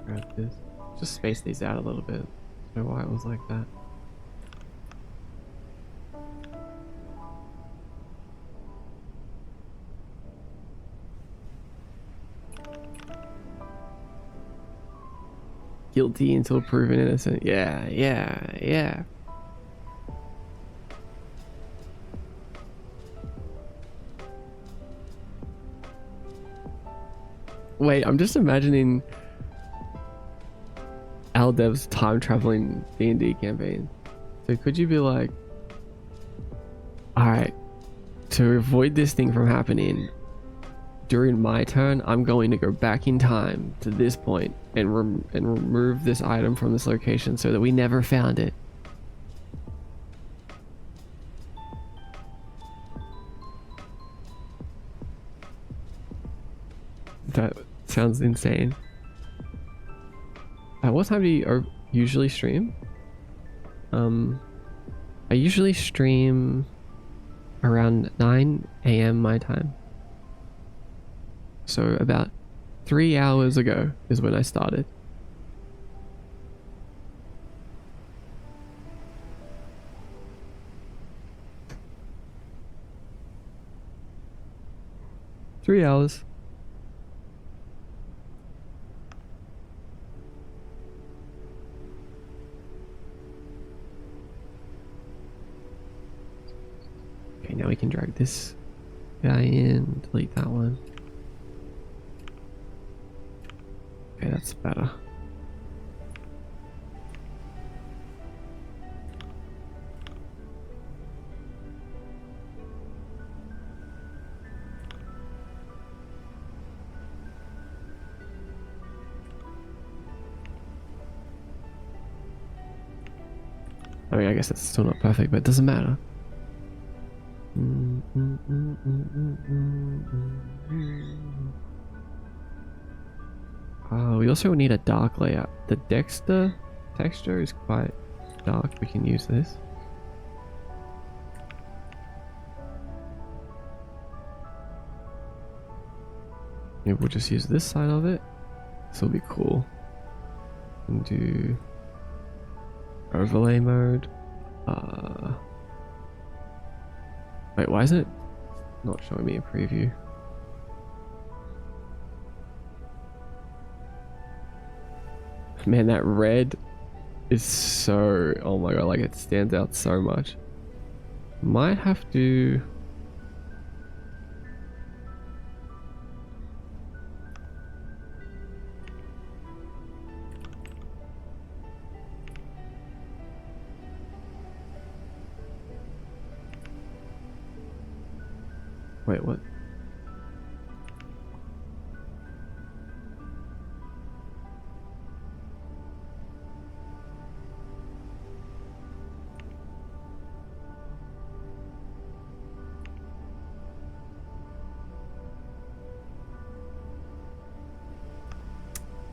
Grab this. Just space these out a little bit. I don't know why it was like that. Guilty until proven innocent. Yeah. Wait, I'm just imagining Aldev's time traveling D&D campaign. So could you be like, alright, to avoid this thing from happening, during my turn, I'm going to go back in time to this point and remove this item from this location so that we never found it. That sounds insane. At what time do you usually stream? I usually stream around 9 a.m. my time. So about 3 hours ago is when I started. Three hours. Okay, now we can drag this guy in, delete that one. Okay, that's better. I mean, I guess it's still not perfect, but it doesn't matter. We also need a dark layout. The Dexter texture is quite dark. We can use this. Maybe we'll just use this side of it. This will be cool. And do overlay mode. Wait, why is it not showing me a preview? Man, that red is so... oh my god, like it stands out so much. Might have to... Wait, what?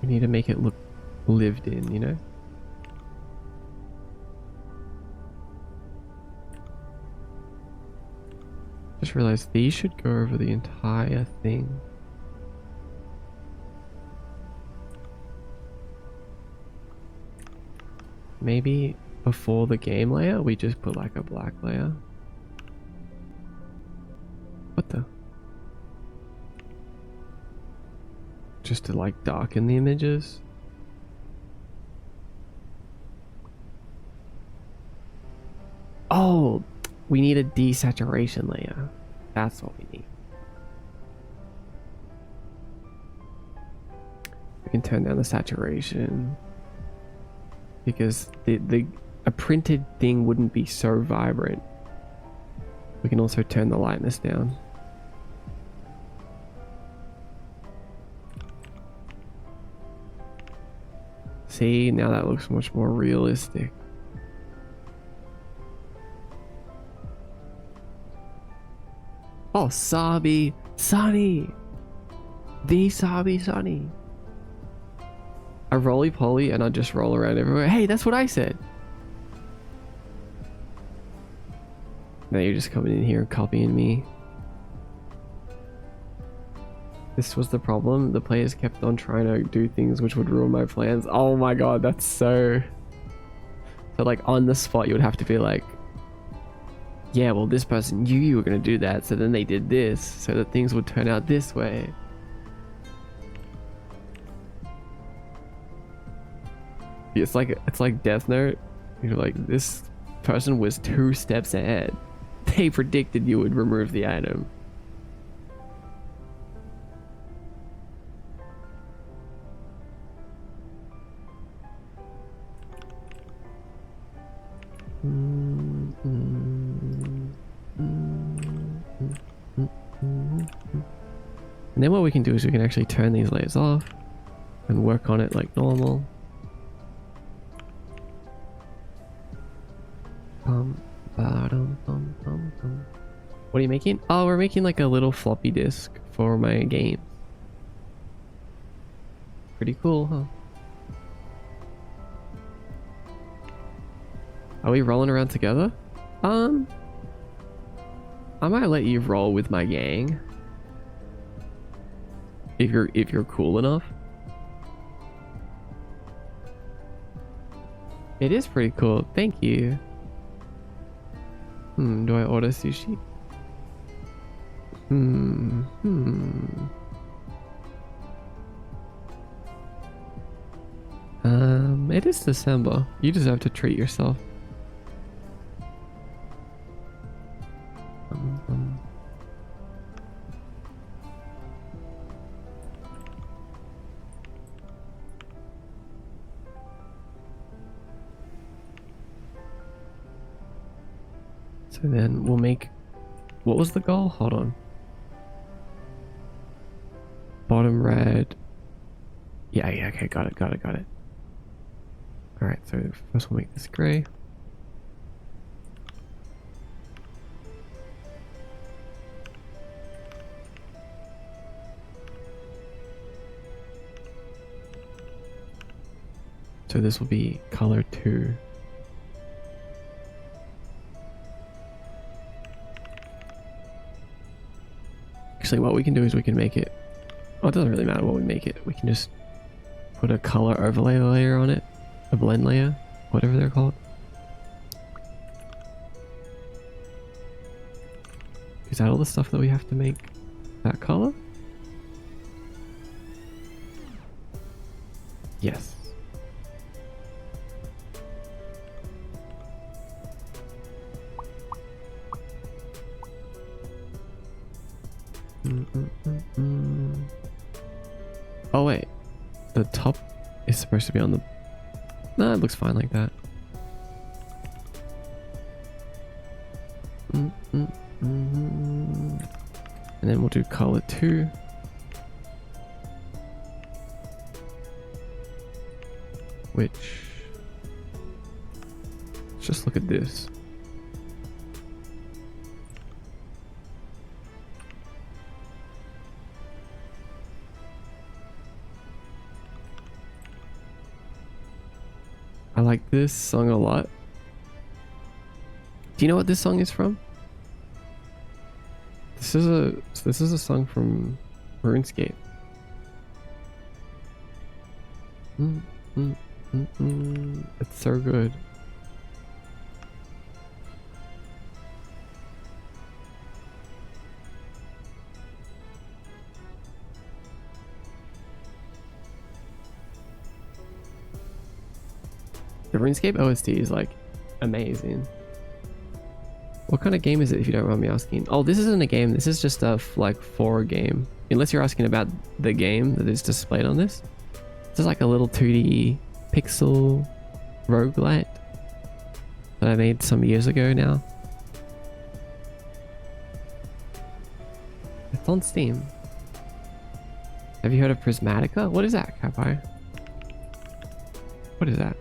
We need to make it look lived in, you know? Just realized these should go over the entire thing. Maybe before the game layer, we just put like a black layer. What the? Just to like darken the images. Oh, we need a desaturation layer. That's what we need. We can turn down the saturation because a printed thing wouldn't be so vibrant. We can also turn the lightness down. See, now that looks much more realistic. Oh, Sabi Sunny! The Sabi Sunny! A roly-poly and I just roll around everywhere. Hey, that's what I said! Now you're just coming in here and copying me. This was the problem. The players kept on trying to do things which would ruin my plans. Oh my god, that's so... So like on the spot you would have to be like, yeah, well this person knew you were going to do that, so then they did this, so that things would turn out this way. It's like Death Note. You're like, this person was 2 steps ahead. They predicted you would remove the item. And then what we can do is we can actually turn these layers off and work on it like normal. What are you making? Oh, we're making like a little floppy disk for my game. Pretty cool, huh? Are we rolling around together? I might let you roll with my gang. If you're cool enough. It is pretty cool. Thank you. Do I order sushi? It is December. You deserve to treat yourself. So then we'll make... What was the goal? Hold on. Bottom red. Yeah, okay, got it. Alright, so first we'll make this gray. So this will be color 2. Actually, what we can do is we can make it... Oh, it doesn't really matter what we make it. We can just put a color overlay layer on it. A blend layer. Whatever they're called. Is that all the stuff that we have to make that color? Yes. Oh wait, the top is supposed to be on the... Nah, it looks fine like that. And then we'll do color 2. Which, let's just look at this. I like this song a lot. Do you know what this song is from? This is a song from RuneScape. It's so good. The RuneScape OST is like amazing. What kind of game is it, if you don't mind me asking? Oh, this isn't a game. This is just a like for a game. Unless you're asking about the game that is displayed on this. This is like a little 2D pixel roguelite that I made some years ago now. It's on Steam. Have you heard of Prismatica? What is that, Capi? What is that?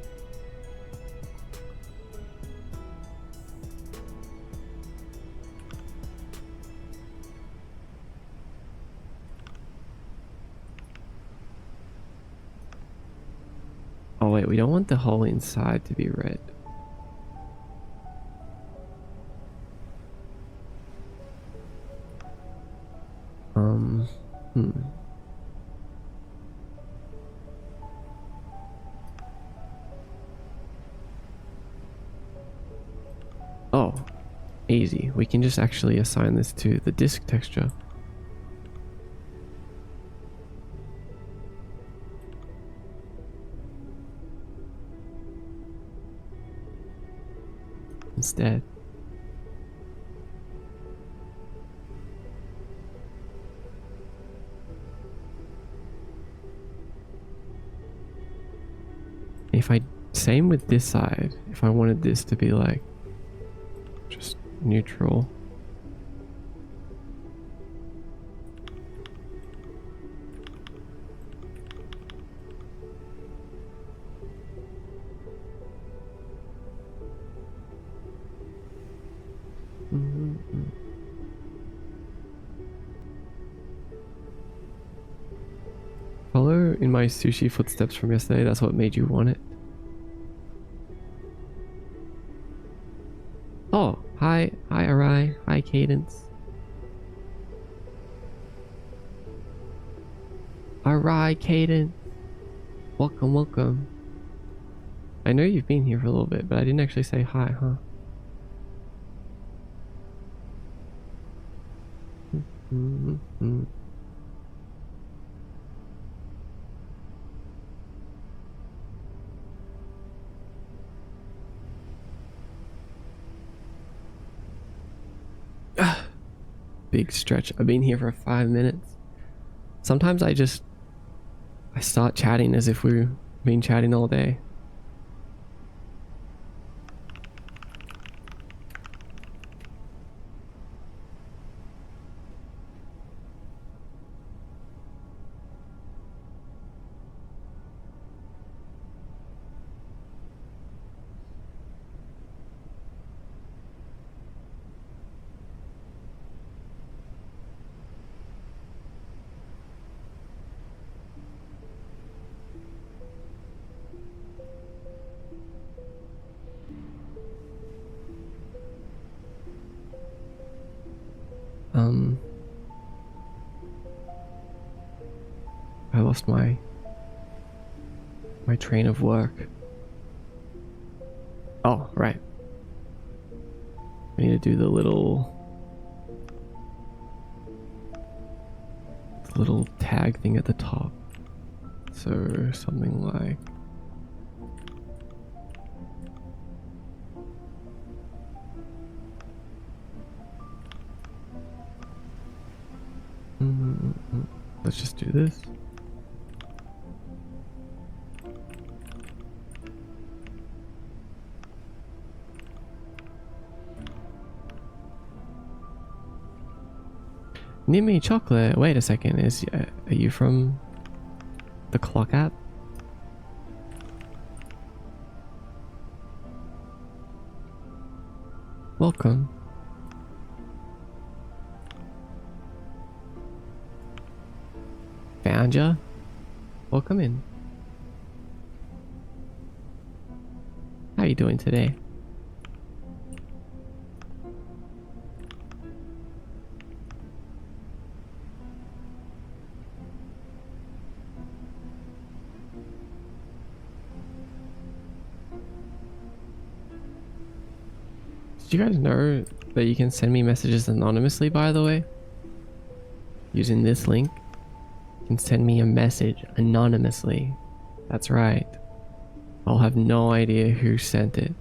Oh wait, we don't want the whole inside to be red. Oh, easy. We can just actually assign this to the disk texture. Instead. If I, same with this side, if I wanted this to be like just neutral. Follow in my sushi footsteps from yesterday. That's what made you want it. Oh, hi Arai, hi Cadence. Arai, Cadence. Welcome, welcome. I know you've been here for a little bit, but I didn't actually say hi, huh? Big stretch. I've been here for 5 minutes. Sometimes I start chatting as if we've been chatting all day. I lost my train of work. Oh, right. I need to do the little tag thing at the top. So something like let's just do this. Nimmy Chocolate. Wait a second. Are you from the Clock app? Welcome. Found ya. Welcome in. How you doing today? Did you guys know that you can send me messages anonymously, by the way? Using this link, you can send me a message anonymously. That's right. I'll have no idea who sent it.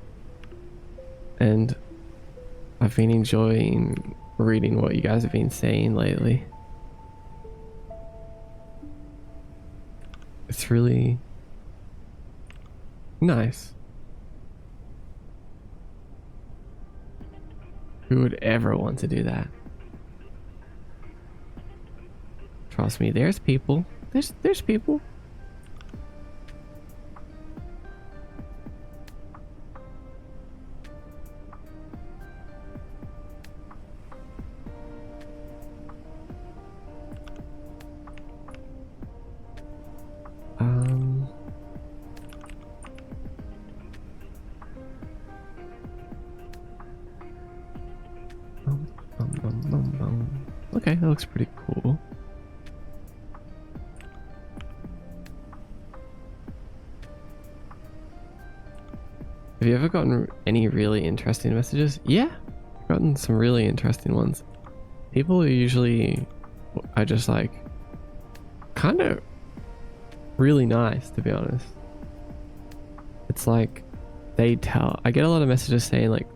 And I've been enjoying reading what you guys have been saying lately. It's really nice. Who would ever want to do that? Trust me, there's people. There's people. Okay, that looks pretty cool. Have you ever gotten any really interesting messages? Yeah, I've gotten some really interesting ones. People are just like kind of really nice, to be honest. It's like I get a lot of messages saying like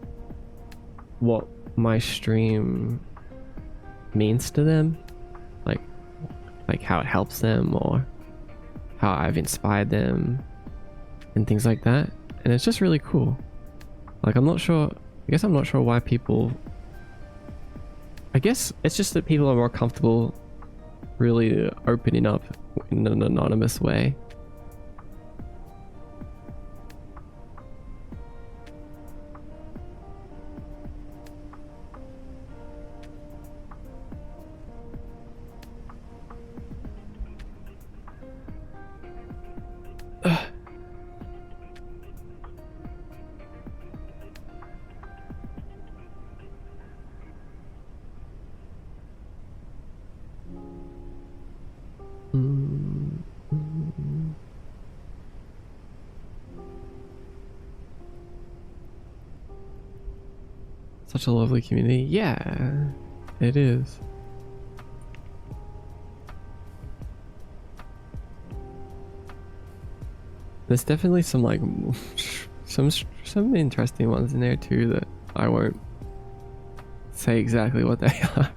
what my stream means to them, like how it helps them or how I've inspired them and things like that, and it's just really cool. Like I guess I'm not sure why people, I guess it's just that people are more comfortable really opening up in an anonymous way. Such a lovely community. Yeah, it is. There's definitely some like some interesting ones in there too that I won't say exactly what they are.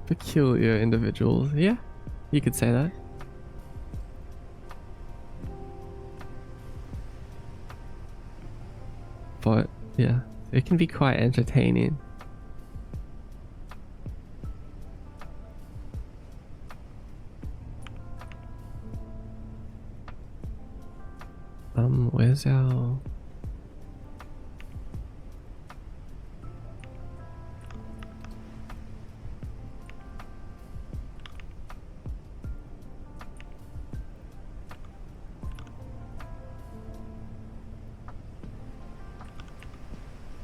Peculiar individuals. Yeah, you could say that. But yeah, it can be quite entertaining. Where's our...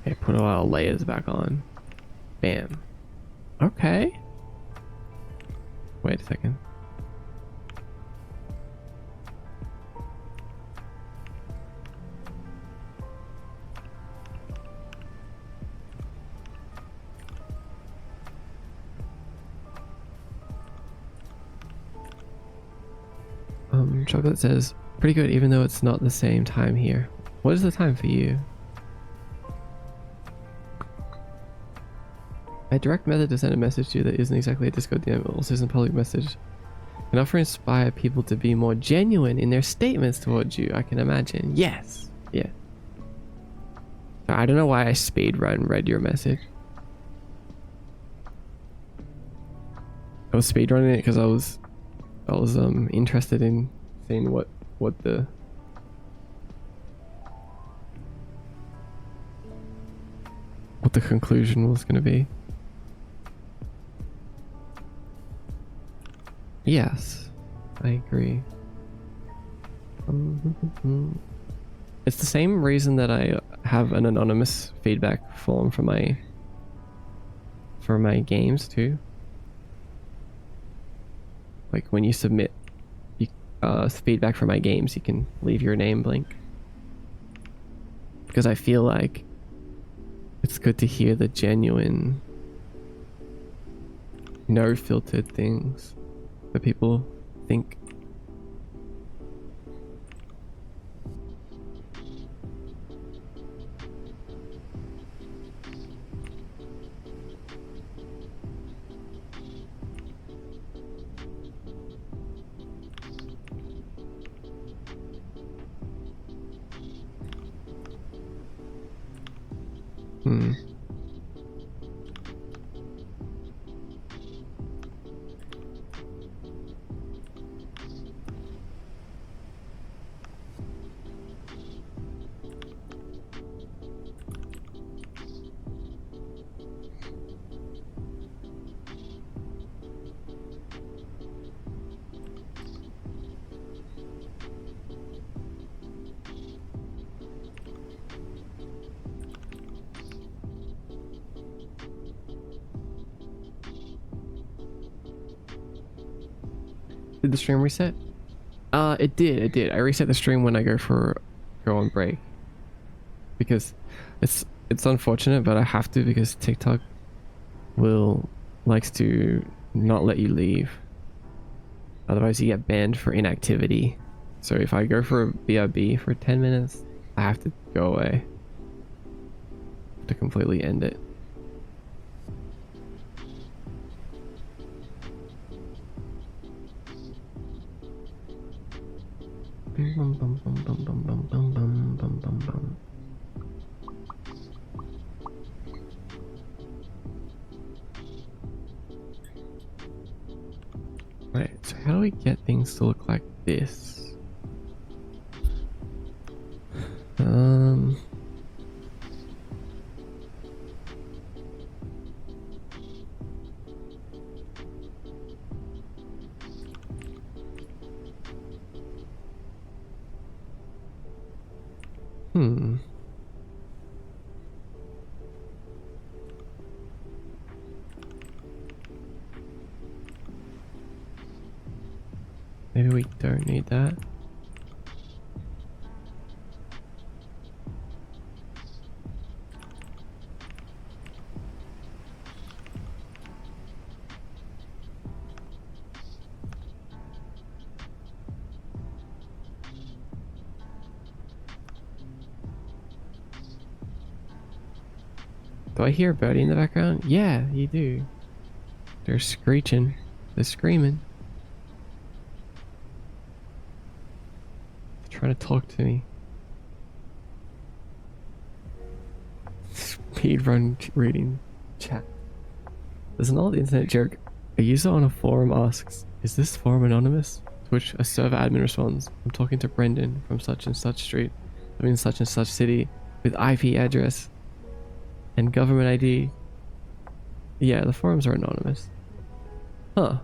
Okay, put all our layers back on. Bam. Okay. Wait a second. Chocolate says, pretty good even though it's not the same time here. What is the time for you? A direct method to send a message to you that isn't exactly a Discord DM, but also isn't a public message. Can offer inspire people to be more genuine in their statements towards you, I can imagine. Yes. Yeah. I don't know why I speed read your message. I was speed running it because I was interested in seeing what the conclusion was going to be. Yes, I agree. It's the same reason that I have an anonymous feedback form for my games too. Like when you submit feedback for my games, you can leave your name blank. Because I feel like it's good to hear the genuine, no filtered things that people think. Did the stream reset? It did. I reset the stream when I go on break. Because it's unfortunate, but I have to because TikTok likes to not let you leave. Otherwise you get banned for inactivity. So if I go for a BRB for 10 minutes, I have to go away to completely end it. Right, so how do we get things to look like this? Maybe we don't need that. Do I hear a birdie in the background? Yeah, you do. They're screeching. They're screaming. They're trying to talk to me. Speedrun reading chat. There's an old internet joke. A user on a forum asks, "Is this forum anonymous?" To which a server admin responds, "I'm talking to Brendan from such and such street, living in such and such city, with IP address and government ID." Yeah, the forums are anonymous. Huh.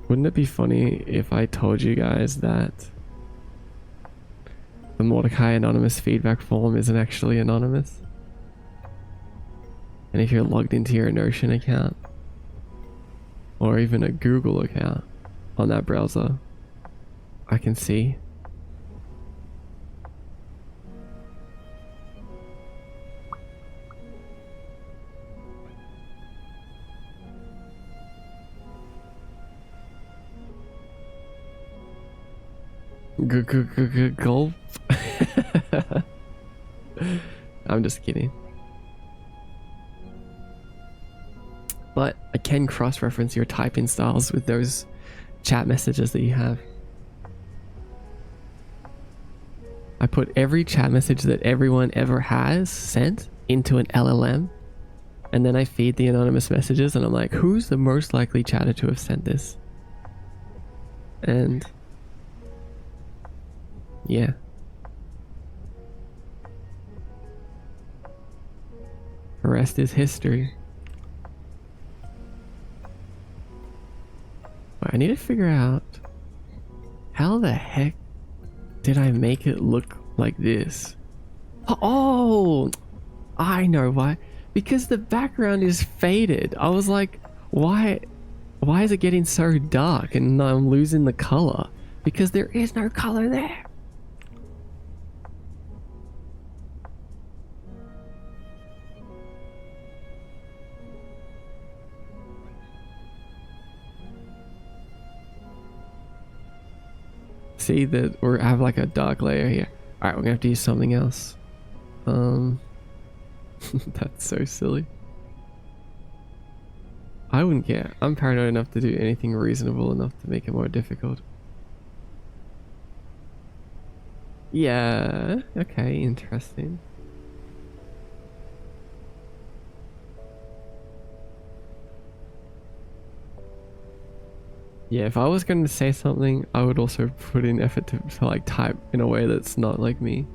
Wouldn't it be funny if I told you guys that the Mordecai anonymous feedback form isn't actually anonymous? And if you're logged into your Notion account, or even a Google account on that browser, I can see. Gulp. I'm just kidding. But I can cross-reference your typing styles with those chat messages that you have. I put every chat message that everyone ever has sent into an LLM, and then I feed the anonymous messages, and I'm like, who's the most likely chatter to have sent this? And yeah. The rest is history. I need to figure out how the heck did I make it look like this? Oh, I know why. Because the background is faded. I was like, why is it getting so dark and I'm losing the color? Because there is no color there. See that we have like a dark layer here. All right, we're gonna have to use something else. That's so silly. I wouldn't care. I'm paranoid enough to do anything reasonable enough to make it more difficult. Yeah, okay, interesting. Yeah, if I was going to say something, I would also put in effort to like type in a way that's not like me.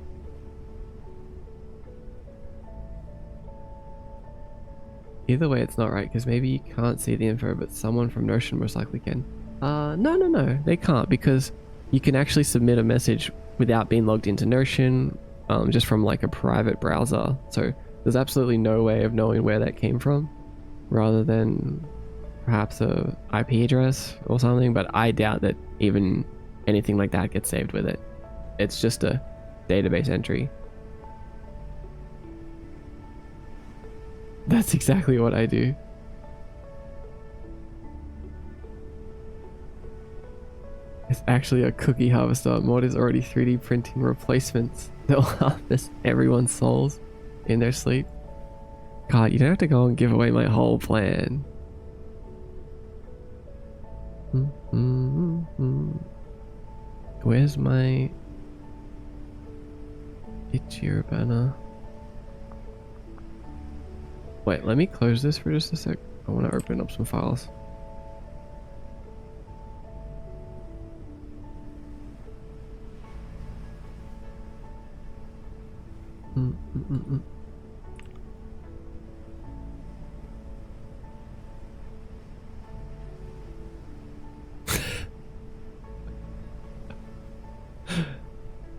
Either way, it's not right, because maybe you can't see the info, but someone from Notion most likely can. No, they can't, because you can actually submit a message without being logged into Notion, just from like a private browser. So there's absolutely no way of knowing where that came from, rather than perhaps a IP address or something, but I doubt that even anything like that gets saved with it. It's just a database entry. That's exactly what I do. It's actually a cookie harvester. Mod is already 3D printing replacements that will harvest everyone's souls in their sleep. God, you don't have to go and give away my whole plan. Where's my Ichiro banner? Wait, let me close this for just a sec. I want to open up some files.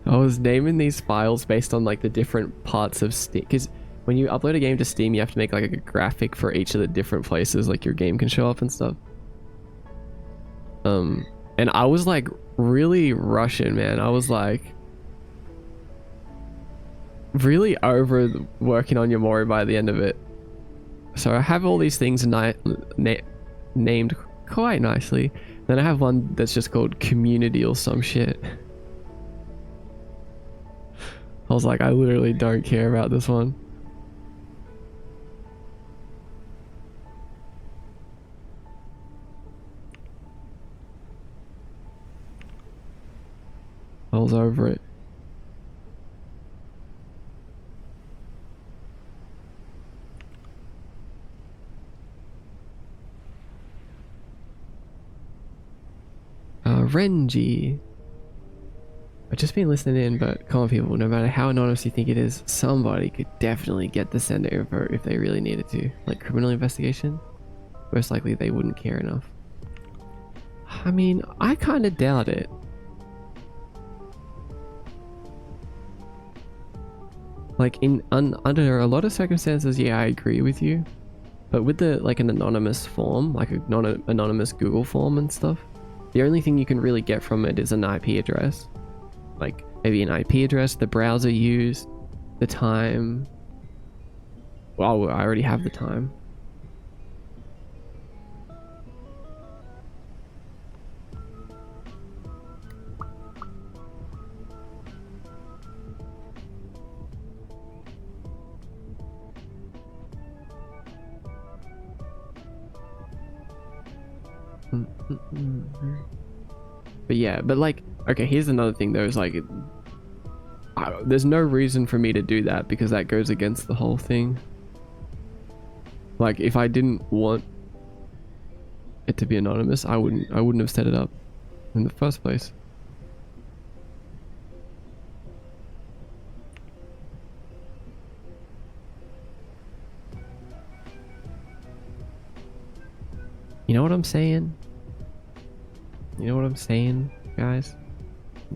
I was naming these files based on like the different parts of Steam, because when you upload a game to Steam, you have to make like a graphic for each of the different places like your game can show up and stuff. And I was like really rushing, man. I was like really over working on Yomori by the end of it. So I have all these things named quite nicely. Then I have one that's just called community or some shit. I was like, I literally don't care about this one. I was over it. Renji. I've just been listening in, but come on people, no matter how anonymous you think it is, somebody could definitely get the sender info if they really needed to. Like criminal investigation, most likely they wouldn't care enough. I mean, I kind of doubt it. Like under a lot of circumstances, yeah, I agree with you. But with the like an anonymous form, like a non-anonymous Google form and stuff, the only thing you can really get from it is an IP address. Like maybe an IP address, the browser used, the time. Well, I already have the time. But yeah, but like, okay, here's another thing though, is like, there's no reason for me to do that because that goes against the whole thing. Like, if I didn't want it to be anonymous, I wouldn't have set it up in the first place. You know what I'm saying? You know what I'm saying, guys?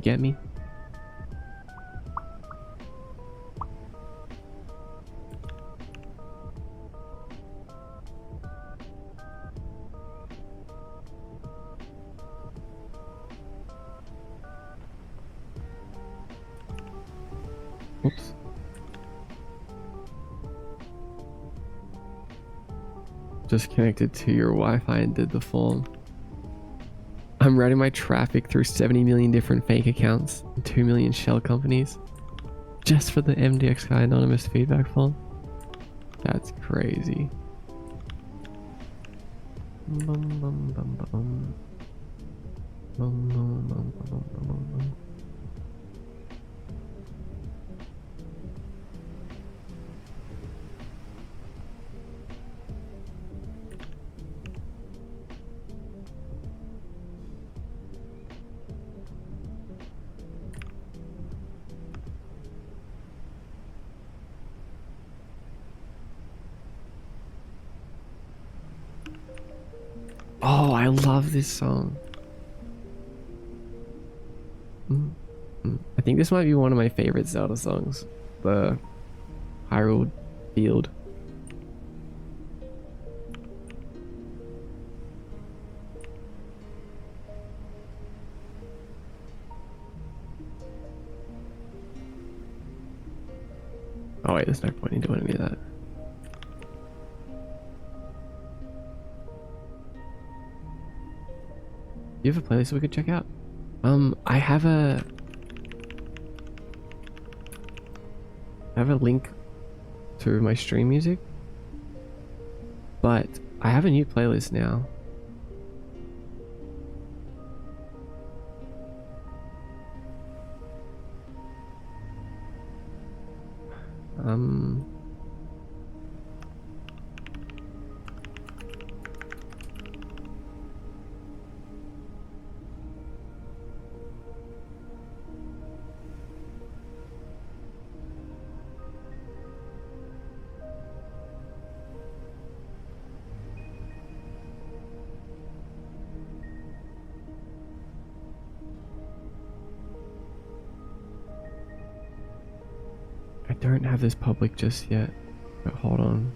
Get me? Oops. Just connected to your Wi-Fi and did the form. I'm routing my traffic through 70 million different fake accounts and 2 million shell companies just for the MDX guy anonymous feedback form. That's crazy. Oh, I love this song. I think this might be one of my favorite Zelda songs. The Hyrule Field. Oh wait, there's no point in doing any of that. Do you have a playlist we could check out? I have a link to my stream music, but I have a new playlist now. I don't have this public just yet, but hold on.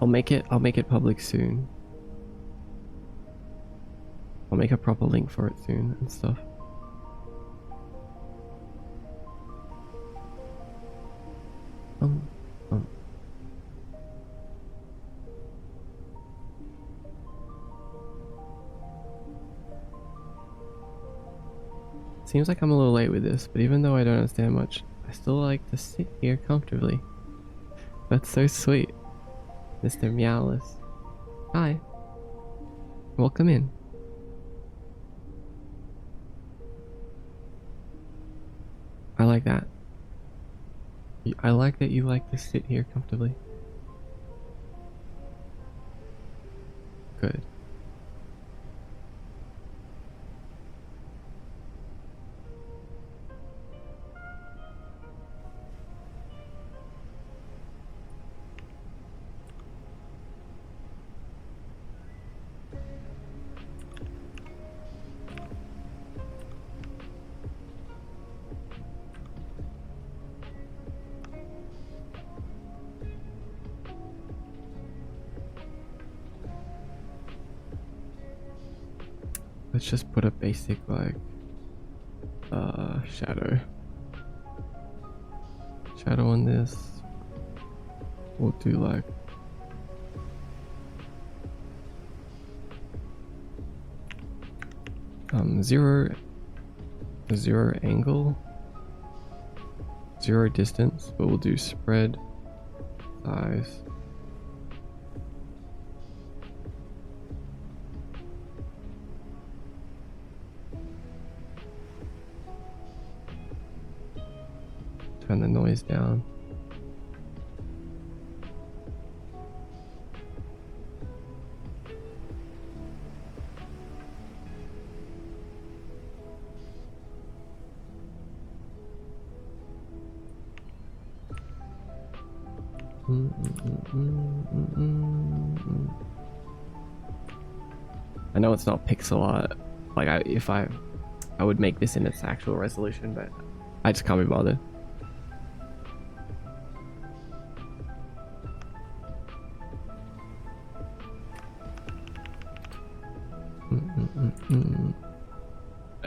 I'll make it public soon. I'll make a proper link for it soon and stuff. Seems like I'm a little late with this, but even though I don't understand much, I still like to sit here comfortably. That's so sweet. Mr. Meowless. Hi. Welcome in. I like that. I like that you like to sit here comfortably. Good. Let's just put a basic like shadow on this. We'll do like 0 angle, 0 distance, but we'll do spread, size. Turn the noise down. I know it's not pixel art. Like I would make this in its actual resolution, but I just can't be bothered.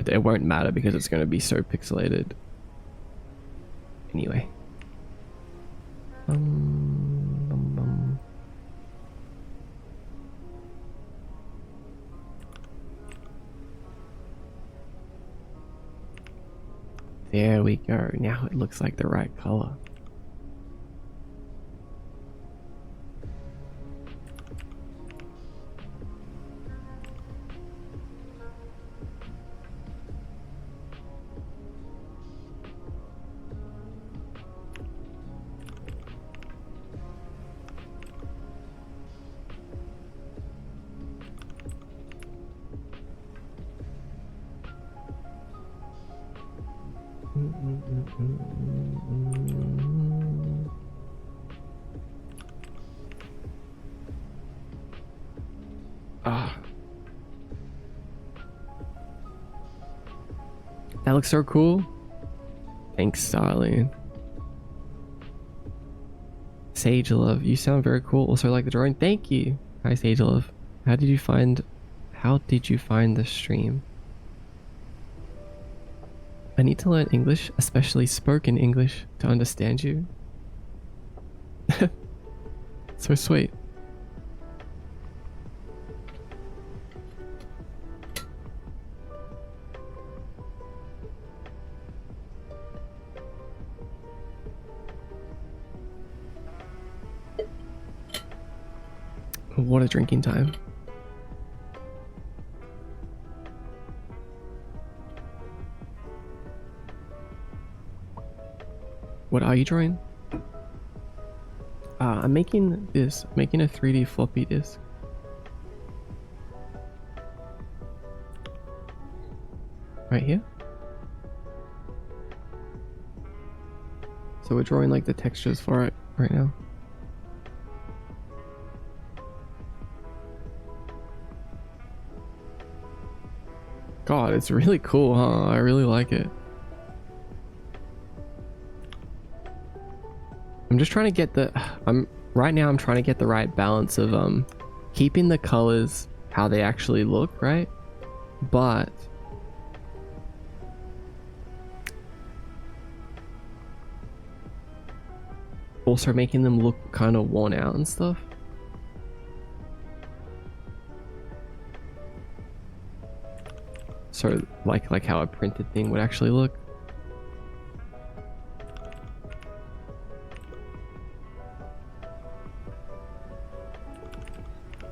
It won't matter because it's going to be so pixelated. Anyway. There we go. Now it looks like the right color. That looks so cool. Thanks, Starling. Sage Love, you sound very cool. Also like the drawing. Thank you. Hi, Sage Love. How did you find the stream? I need to learn English, especially spoken English, to understand you. So sweet. What a drinking time. What are you drawing? I'm making this, making a 3D floppy disk. Right here. So we're drawing like the textures for it right now. God, it's really cool, huh? I really like it. I'm just trying to get the right now I'm trying to get the right balance of keeping the colors how they actually look, right? But also making them look kind of worn out and stuff. So like how a printed thing would actually look.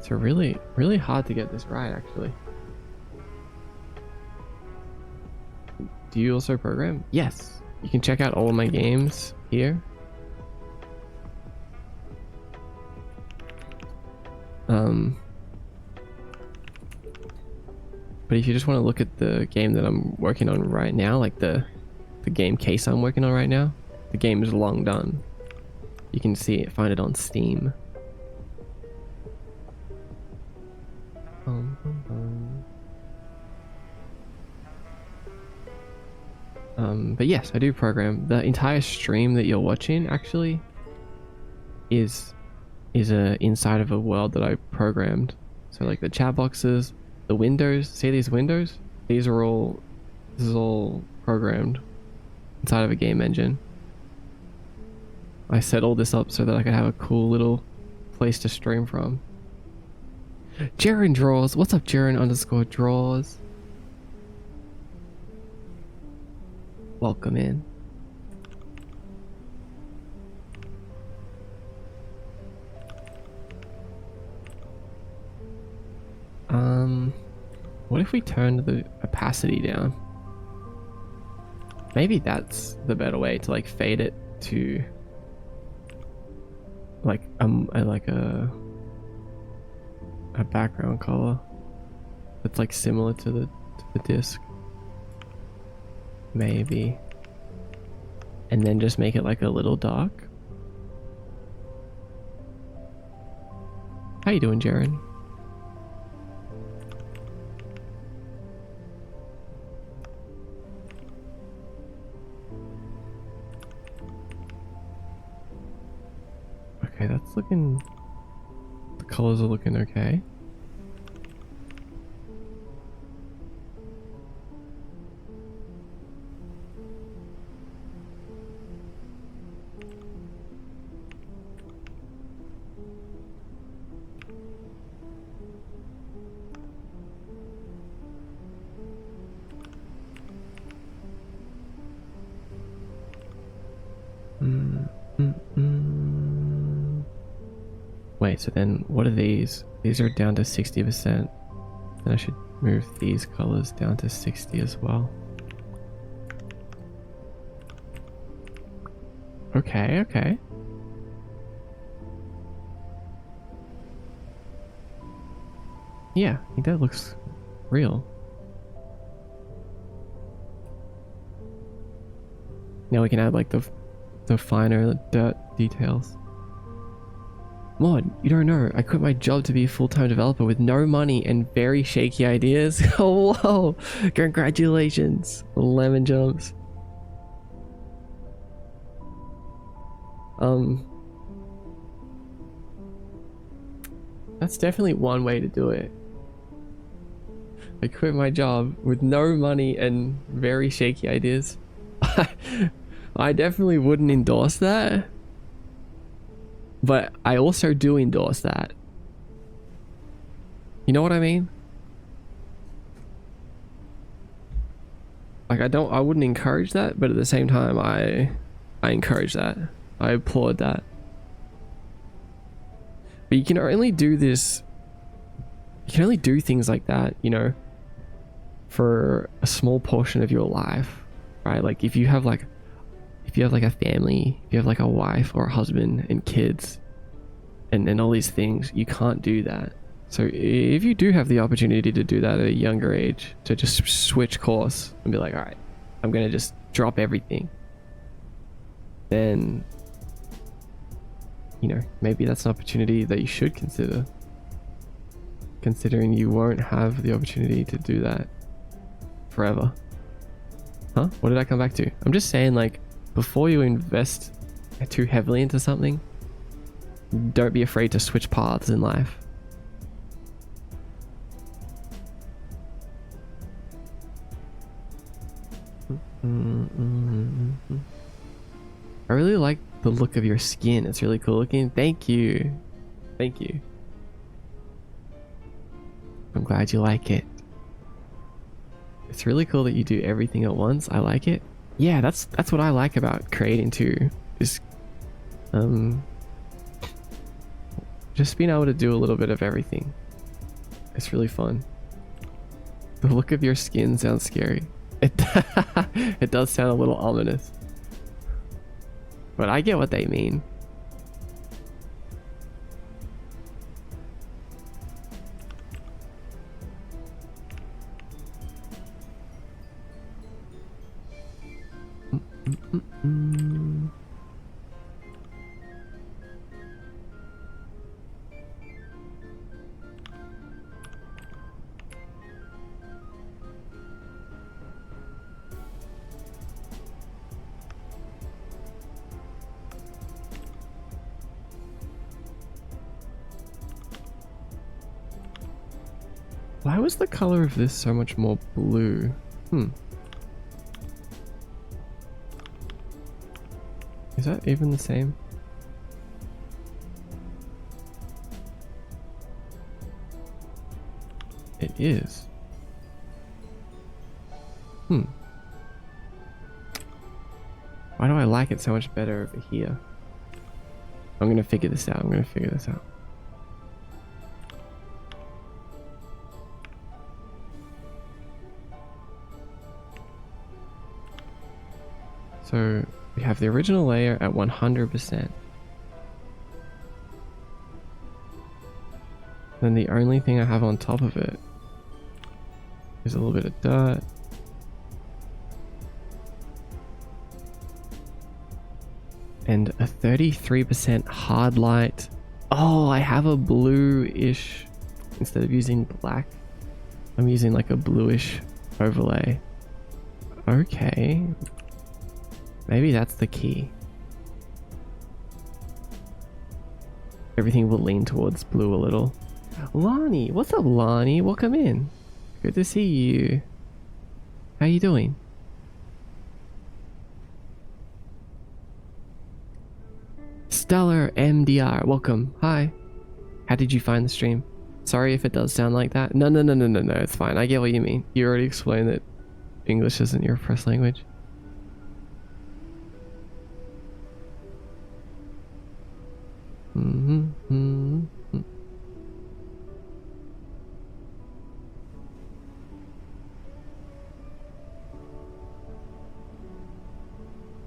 So really hard to get this right, actually. Do you also program? Yes. You can check out all of my games here. But if you just want to look at the game that I'm working on right now, like the game case I'm working on right now, the game is long done. You can see it, find it on Steam. But yes, I do program. The entire stream that you're watching actually is inside of a world that I programmed. So like the chat boxes, the windows, see these windows? This is all programmed inside of a game engine. I set all this up so that I could have a cool little place to stream from. Jaren Draws, what's up Jaren _draws? Welcome in. What if we turned the opacity down? Maybe that's the better way to like fade it to like a background color that's like similar to the disc. Maybe. And then just make it like a little dark. How you doing, Jaren? Okay, that's looking... The colors are looking okay. Wait, so then what are these? These are down to 60%. Then I should move these colors down to 60 as well. Okay, okay. Yeah, I think that looks real. Now we can add like the finer dirt details. Mod, you don't know, I quit my job to be a full-time developer with no money and very shaky ideas. Oh, whoa! Congratulations, lemon jumps. That's definitely one way to do it. I quit my job with no money and very shaky ideas. I definitely wouldn't endorse that. But I also do endorse that. You know what I mean? Like I wouldn't encourage that, but at the same time I encourage that. I applaud that. But you can only do this, you can only do things like that, you know, for a small portion of your life, right? Like if you have like a family, if you have like a wife or a husband and kids and all these things, you can't do that. So if you do have the opportunity to do that at a younger age, to just switch course and be like, all right, I'm gonna just drop everything, then, you know, maybe that's an opportunity that you should consider, considering you won't have the opportunity to do that forever. Huh? What did I come back to? I'm just saying, like, before you invest too heavily into something, don't be afraid to switch paths in life. I really like the look of your skin. It's really cool looking. Thank you. Thank you. I'm glad you like it. It's really cool that you do everything at once. I like it. Yeah, that's what I like about creating too. Is just being able to do a little bit of everything. It's really fun. The look of your skin sounds scary. It does sound a little ominous. But I get what they mean. Why was the color of this so much more blue? Is that even the same? It is. Why do I like it so much better over here? I'm gonna figure this out. So we have the original layer at 100%. Then the only thing I have on top of it is a little bit of dirt. And a 33% hard light. Oh, I have a bluish. Instead of using black, I'm using like a bluish overlay. Okay. Maybe that's the key. Everything will lean towards blue a little. Lonnie, what's up, Lonnie? Welcome in. Good to see you. How you doing? Stellar MDR, welcome. Hi. How did you find the stream? Sorry if it does sound like that. No, it's fine. I get what you mean. You already explained that English isn't your first language.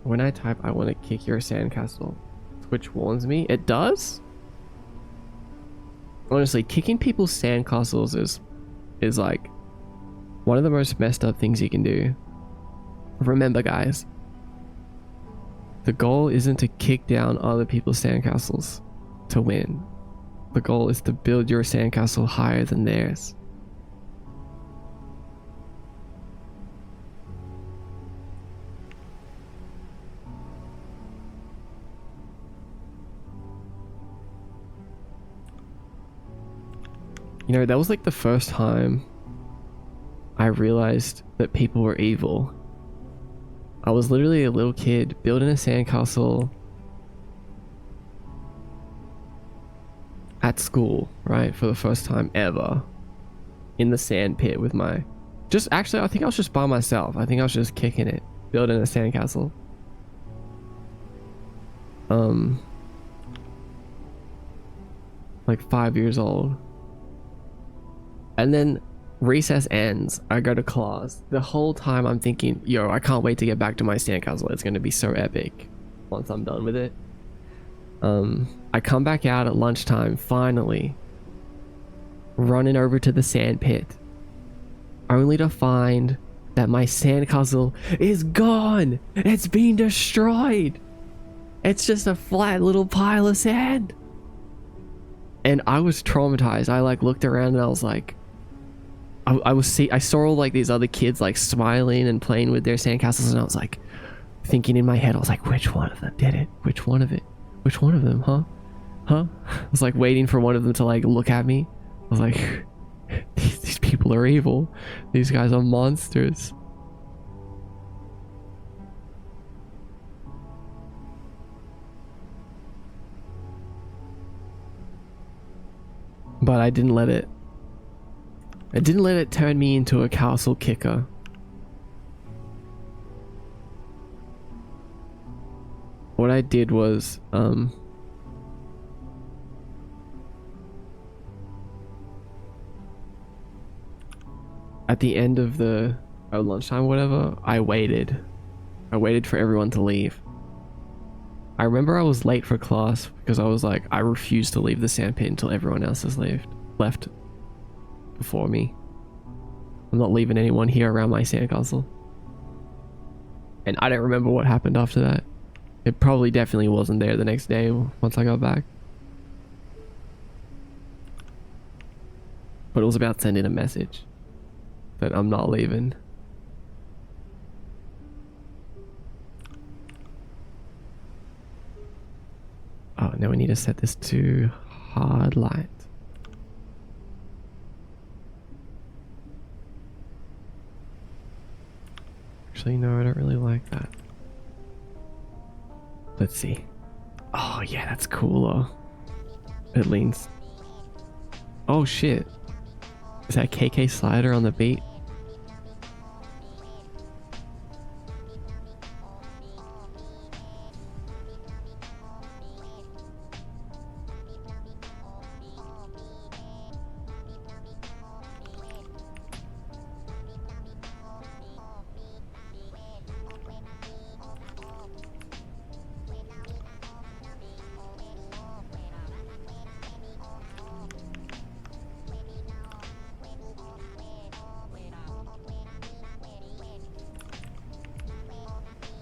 When I type, I want to kick your sandcastle, Twitch warns me. It does? Honestly, kicking people's sandcastles is like one of the most messed up things you can do. Remember, guys, the goal isn't to kick down other people's sandcastles to win. The goal is to build your sandcastle higher than theirs. You know, that was like the first time I realized that people were evil. I was literally a little kid building a sandcastle at school, right? For the first time ever. In the sand pit with my... Actually, I think I was just by myself. I think I was just kicking it, building a sandcastle. Like 5 years old. And then recess ends. I go to class. The whole time I'm thinking, yo, I can't wait to get back to my sandcastle. It's going to be so epic once I'm done with it. I come back out at lunchtime, finally. Running over to the sand pit. Only to find that my sandcastle is gone. It's been destroyed. It's just a flat little pile of sand. And I was traumatized. I like looked around and I was like, I saw all like these other kids like smiling and playing with their sandcastles, and I was like thinking in my head, I was like, which one of them did it? Which one of them, huh? I was like waiting for one of them to like look at me. I was like, these people are evil. These guys are monsters. But I didn't let it turn me into a castle kicker. What I did was, at the end of the lunchtime, whatever, I waited for everyone to leave. I remember I was late for class because I was like, I refuse to leave the sandpit until everyone else has left before me. I'm not leaving anyone here around my sandcastle. And I don't remember what happened after that. It probably definitely wasn't there the next day once I got back. But it was about sending a message that I'm not leaving. Oh, now we need to set this to hard light. Actually, no, I don't really like that. Let's see. Oh, yeah, that's cooler. It leans. Oh, shit. Is that KK Slider on the beat?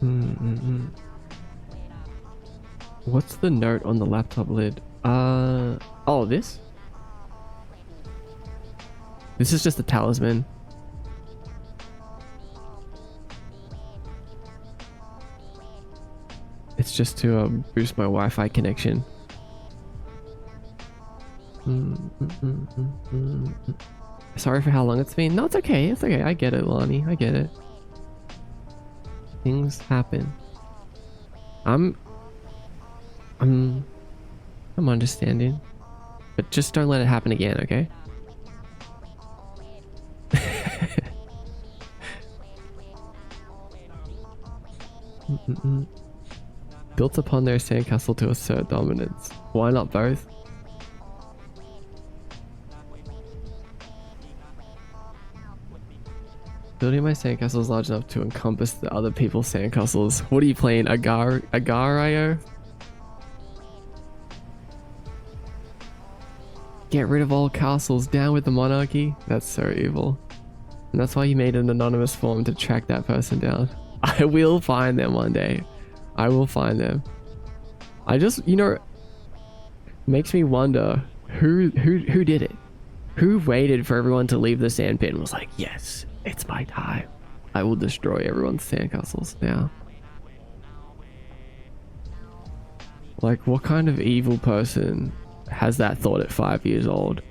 Mm-mm-mm. What's the note on the laptop lid? Oh, this? This is just a talisman. It's just to boost my Wi-Fi connection. Sorry for how long it's been. No, it's okay. It's okay. I get it, Lonnie. I get it. Things happen. I'm understanding. But just don't let it happen again, okay? Built upon their sandcastle to assert dominance. Why not both? Building my sandcastle is large enough to encompass the other people's sandcastles. What are you playing? Agar.io? Get rid of all castles, down with the monarchy? That's so evil. And that's why you made an anonymous form to track that person down. I will find them one day. I will find them. I just, you know, makes me wonder who did it? Who waited for everyone to leave the sandpit and was like, yes, it's my time. I will destroy everyone's sandcastles now. Like, what kind of evil person has that thought at 5 years old?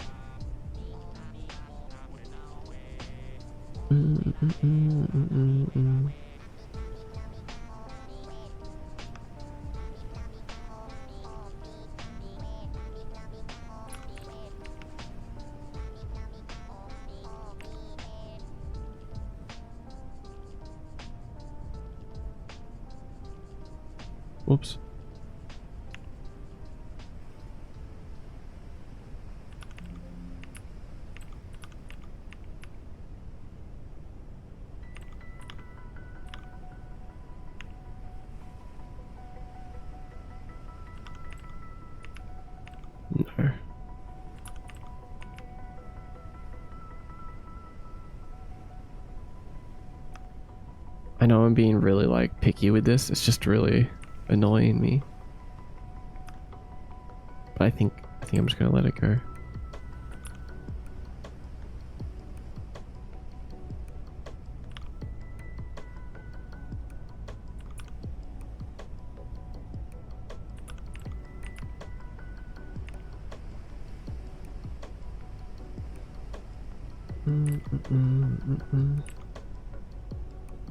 Whoops. No. I know I'm being really like picky with this. It's just really annoying me. But I think I'm just gonna let it go.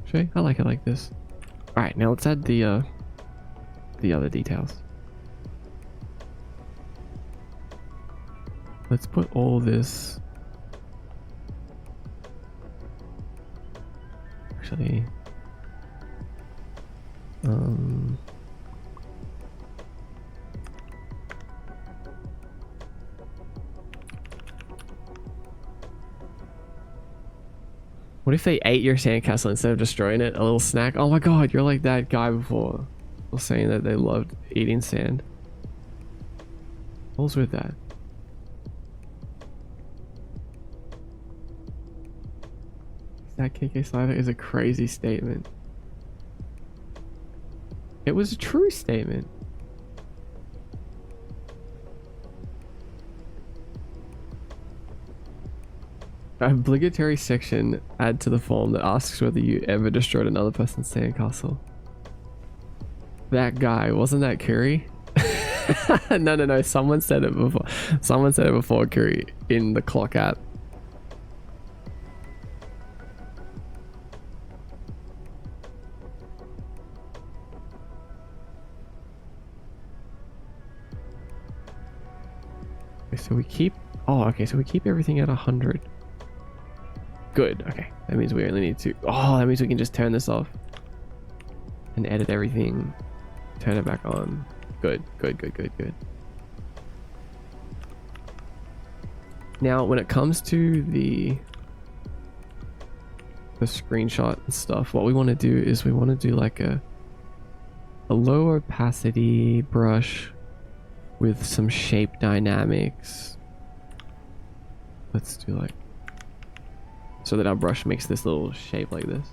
Okay, I like it like this. All right, now let's add the other details. Let's put all this. Actually, what if they ate your sandcastle instead of destroying it? A little snack? Oh my god, you're like that guy before. Was saying that they loved eating sand. What's with that? That KK Slider is a crazy statement. It was a true statement. Obligatory section add to the form that asks whether you ever destroyed another person's sandcastle. That guy, wasn't that Curry? No. Someone said it before. Someone said it before, Curry, in the clock app. Okay, so we keep. Oh, okay. So we keep everything at 100. Good. Okay, that means we only need to. Oh, that means we can just turn this off and edit everything. Turn it back on. Good. Now, when it comes to the screenshot and stuff, what we want to do is we want to do like a low opacity brush with some shape dynamics. Let's do like so that our brush makes this little shape like this.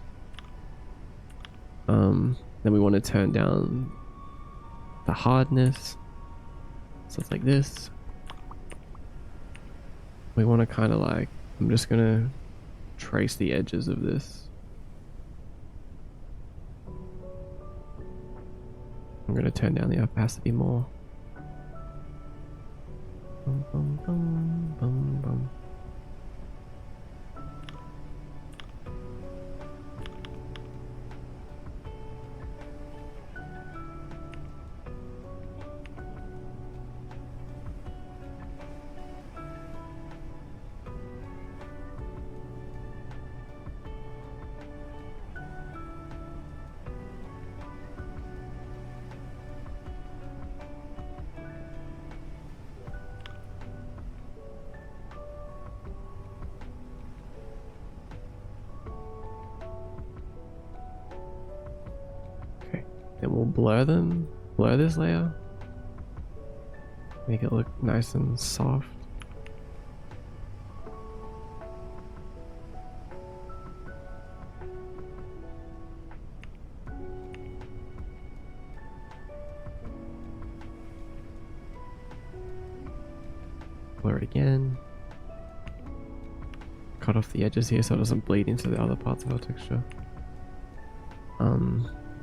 Then we want to turn down the hardness. So it's like this. We want to kind of like, I'm just going to trace the edges of this. I'm going to turn down the opacity more. Bum, bum, bum, bum, bum. Then we'll blur this layer, make it look nice and soft. Blur it again. Cut off the edges here so it doesn't bleed into the other parts of our texture.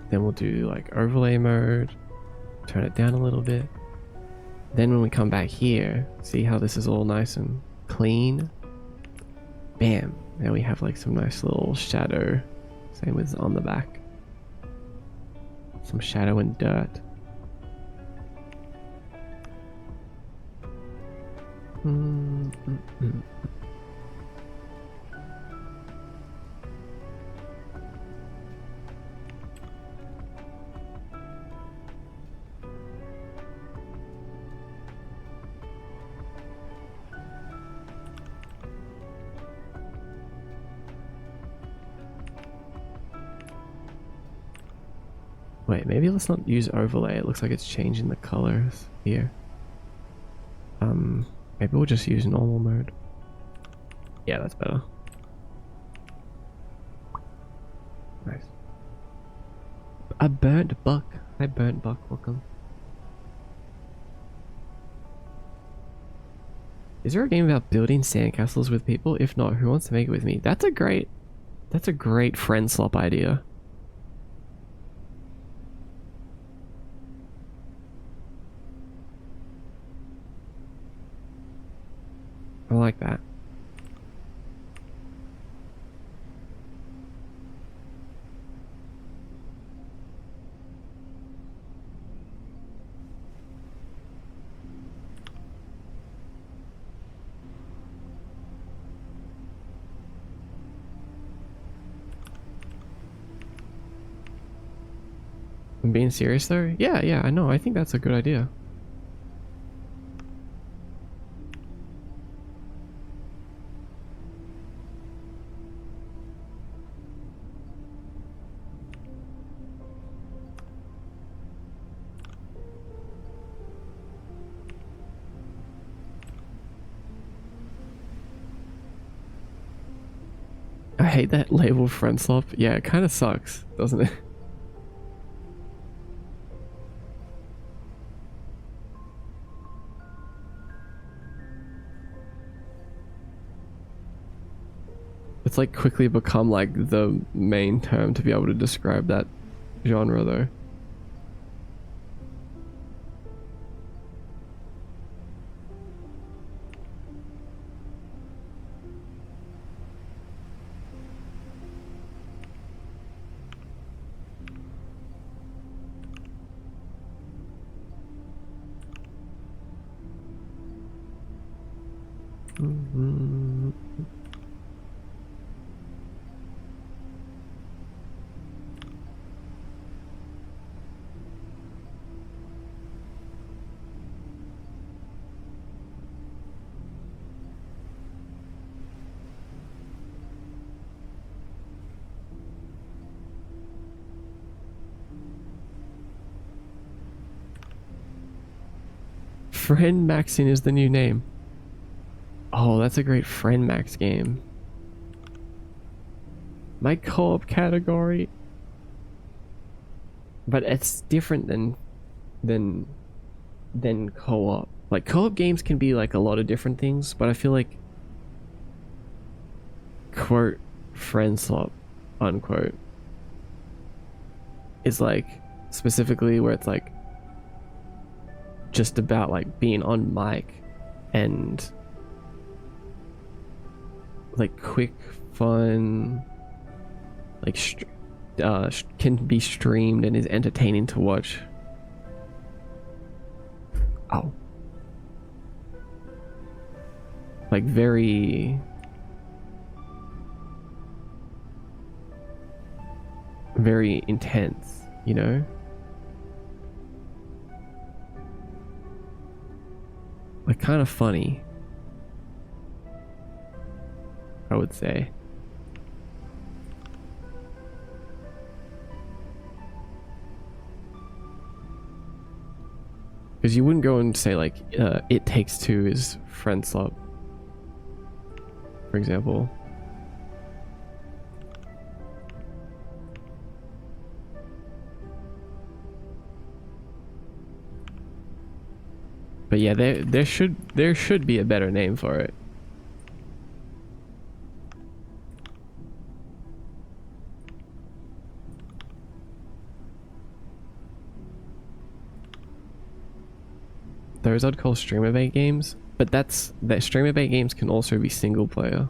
Then we'll do like overlay mode, turn it down a little bit. Then when we come back here, see how this is all nice and clean? Bam! Now we have like some nice little shadow. Same with on the back. Some shadow and dirt. Wait, maybe let's not use overlay. It looks like it's changing the colors here. Maybe we'll just use normal mode. Yeah, that's better. Nice. A burnt buck. Hi, burnt buck. Welcome. Is there a game about building sandcastles with people? If not, who wants to make it with me? That's a great friend swap idea. I like that. I'm being serious though? Yeah, I know. I think that's a good idea. I hate that label friend swap. Yeah, it kind of sucks, doesn't it? It's like quickly become like the main term to be able to describe that genre though. Friend Maxing is the new name. Oh, that's a great Friend Max game. My co-op category. but it's different than than co-op. Like co-op games can be like a lot of different things, but I feel like quote friend swap unquote is like specifically where it's like just about like being on mic and like quick fun like can be streamed and is entertaining to watch. Oh, like very intense, you know? Like kind of funny, I would say. Because you wouldn't go and say like It Takes Two is friend swap, for example. But yeah, there should be a better name for it. Those I'd call streamer bait games, but that streamer bait games can also be single player.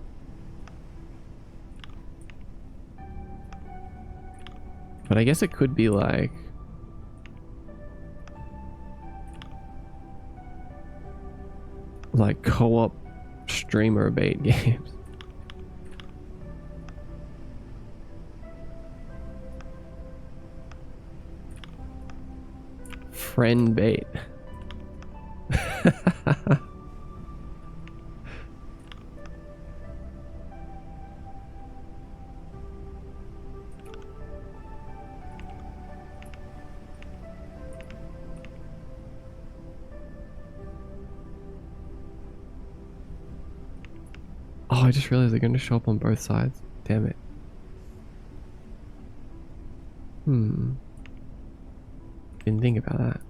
But I guess it could be like co-op streamer bait games. Friend bait. Oh, I just realized they're going to show up on both sides. Damn it. Didn't think about that.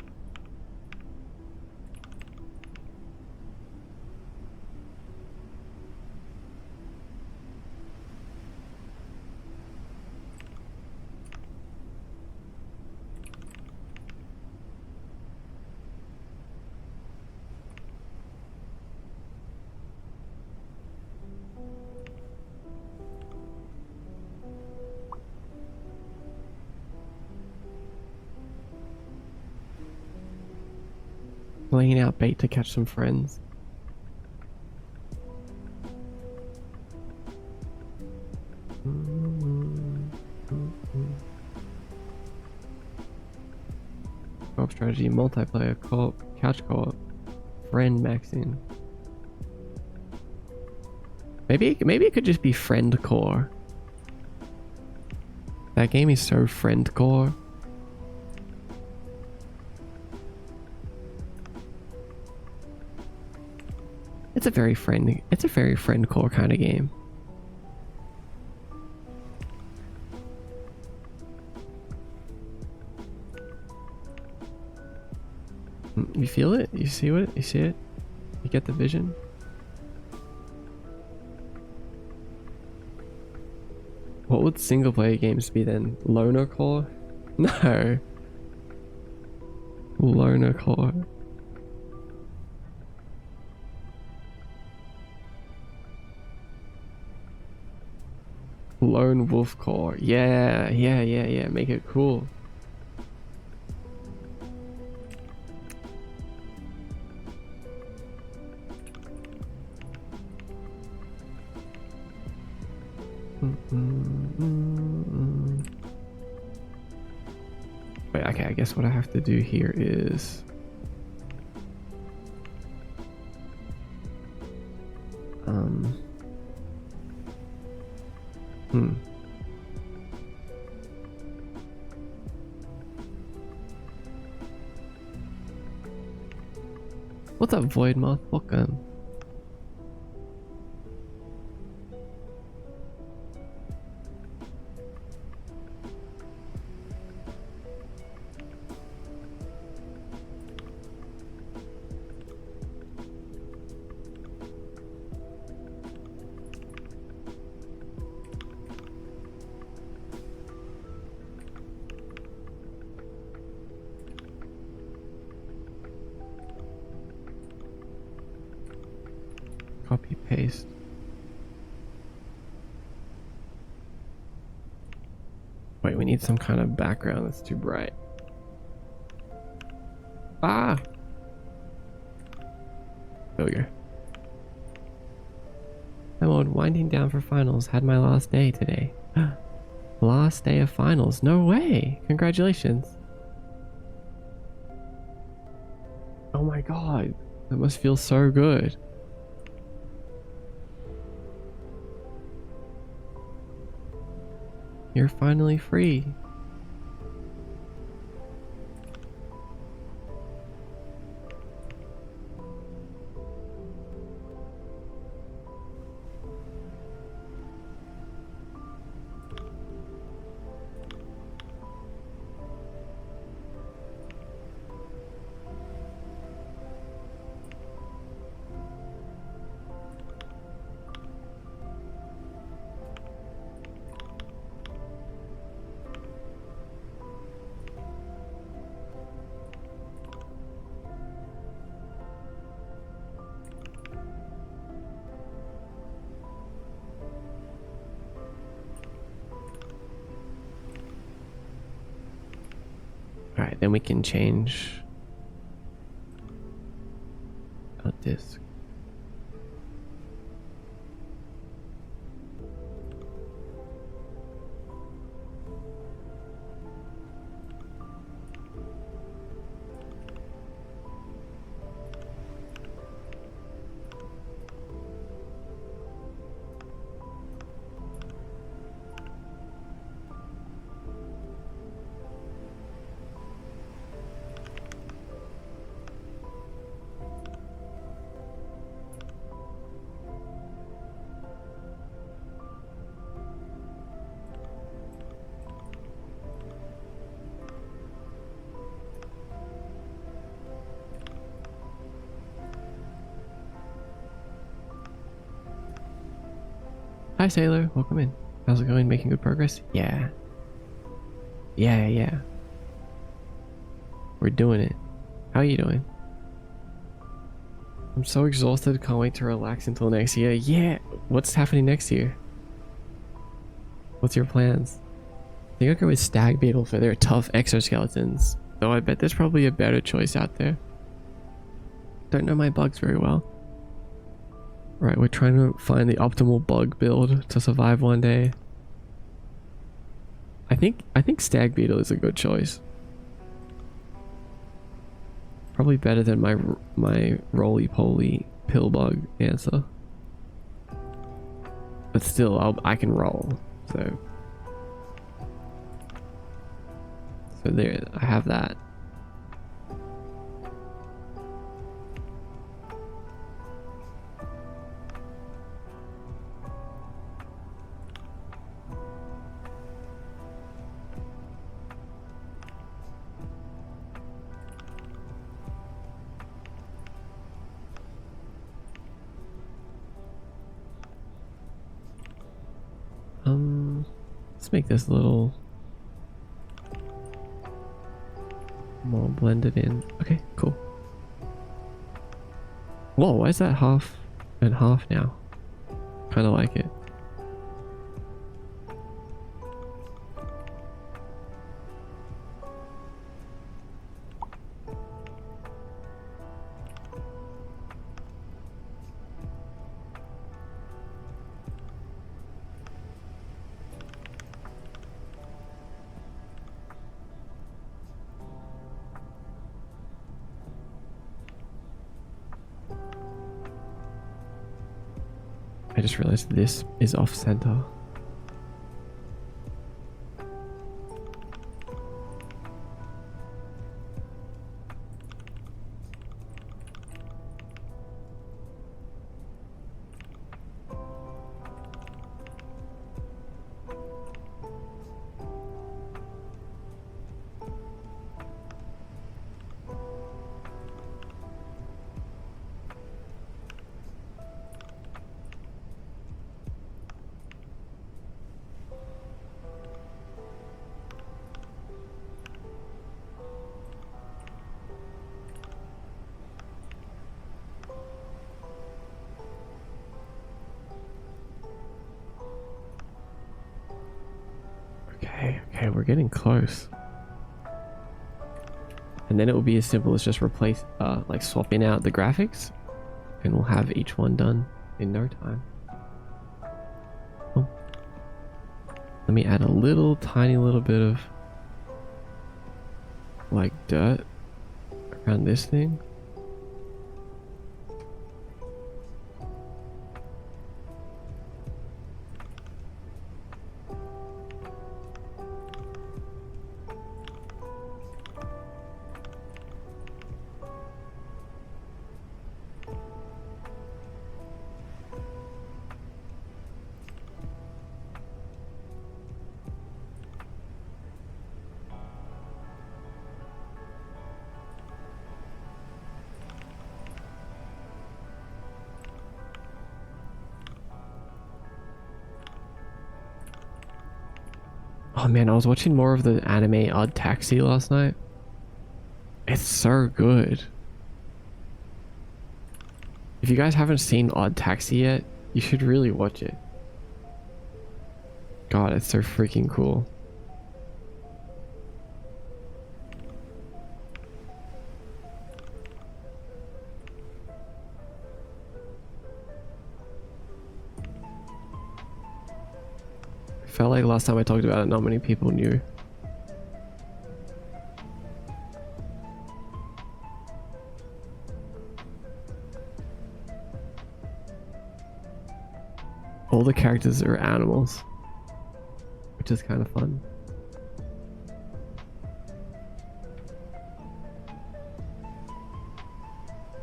Laying out bait to catch some friends. Co-op strategy, multiplayer, co-op, couch co-op, friend maxing. Maybe it could just be friend core. That game is so friend core. It's a very friend core kind of game. You feel it? You see it? You see it? You get the vision? What would single player games be then? Loner core? No. Loner core. Lone wolf core. Yeah. Make it cool. Wait, okay, I guess what I have to do here is What's up, Void Moth? Welcome. paste. Wait, we need some kind of background that's too bright. Ah! Failure. I'm winding down for finals. Had my last day today. Last day of finals. No way! Congratulations. Oh my god. That must feel so good. You're finally free. Alright, then we can change a disk. Hi Sailor, welcome in. How's it going? Making good progress? Yeah. Yeah. We're doing it. How are you doing? I'm so exhausted, can't wait to relax until next year. Yeah! What's happening next year? What's your plans? I think I'll go with Stag Beetle for their tough exoskeletons. Though I bet there's probably a better choice out there. Don't know my bugs very well. Right, we're trying to find the optimal bug build to survive one day. I think Stag Beetle is a good choice. Probably better than my roly-poly pill bug answer. But still, I can roll. So there, I have that. Let's make this a little more blended in. Okay, cool. Whoa, why is that half and half now? Kind of like it. I just realized this is off center. Okay, we're getting close. And then it will be as simple as just replace, like swapping out the graphics, and we'll have each one done in no time. Oh. Let me add a little tiny little bit of like dirt around this thing. Oh man, I was watching more of the anime Odd Taxi last night. It's so good. If you guys haven't seen Odd Taxi yet, you should really watch it. God, it's so freaking cool. Felt like last time I talked about it, not many people knew. All the characters are animals, which is kind of fun.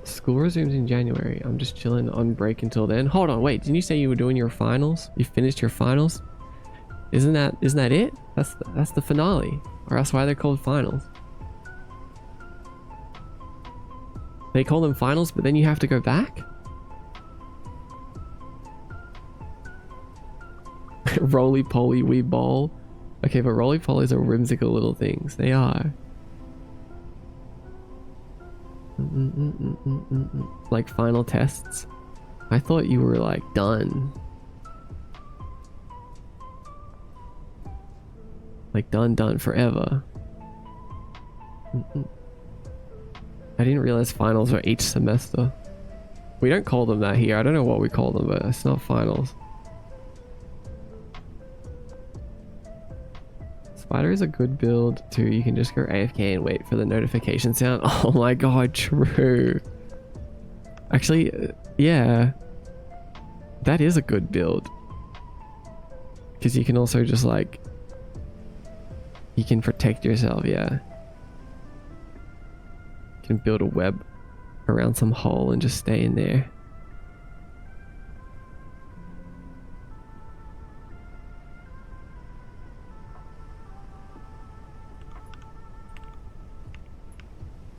School resumes in January. I'm just chilling on break until then. Hold on, wait, didn't you say you were doing your finals? You finished your finals? Isn't that it? That's the finale. Or else why they're called finals. They call them finals, but then you have to go back? Roly-poly wee ball. Okay, but roly-polies are whimsical little things. They are. Like final tests. I thought you were like done. Like done forever. I didn't realize finals were each semester. We don't call them that here. I don't know what we call them, but it's not finals. Spider is a good build too. You can just go AFK and wait for the notification sound. Oh my god, true. Actually, yeah. That is a good build. Because you can also just like... You can protect yourself, yeah. You can build a web around some hole and just stay in there.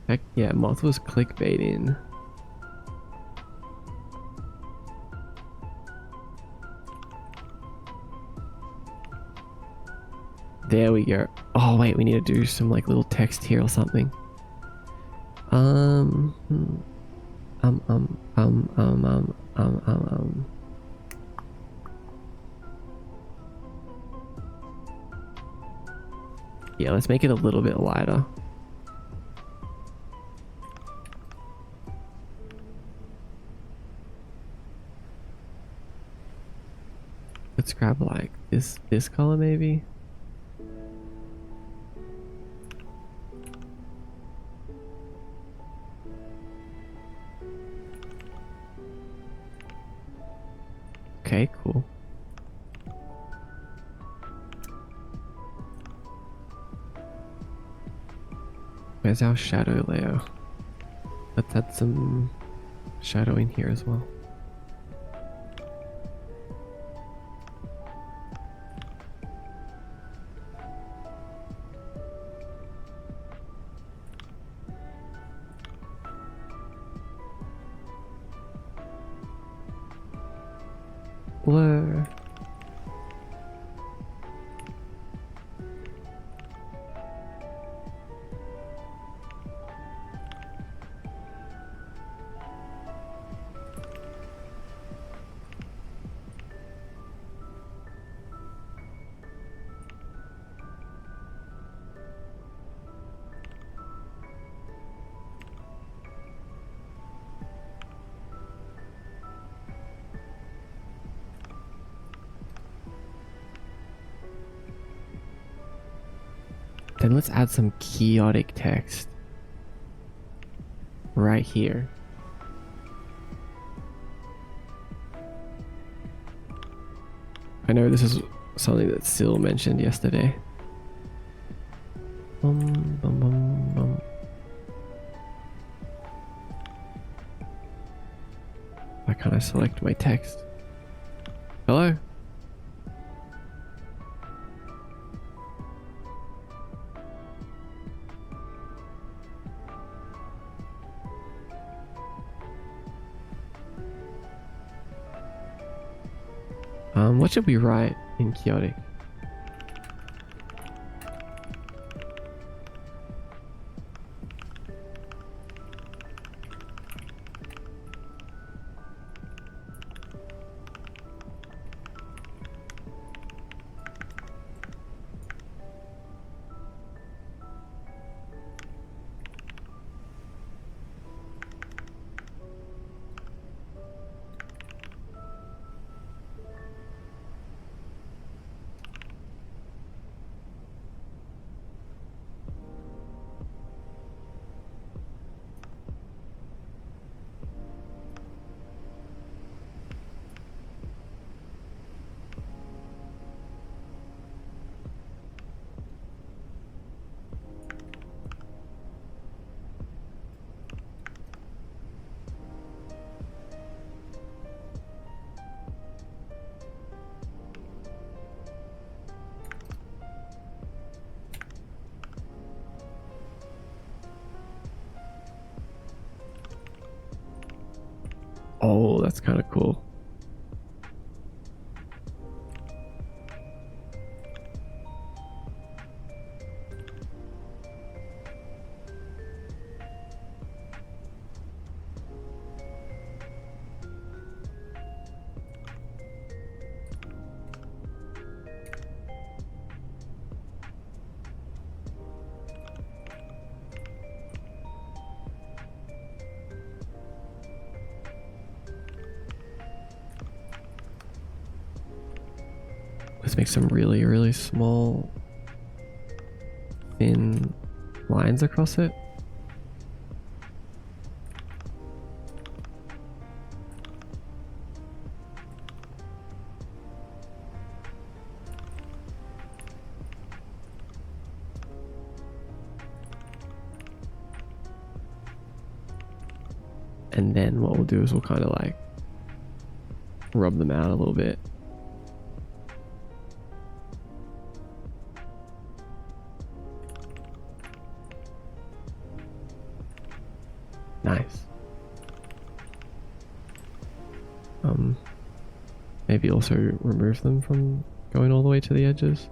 Heck yeah, Moth was clickbaiting. There we go. Oh wait, we need to do some like little text here or something. Um. Yeah, let's make it a little bit lighter. Let's grab like this color maybe. Okay, cool. Where's our shadow layer? Let's add some shadow in here as well. Blur. Then let's add some chaotic text right here. I know this is something that Sil mentioned yesterday. Bum, bum, bum, bum. Why can't I select my text? Hello? What should we write in chaotic? Oh, that's kind of cool. Let's make some really, really small, thin lines across it. And then what we'll do is we'll kind of like rub them out a little bit. Nice. Maybe also remove them from going all the way to the edges.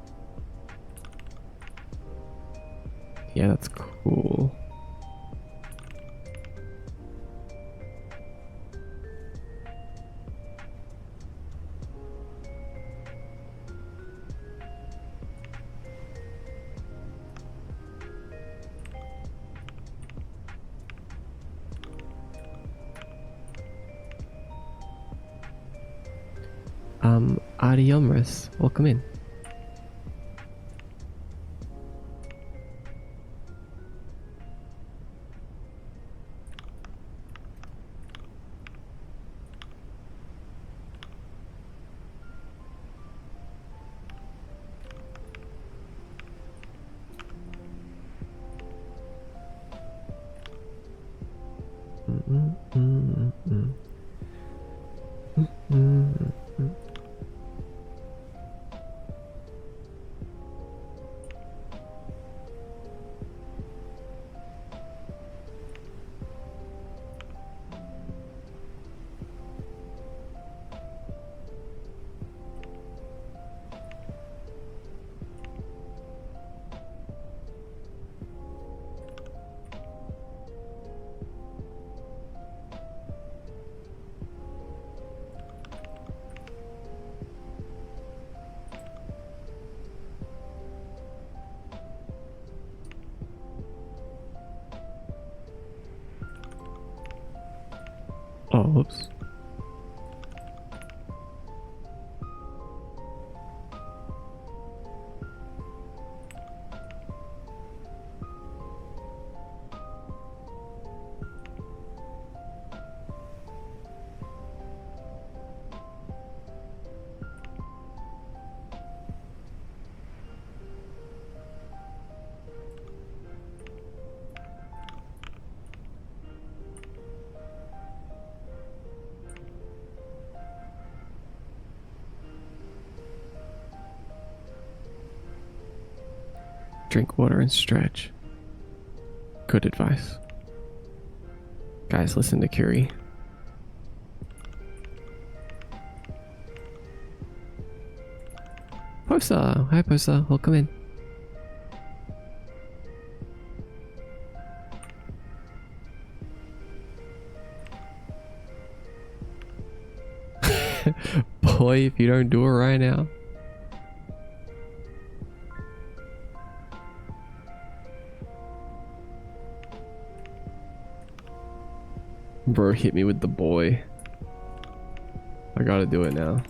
Yeah, that's cool. Adiomris, welcome in. Oh, whoops. Drink water and stretch. Good advice. Guys, listen to Curie. Posa! Hi Posa, welcome in. Boy, if you don't do it right now. Bro hit me with the boy. I gotta do it now.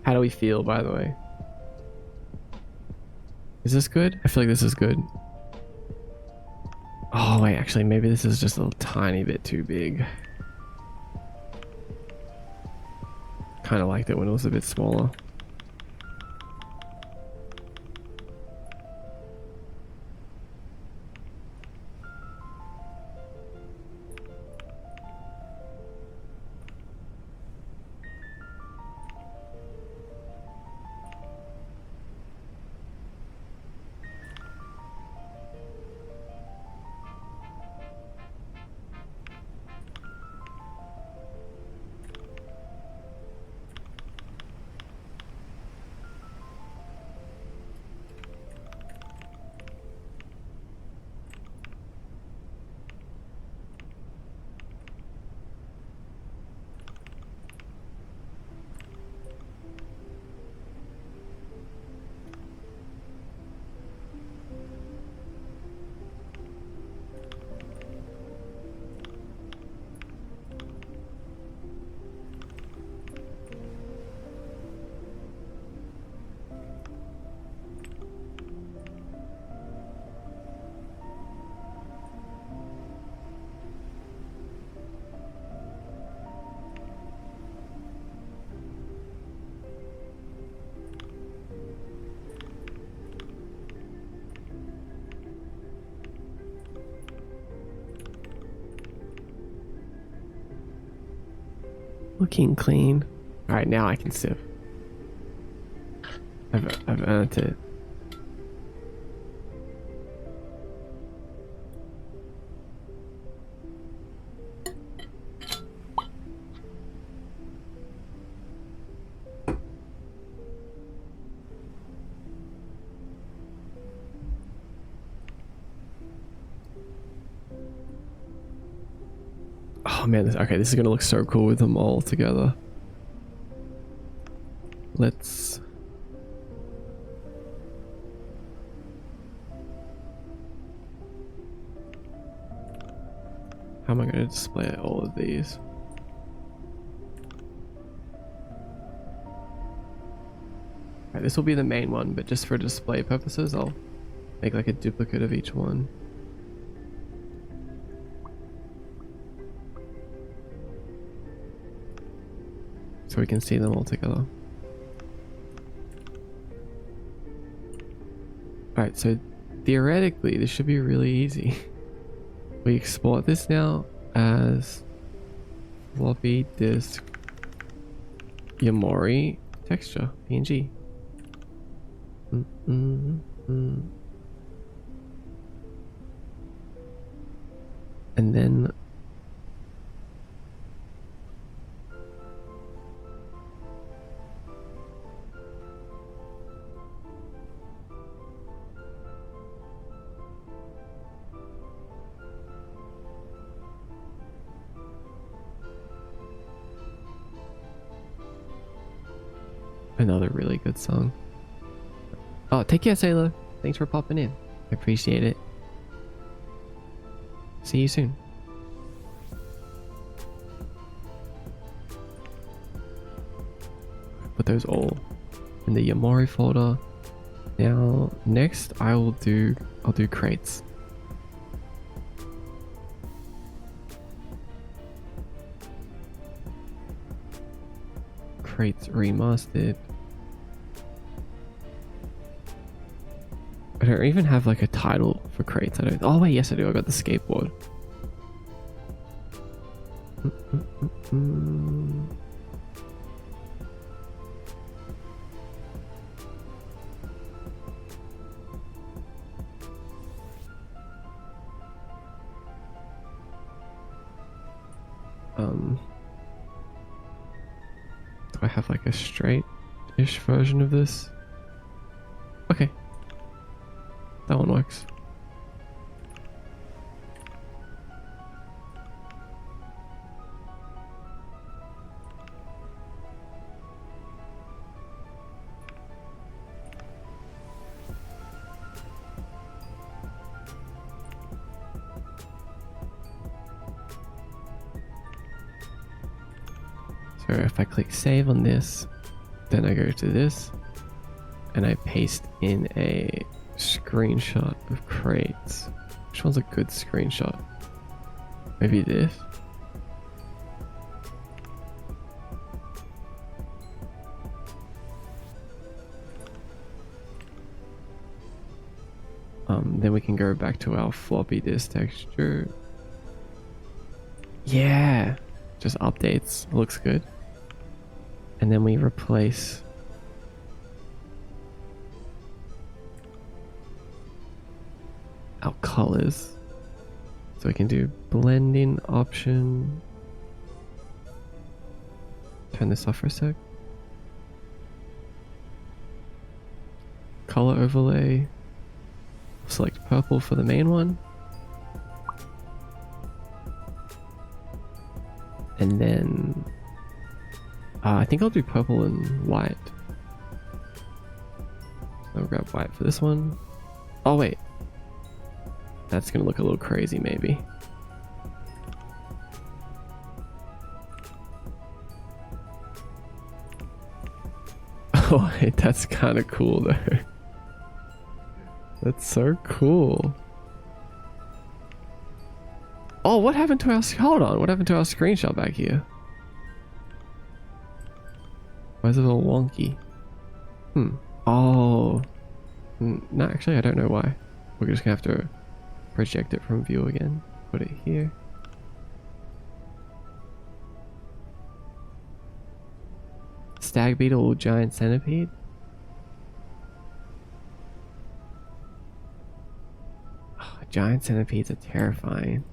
How do we feel, by the way? Is this good? I feel like this is good. Oh wait, actually maybe this is just a tiny bit too big. Kind of liked it when it was a bit smaller. Looking clean. All right, now I can sip. I've earned it. Oh man, okay, this is gonna look so cool with them all together. Let's... How am I gonna display all of these? Alright, this will be the main one, but just for display purposes, I'll make like a duplicate of each one. So we can see them all together. Alright, so theoretically this should be really easy. We export this now as floppy disk Yamori texture, PNG. And then another really good song. Oh, take care, Sailor. Thanks for popping in. I appreciate it. See you soon. Put those all in the Yamori folder. Now, next I'll do crates. Crates remastered. I don't even have like a title for crates. I don't. Oh wait, yes I do. I got the skateboard. Do I have like a straight-ish version of this? Okay. That one works. So if I click save on this, then I go to this, and I paste in a screenshot of crates. Which one's a good screenshot? Maybe this? Then we can go back to our floppy disk texture. Yeah! Just updates. Looks good. And then we replace our colors. So we can do blending option. Turn this off for a sec. Color overlay. Select purple for the main one. And then I think I'll do purple and white. I'll grab white for this one. Oh wait, that's gonna look a little crazy maybe. Oh wait, that's kind of cool though. That's so cool. Oh, what happened to our... Hold on, what happened to our screenshot back here? Why is it all wonky? Oh. No, actually, I don't know why. We're just gonna have to project it from view again. Put it here. Stag beetle or giant centipede? Oh, giant centipedes are terrifying.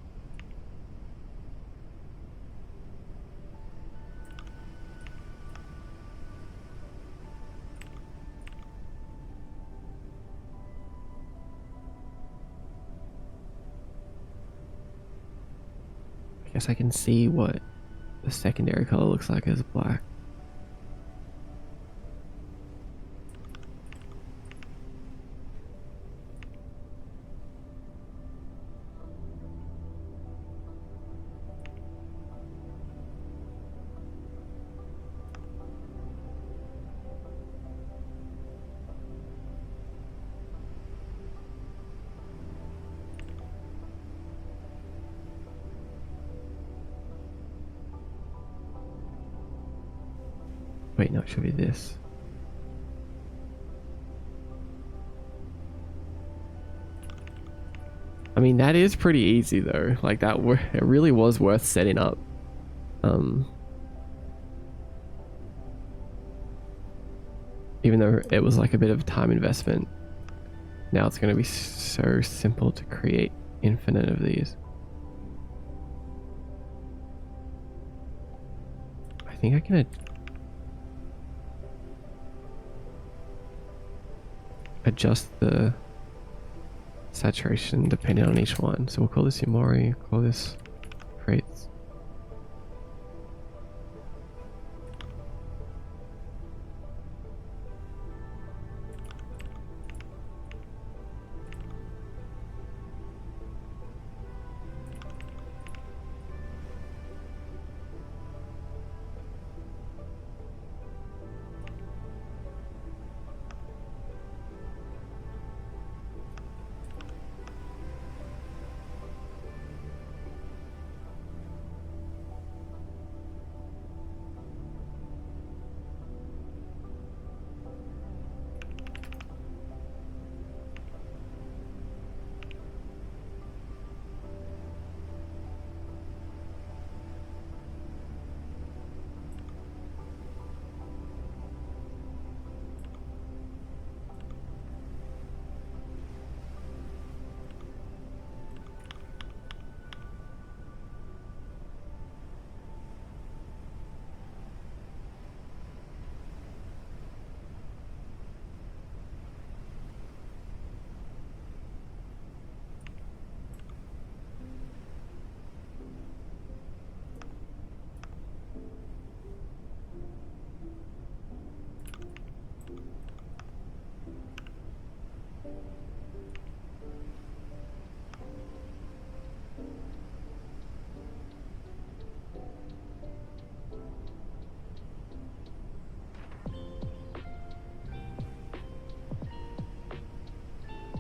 I guess I can see what the secondary color looks like as black. Wait, no, it should be this. I mean, that is pretty easy though. Like that, it really was worth setting up. Even though it was like a bit of a time investment, now it's going to be so simple to create infinite of these. I think I can adjust the saturation depending on each one. So we'll call this Yamori, call this crates.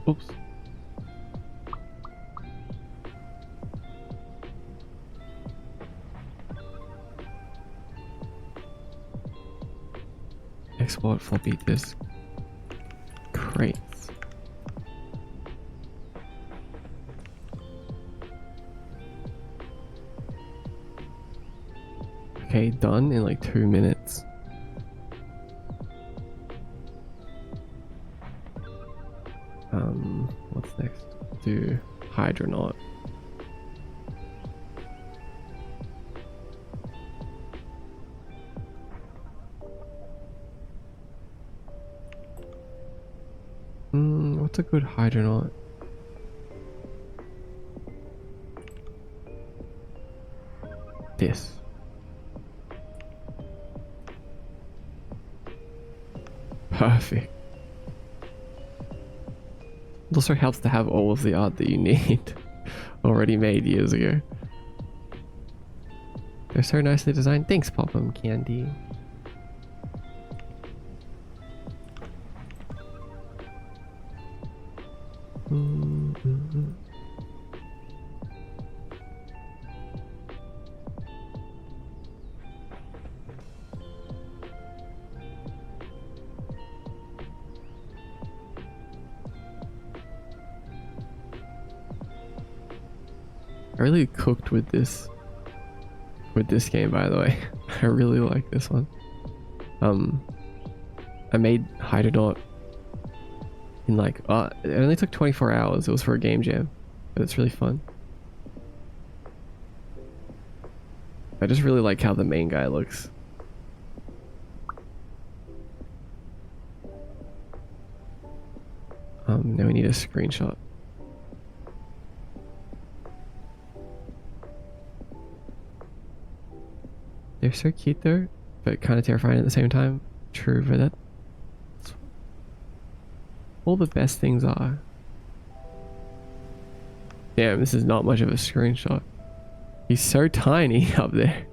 Oops. Export floppy disk crates. Okay, done in like 2 minutes. What's next? Do Hydronaut. What's a good Hydronaut? This. Perfect. It also helps to have all of the art that you need already made years ago. They're so nicely designed. Thanks, Popham Candy. I really cooked with this game, by the way. I really like this one. I made Hydronaut in like it only took 24 hours. It was for a game jam, but it's really fun. I just really like how the main guy looks. Now we need a screenshot. They're so cute though, but kind of terrifying at the same time. True, but that's all the best things are. Damn, this is not much of a screenshot. He's so tiny up there.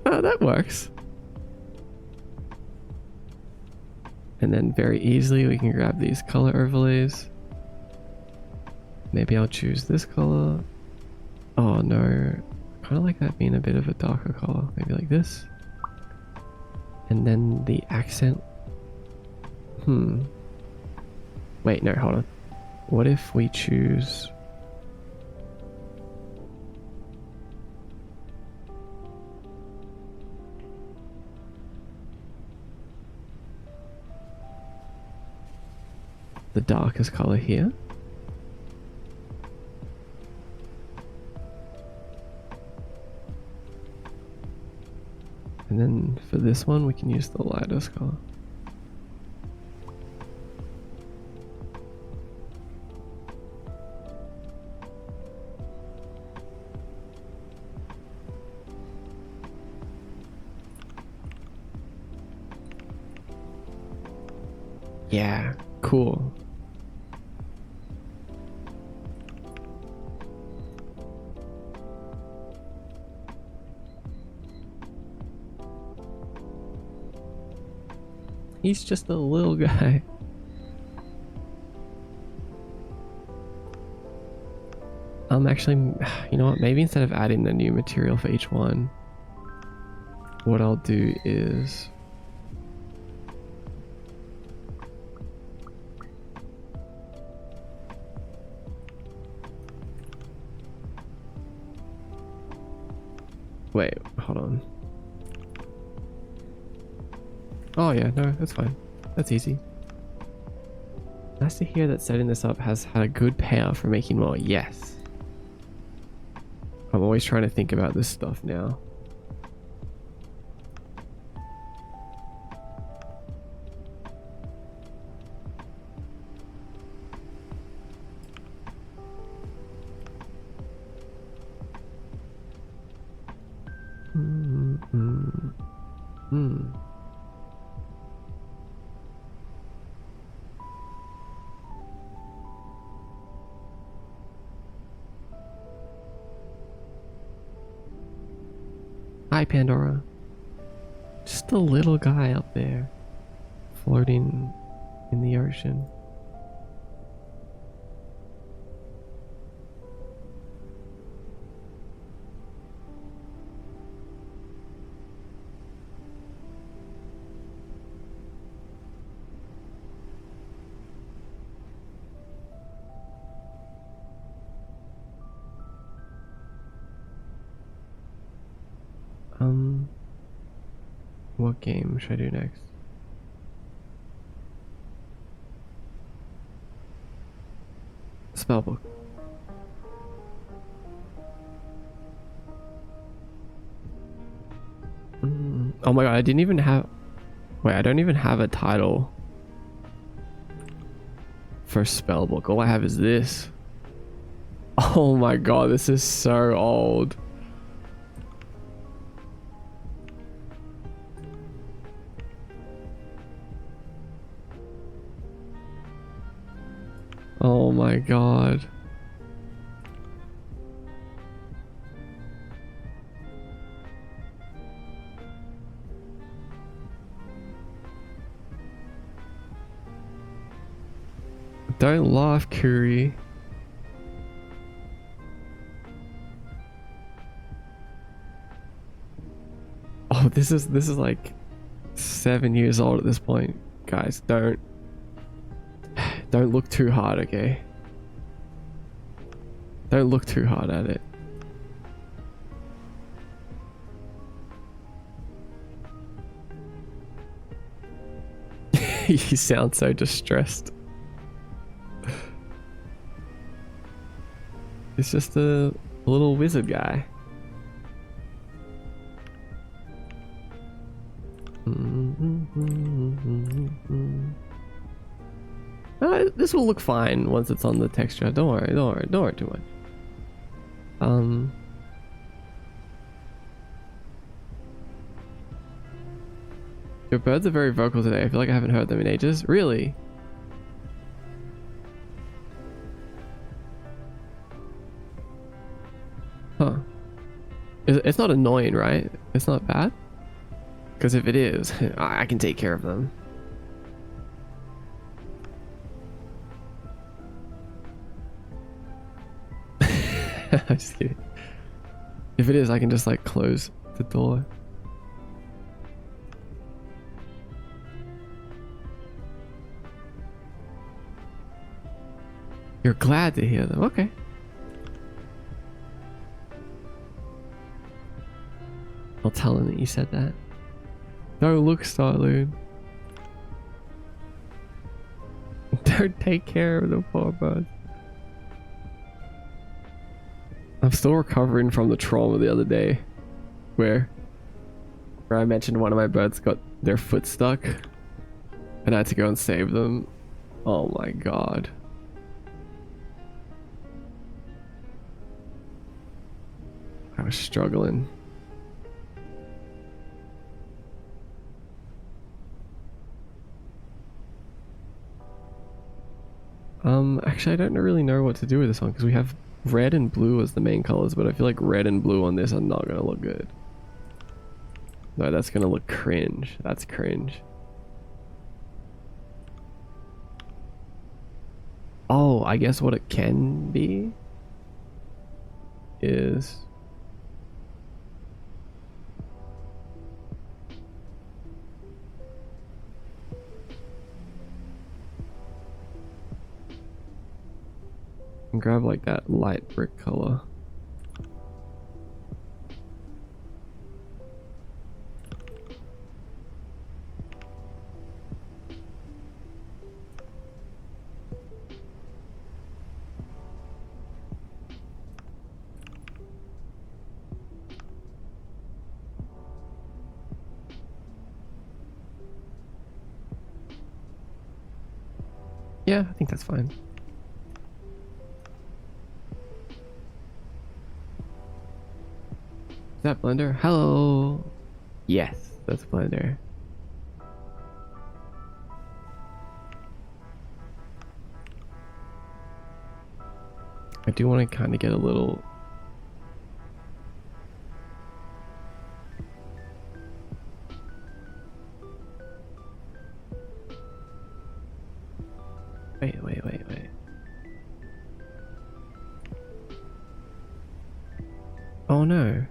Oh, that works. And then very easily we can grab these color overlays. Maybe I'll choose this color. Oh no, I kind of like that being a bit of a darker color. Maybe like this. And then the accent. Wait, no, hold on. What if we choose... the darkest color here? And then for this one, we can use the lightest color. Yeah, cool. He's just a little guy. Actually, you know what? Maybe instead of adding a new material for each one, what I'll do is... Wait, hold on. Oh yeah, no, that's fine. That's easy. Nice to hear that setting this up has had a good payout for making more. Yes. I'm always trying to think about this stuff now. Hi, Pandora. Just a little guy up there floating in the ocean. What game should I do next? Spellbook. Oh my god, I didn't even have... Wait, I don't even have a title for Spellbook. All I have is this. Oh my god, this is so old. Oh my god. Don't laugh, Curie. Oh, this is like 7 years old at this point. Guys, don't look too hard, okay? Don't look too hard at it. You sound so distressed. It's just a little wizard guy. This will look fine once it's on the texture. Don't worry too much. Your birds are very vocal today. I feel like I haven't heard them in ages. Really? Huh. It's not annoying, right? It's not bad? Because if it is, I can take care of them. I'm just kidding. If it is, I can just like close the door. You're glad to hear them. Okay. I'll tell him that you said that. Don't look, Starloon. Don't take care of the poor birds. I'm still recovering from the trauma the other day where I mentioned one of my birds got their foot stuck and I had to go and save them. Oh my god. I was struggling. Actually I don't really know what to do with this one because we have red and blue as the main colors, but I feel like red and blue on this are not gonna look good. No, that's gonna look cringe. That's cringe. Oh, I guess what it can be is grab like that light brick color. Yeah, I think that's fine. Is that Blender? Hello. Yes, that's Blender. I do want to kind of get a little Oh no.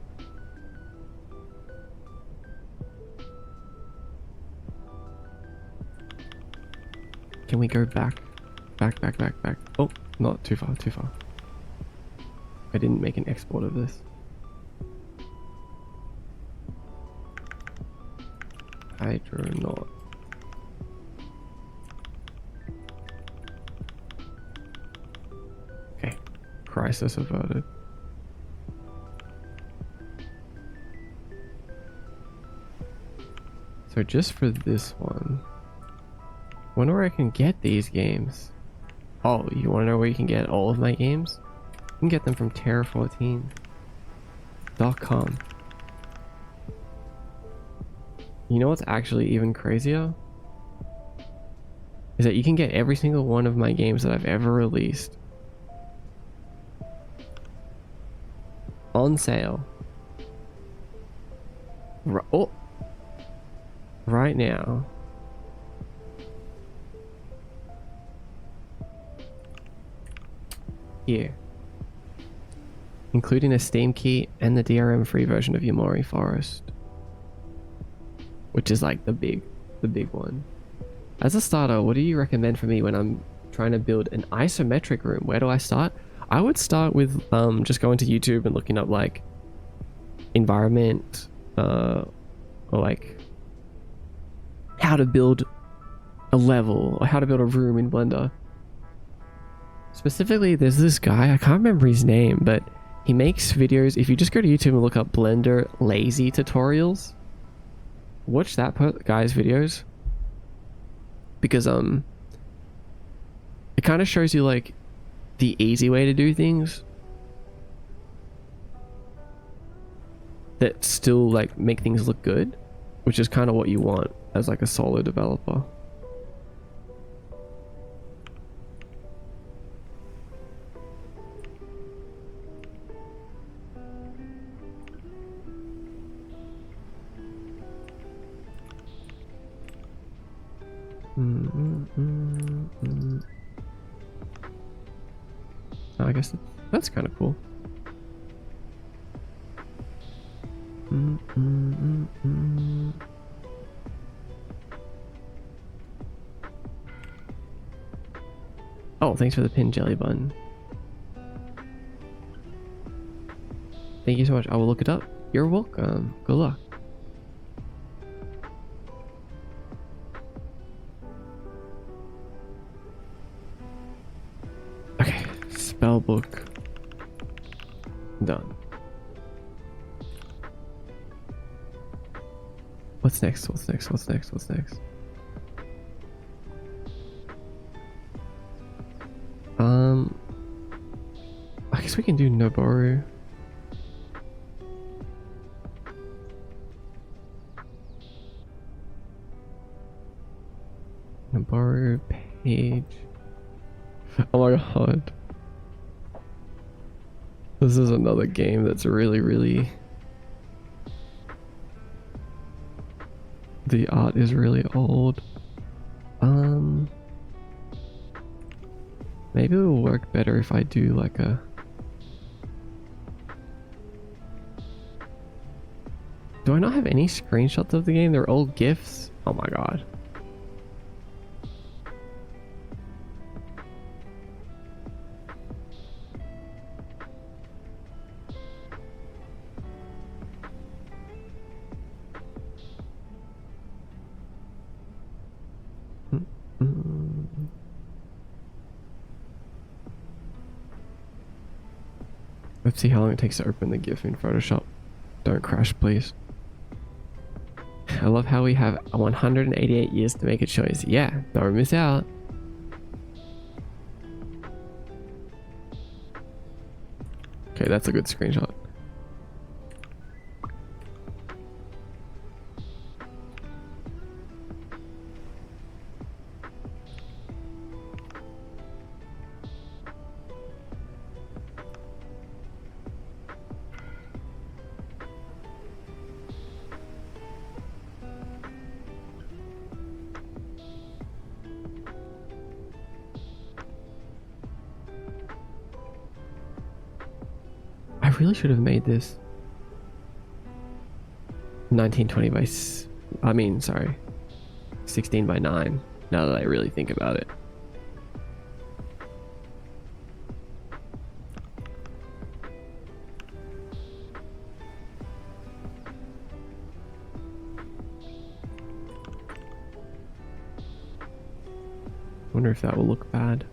Can we go back? Back. Oh, not too far, too far. I didn't make an export of this. Hydronaut. Okay. Crisis averted. So just for this one, wonder where I can get these games. Oh, you want to know where you can get all of my games? You can get them from Terra14.com. You know what's actually even crazier? Is that you can get every single one of my games that I've ever released on sale. Oh, right now. Here. Including a Steam key and the DRM free version of Yamori Forest. Which is like the big one. As a starter, what do you recommend for me when I'm trying to build an isometric room? Where do I start? I would start with just going to YouTube and looking up like environment or like how to build a level or how to build a room in Blender. Specifically, there's this guy, I can't remember his name, but he makes videos. If you just go to YouTube and look up Blender lazy tutorials, watch that guy's videos, because it kind of shows you like the easy way to do things that still like make things look good, which is kind of what you want as like a solo developer. I guess that's kind of cool. Oh, thanks for the pin, Jelly Bun. Thank you so much. I will look it up. You're welcome. Good luck. Okay, spell book done. What's next? What's next? What's next? What's next? I guess we can do Noboru. Noboru page. Oh my god. This is another game that's really... The art is really old. Maybe it will work better if I do like a... Do I not have any screenshots of the game? They're old GIFs? Oh my god. Let's see how long it takes to open the GIF in Photoshop. Don't crash, please. I love how we have 188 years to make a choice. Yeah, don't miss out. Okay, that's a good screenshot. I really should have made this 1920 by I mean, sorry, 16 by 9, now that I really think about it. Wonder if that will look bad.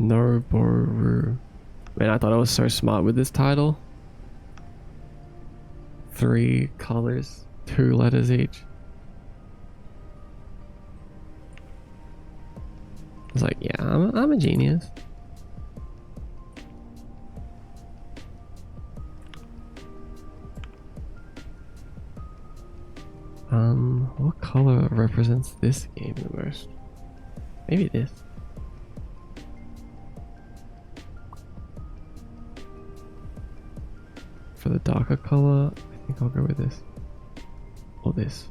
Noroboru. Man, I thought I was so smart with this title. 3 colors, 2 letters each. I was like, yeah, I'm a genius. What color represents this game the most? Maybe this. For the darker color, I think I'll go with this. Or this.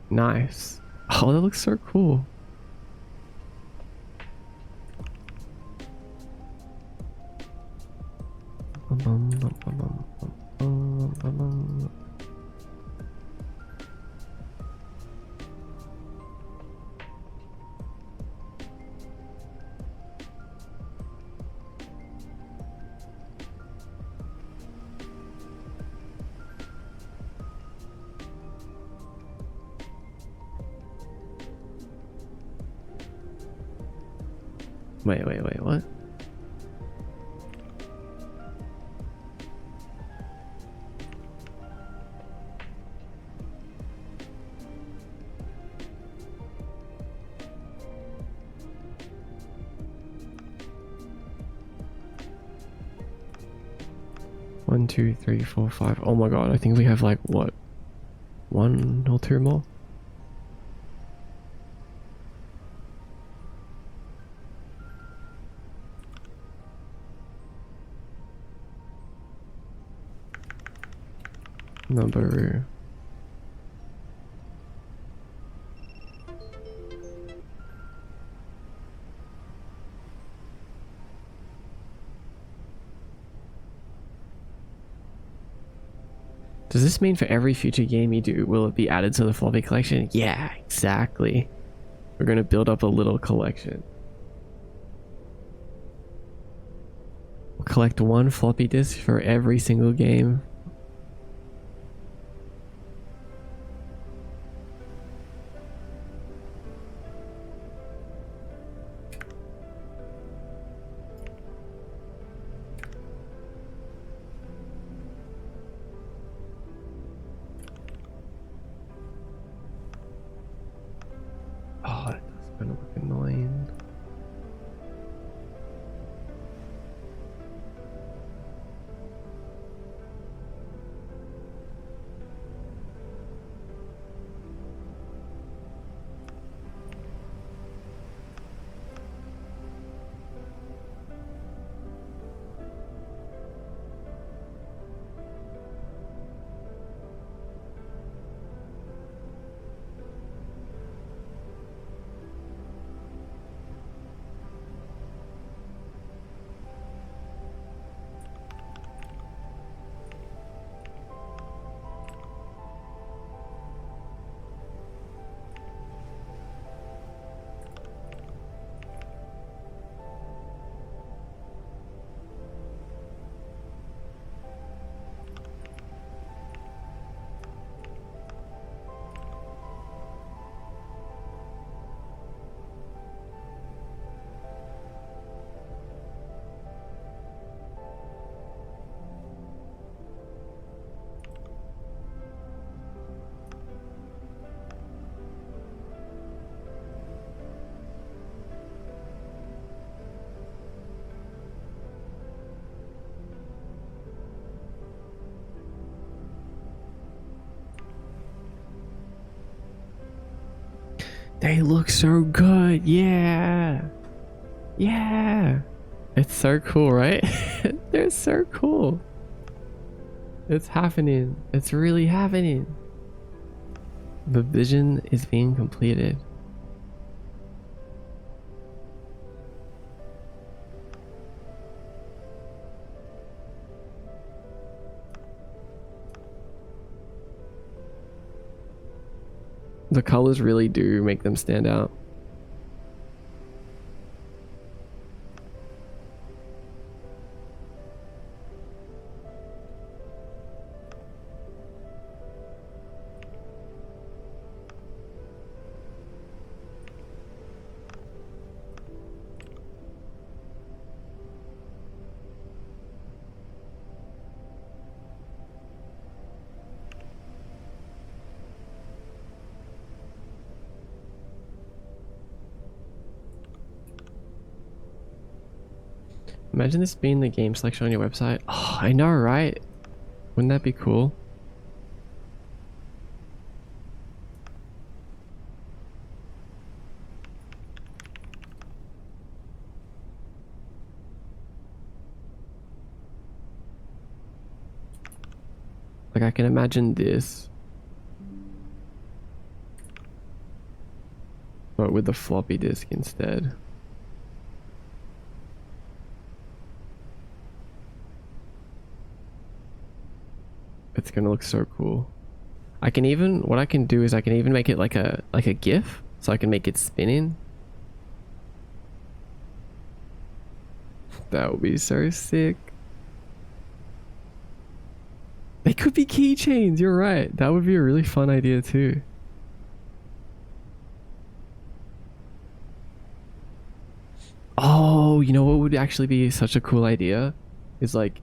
Nice. Oh, that looks so cool. Wait, what? One, two, three, four, five. Oh my god, I think we have like what? 1 or 2 more? Number. Does this mean for every future game you do, will it be added to the floppy collection? Yeah, exactly. We're gonna build up a little collection. We'll collect 1 floppy disk for every single game. Oh, that's gonna look annoying. They look so good. Yeah. Yeah. It's so cool, right? They're so cool. It's happening. It's really happening. The vision is being completed. The colors really do make them stand out. Imagine this being the game selection on your website. Oh, I know, right? Wouldn't that be cool? Like, I can imagine this, but with the floppy disk instead. It's gonna look so cool. I can even, what I can do is I can even make it like a GIF, so I can make it spinning. That would be so sick. They could be keychains, you're right. That would be a really fun idea too. Oh, you know what would actually be such a cool idea? Is like,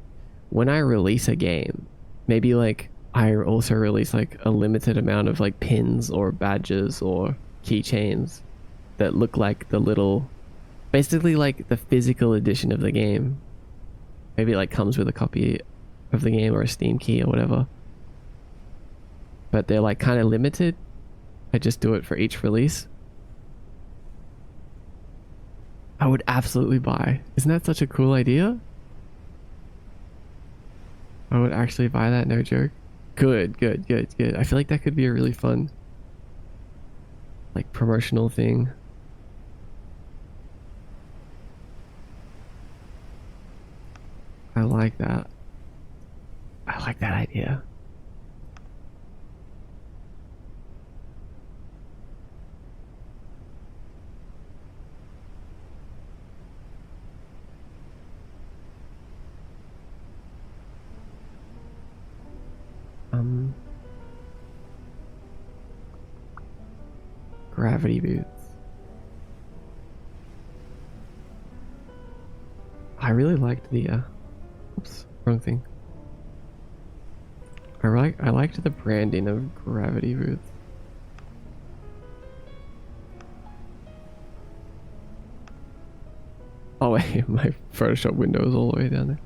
when I release a game, maybe like I also release like a limited amount of like pins or badges or keychains that look like the little, basically like the physical edition of the game. Maybe it like comes with a copy of the game or a Steam key or whatever. But they're like kind of limited. I just do it for each release. I would absolutely buy. Isn't that such a cool idea? I would actually buy that, no joke. Good, good, good, good. I feel like that could be a really fun, like, promotional thing. I like that. I like that idea. Gravity boots. I really liked the oops, wrong thing. I liked the branding of gravity boots. Oh wait, my Photoshop window is all the way down there.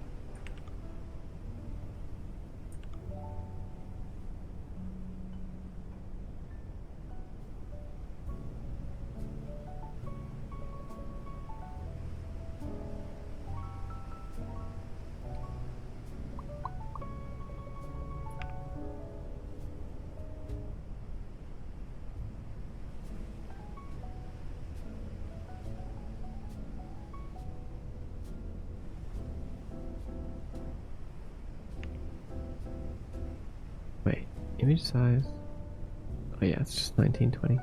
Wait, image size. Oh yeah, it's just 1920.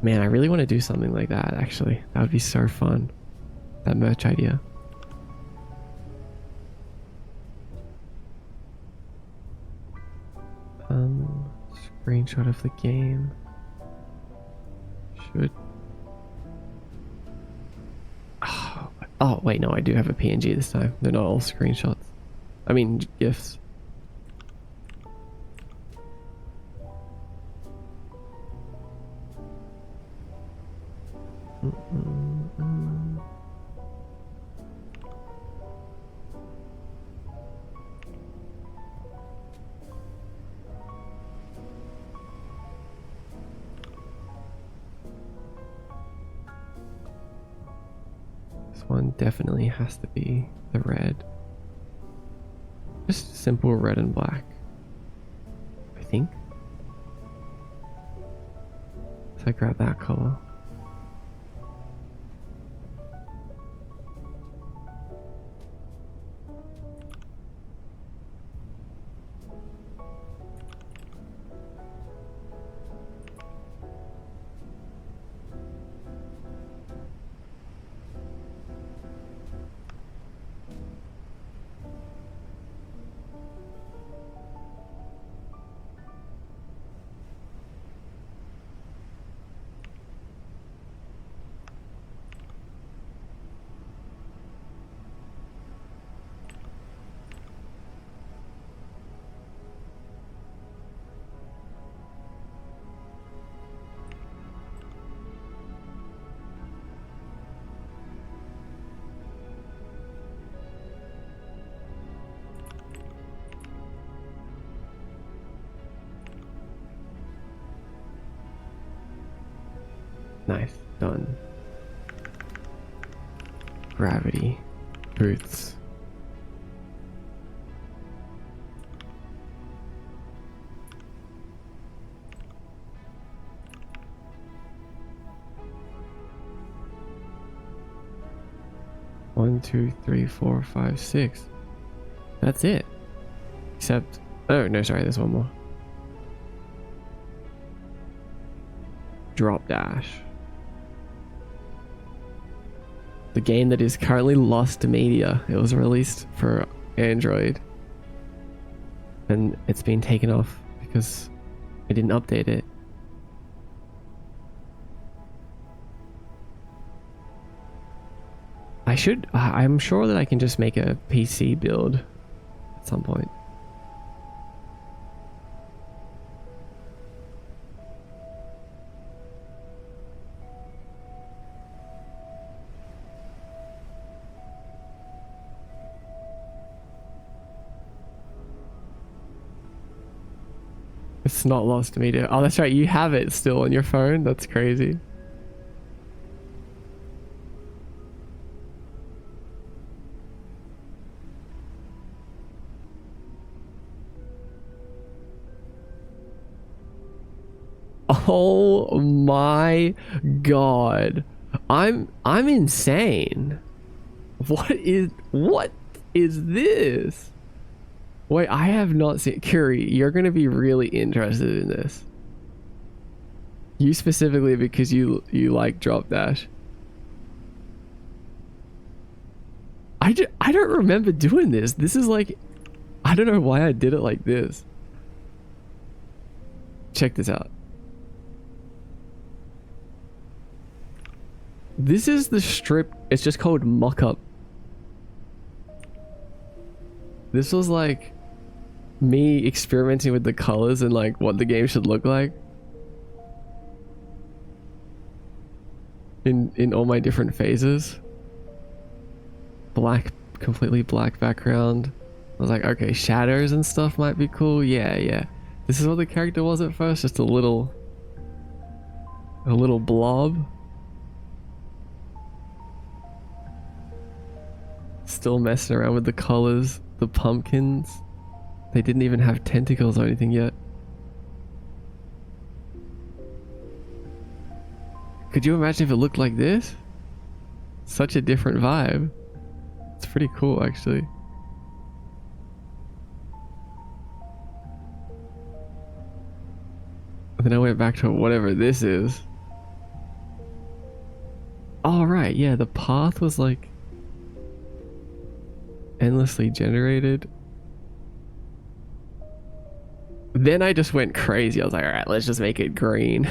Man, I really want to do something like that, actually. That would be so fun. That merch idea. Screenshot of the game. Should. Oh, wait, no, I do have a PNG this time. They're not all screenshots. I mean, GIFs. one definitely has to be the red. Just simple red and black, I think. So I grab that color. Nice, done. Gravity boots. One, two, three, four, five, six. That's it. Except, oh no, sorry, there's one more. Drop Dash. The game that is currently lost to media. It was released for Android and it's been taken off because I didn't update it. I'm sure that I can just make a PC build at some point. It's not lost to media. Oh, that's right. You have it still on your phone. That's crazy. Oh my god. I'm insane. What is this? Wait, I have not seen Curie, you're gonna be really interested in this. You specifically because you like Drop Dash. I don't remember doing this. This is like, I don't know why I did it like this. Check this out. This is the strip. It's just called Mock-Up. This was like me experimenting with the colors and like what the game should look like in all my different phases. Black, completely black background. I was like, okay, shadows and stuff might be cool. Yeah. This is what the character was at first, just a little blob. Still messing around with the colors, the pumpkins. They didn't even have tentacles or anything yet. Could you imagine if it looked like this? Such a different vibe. It's pretty cool, actually. And then I went back to whatever this is. All right, yeah, the path was like endlessly generated. Then I just went crazy. I was like, all right, let's just make it green.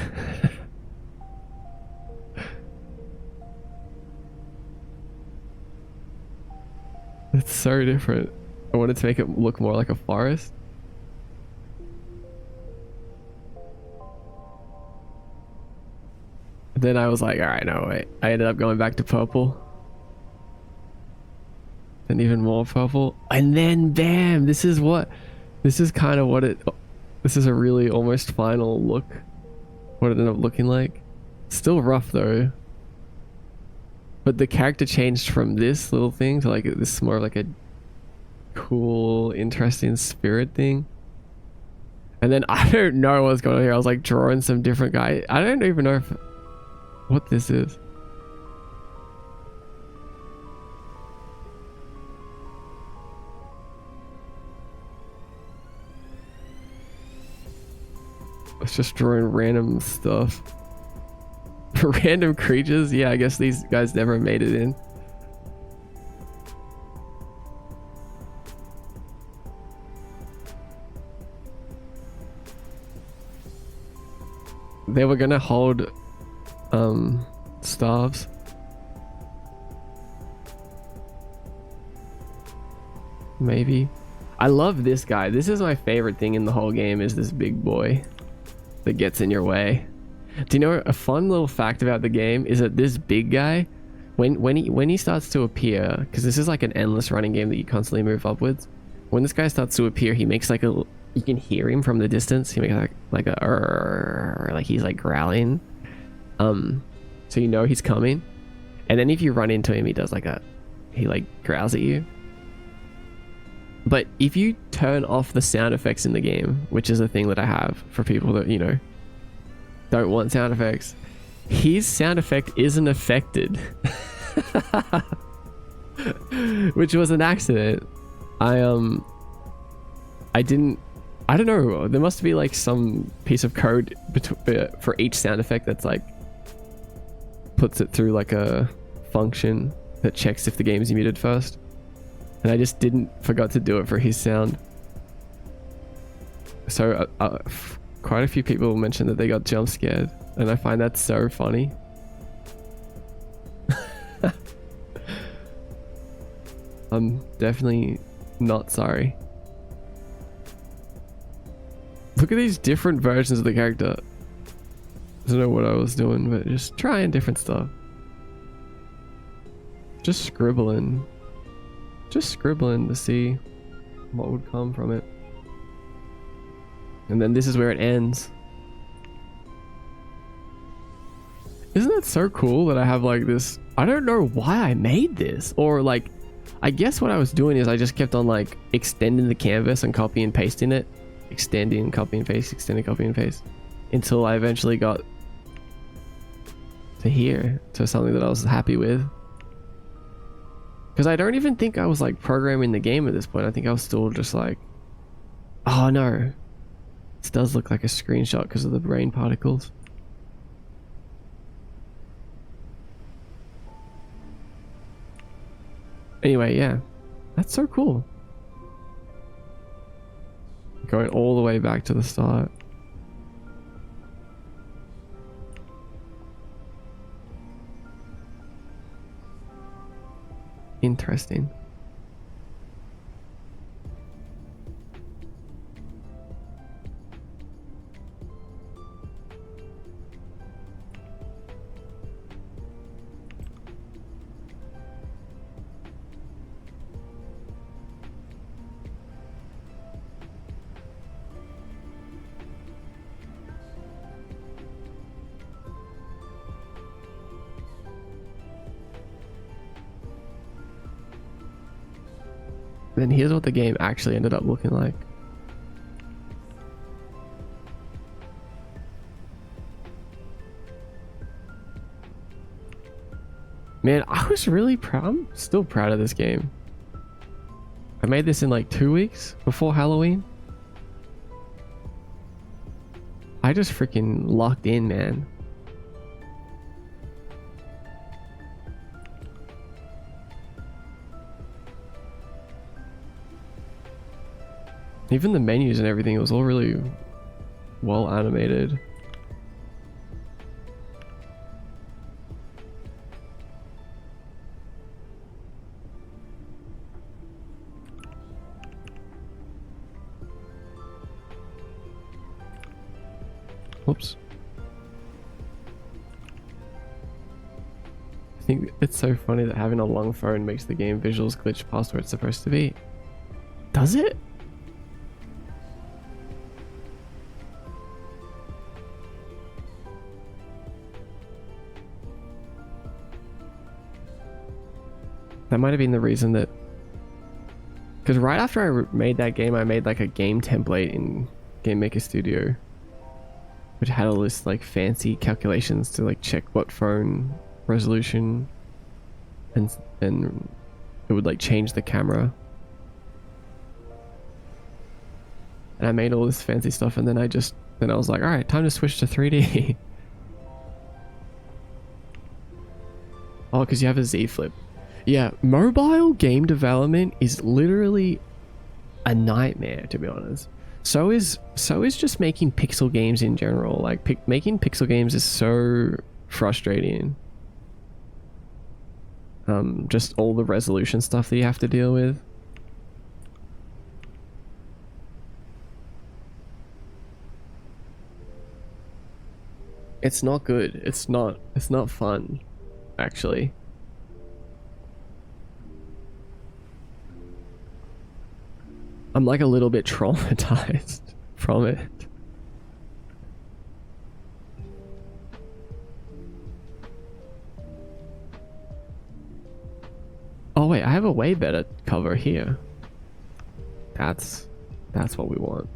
It's so different. I wanted to make it look more like a forest. Then I was like, all right, no, wait. I ended up going back to purple. Then even more purple. And then bam, this is kind of what it, this is a really almost final look. What it ended up looking like. Still rough though. But the character changed from this little thing to like this more of like a cool, interesting spirit thing. And then I don't know what's going on here. I was like drawing some different guy. I don't even know if what this is. It's just drawing random stuff. Random creatures? Yeah, I guess these guys never made it in. They were gonna hold staves. Maybe. I love this guy. This is my favorite thing in the whole game, is this big boy that gets in your way. Do you know a fun little fact about the game is that this big guy, when he starts to appear, because this is like an endless running game that you constantly move upwards. When this guy starts to appear, he makes like a, you can hear him from the distance. He makes like a like he's like growling, so you know he's coming. And then if you run into him, he does like a, he like growls at you. But if you turn off the sound effects in the game, which is a thing that I have for people that, you know, don't want sound effects, his sound effect isn't affected. Which was an accident. I don't know, there must be like some piece of code for each sound effect that's like puts it through like a function that checks if the game's muted first. And I just forgot to do it for his sound. So quite a few people mentioned that they got jump scared, and I find that so funny. I'm definitely not sorry. Look at these different versions of the character. I don't know what I was doing, but just trying different stuff. Just scribbling to see what would come from it. And then this is where it ends. Isn't that so cool that I have like this? I don't know why I made this, or like, I guess what I was doing is I just kept on like extending the canvas and copy and pasting it, extending, copy and paste, extending, copy and paste, until I eventually got to here, to something that I was happy with. Because I don't even think I was like programming the game at this point. I think I was still just like, oh no, this does look like a screenshot because of the brain particles. Anyway, yeah, that's so cool. Going all the way back to the start. Interesting. Then here's what the game actually ended up looking like. Man, I was really proud. I'm still proud of this game. I made this in like 2 weeks before Halloween. I just freaking locked in, man. Even the menus and everything, it was all really well animated. Whoops. I think it's so funny that having a long phone makes the game visuals glitch past where it's supposed to be. Does it? That might have been the reason that, because right after I made that game, I made like a game template in Game Maker Studio, which had all this like fancy calculations to like check what phone resolution, and it would like change the camera. And I made all this fancy stuff, and then I was like, all right, time to switch to 3D. Oh, because you have a Z Flip. Yeah, mobile game development is literally a nightmare, to be honest. So is just making pixel games in general. Like making pixel games is so frustrating. Just all the resolution stuff that you have to deal with. It's not good. It's not fun, actually. I'm like a little bit traumatized from it. Oh wait, I have a way better cover here. That's what we want.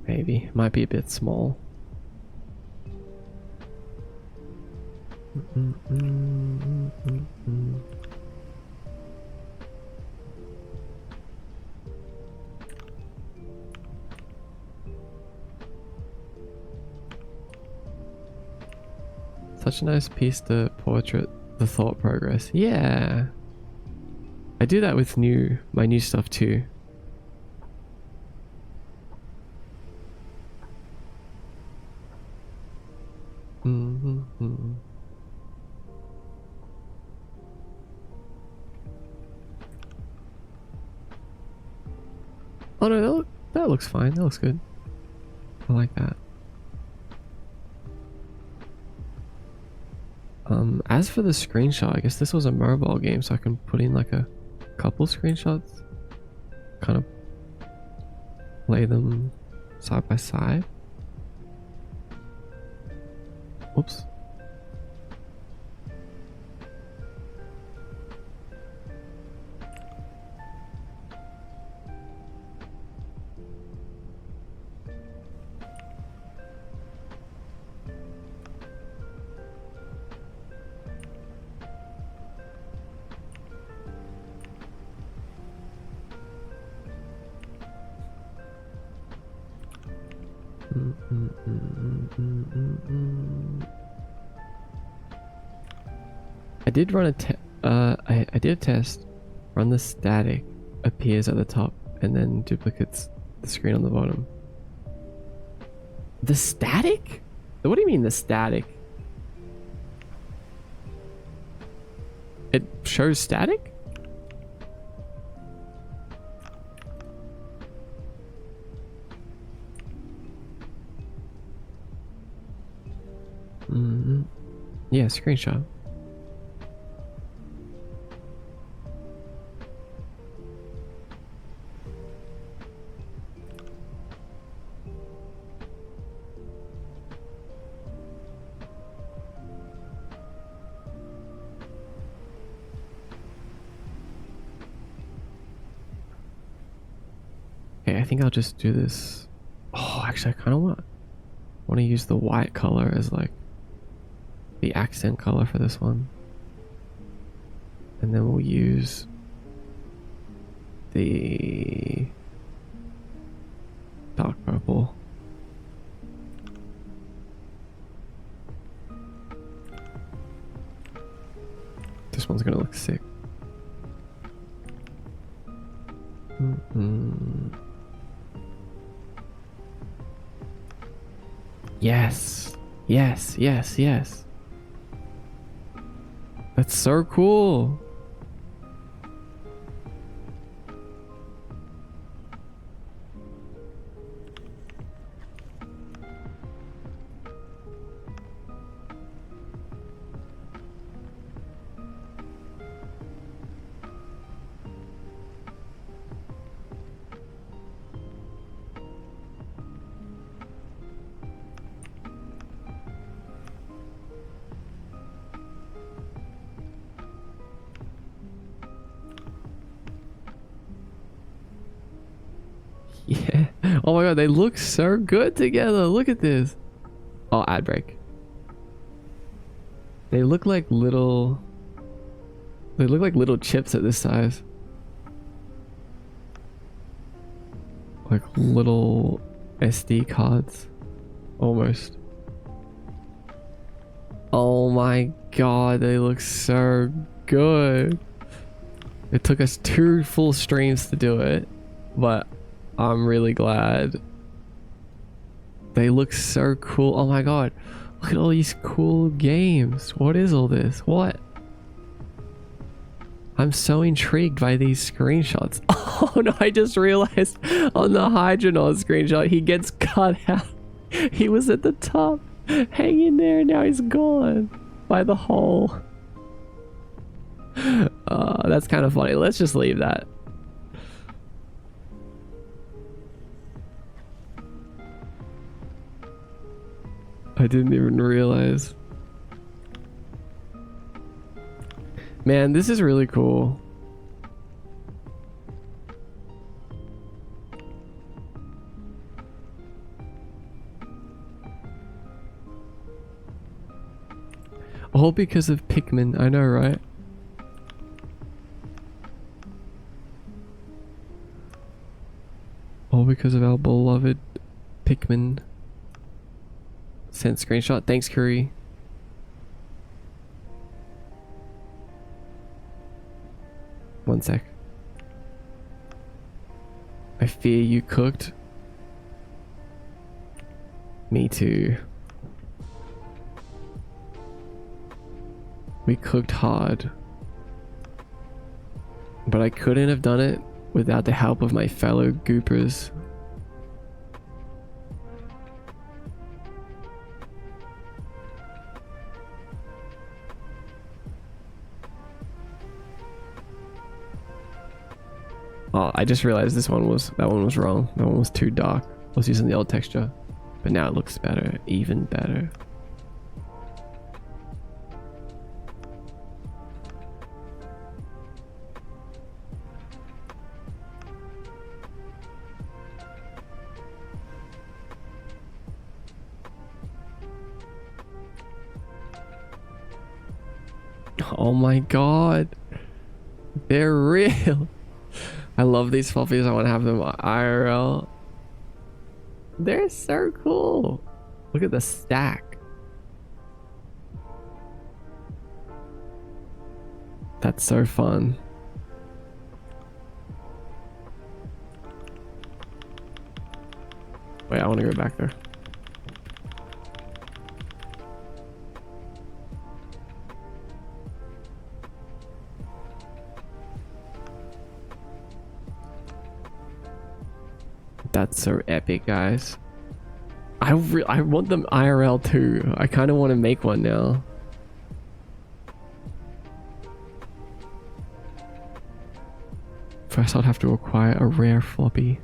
Maybe. Might be a bit small. Such a nice piece to portrait the thought progress. Yeah. I do that with my new stuff too. Oh no, that looks fine. That looks good. I like that. As for the screenshot, I guess this was a mobile game, so I can put in like a couple screenshots. Kind of lay them side by side. Oops. I did run I did a test. Run the static appears at the top and then duplicates the screen on the bottom. The static? What do you mean the static? It shows static? Yeah, screenshot. Okay, I think I'll just do this. Oh, actually, I kind of want to use the white color as like the accent color for this one, and then we'll use the dark purple. This one's gonna look sick. Yes, yes, yes, yes. That's so cool. Oh my god, they look so good together. Look at this. Oh, ad break. They look like little... They look like little chips at this size. Like little SD cards. Almost. Oh my god, they look so good. It took us 2 full streams to do it, but I'm really glad. They look so cool. Oh my god, look at all these cool games. What is all this? What? I'm so intrigued by these screenshots. Oh no, I just realized on the Hydronaut screenshot, he gets cut out. He was at the top, hanging there, now he's gone by the hole. That's kind of funny. Let's just leave that. I didn't even realize. Man, this is really cool. All because of Pikmin, I know, right? All because of our beloved Pikmin. Sent screenshot. Thanks, Curry. One sec. I fear you cooked. Me too. We cooked hard. But I couldn't have done it without the help of my fellow goopers. Oh, I just realized that one was wrong. That one was too dark. I was using the old texture, but now it looks better, even better. Oh my god, they're real. I love these floppies. I want to have them IRL. They're so cool. Look at the stack. That's so fun. Wait, I want to go back there. That's so epic, guys. I want them IRL too. I kind of want to make one now. First, I'd have to acquire a rare floppy.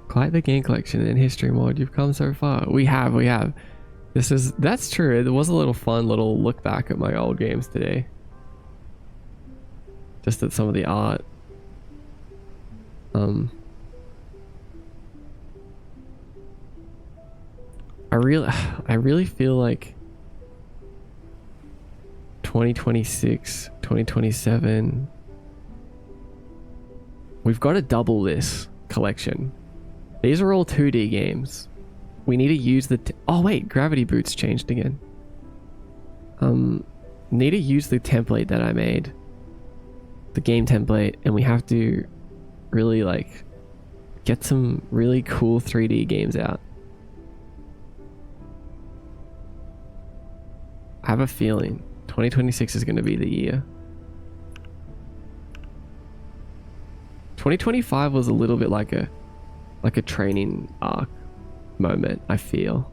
Collect the game collection in history mode. You've come so far. We have. That's true. It was a little fun little look back at my old games today. Just at some of the art. I really feel like 2026, 2027, we've got to double this collection. These are all 2D games. We need to use the... oh wait, Gravity Boots changed again. Need to use the template that I made. The game template, and we have to really like get some really cool 3D games out. I have a feeling 2026 is going to be the year. 2025 was a little bit like a training arc moment, I feel.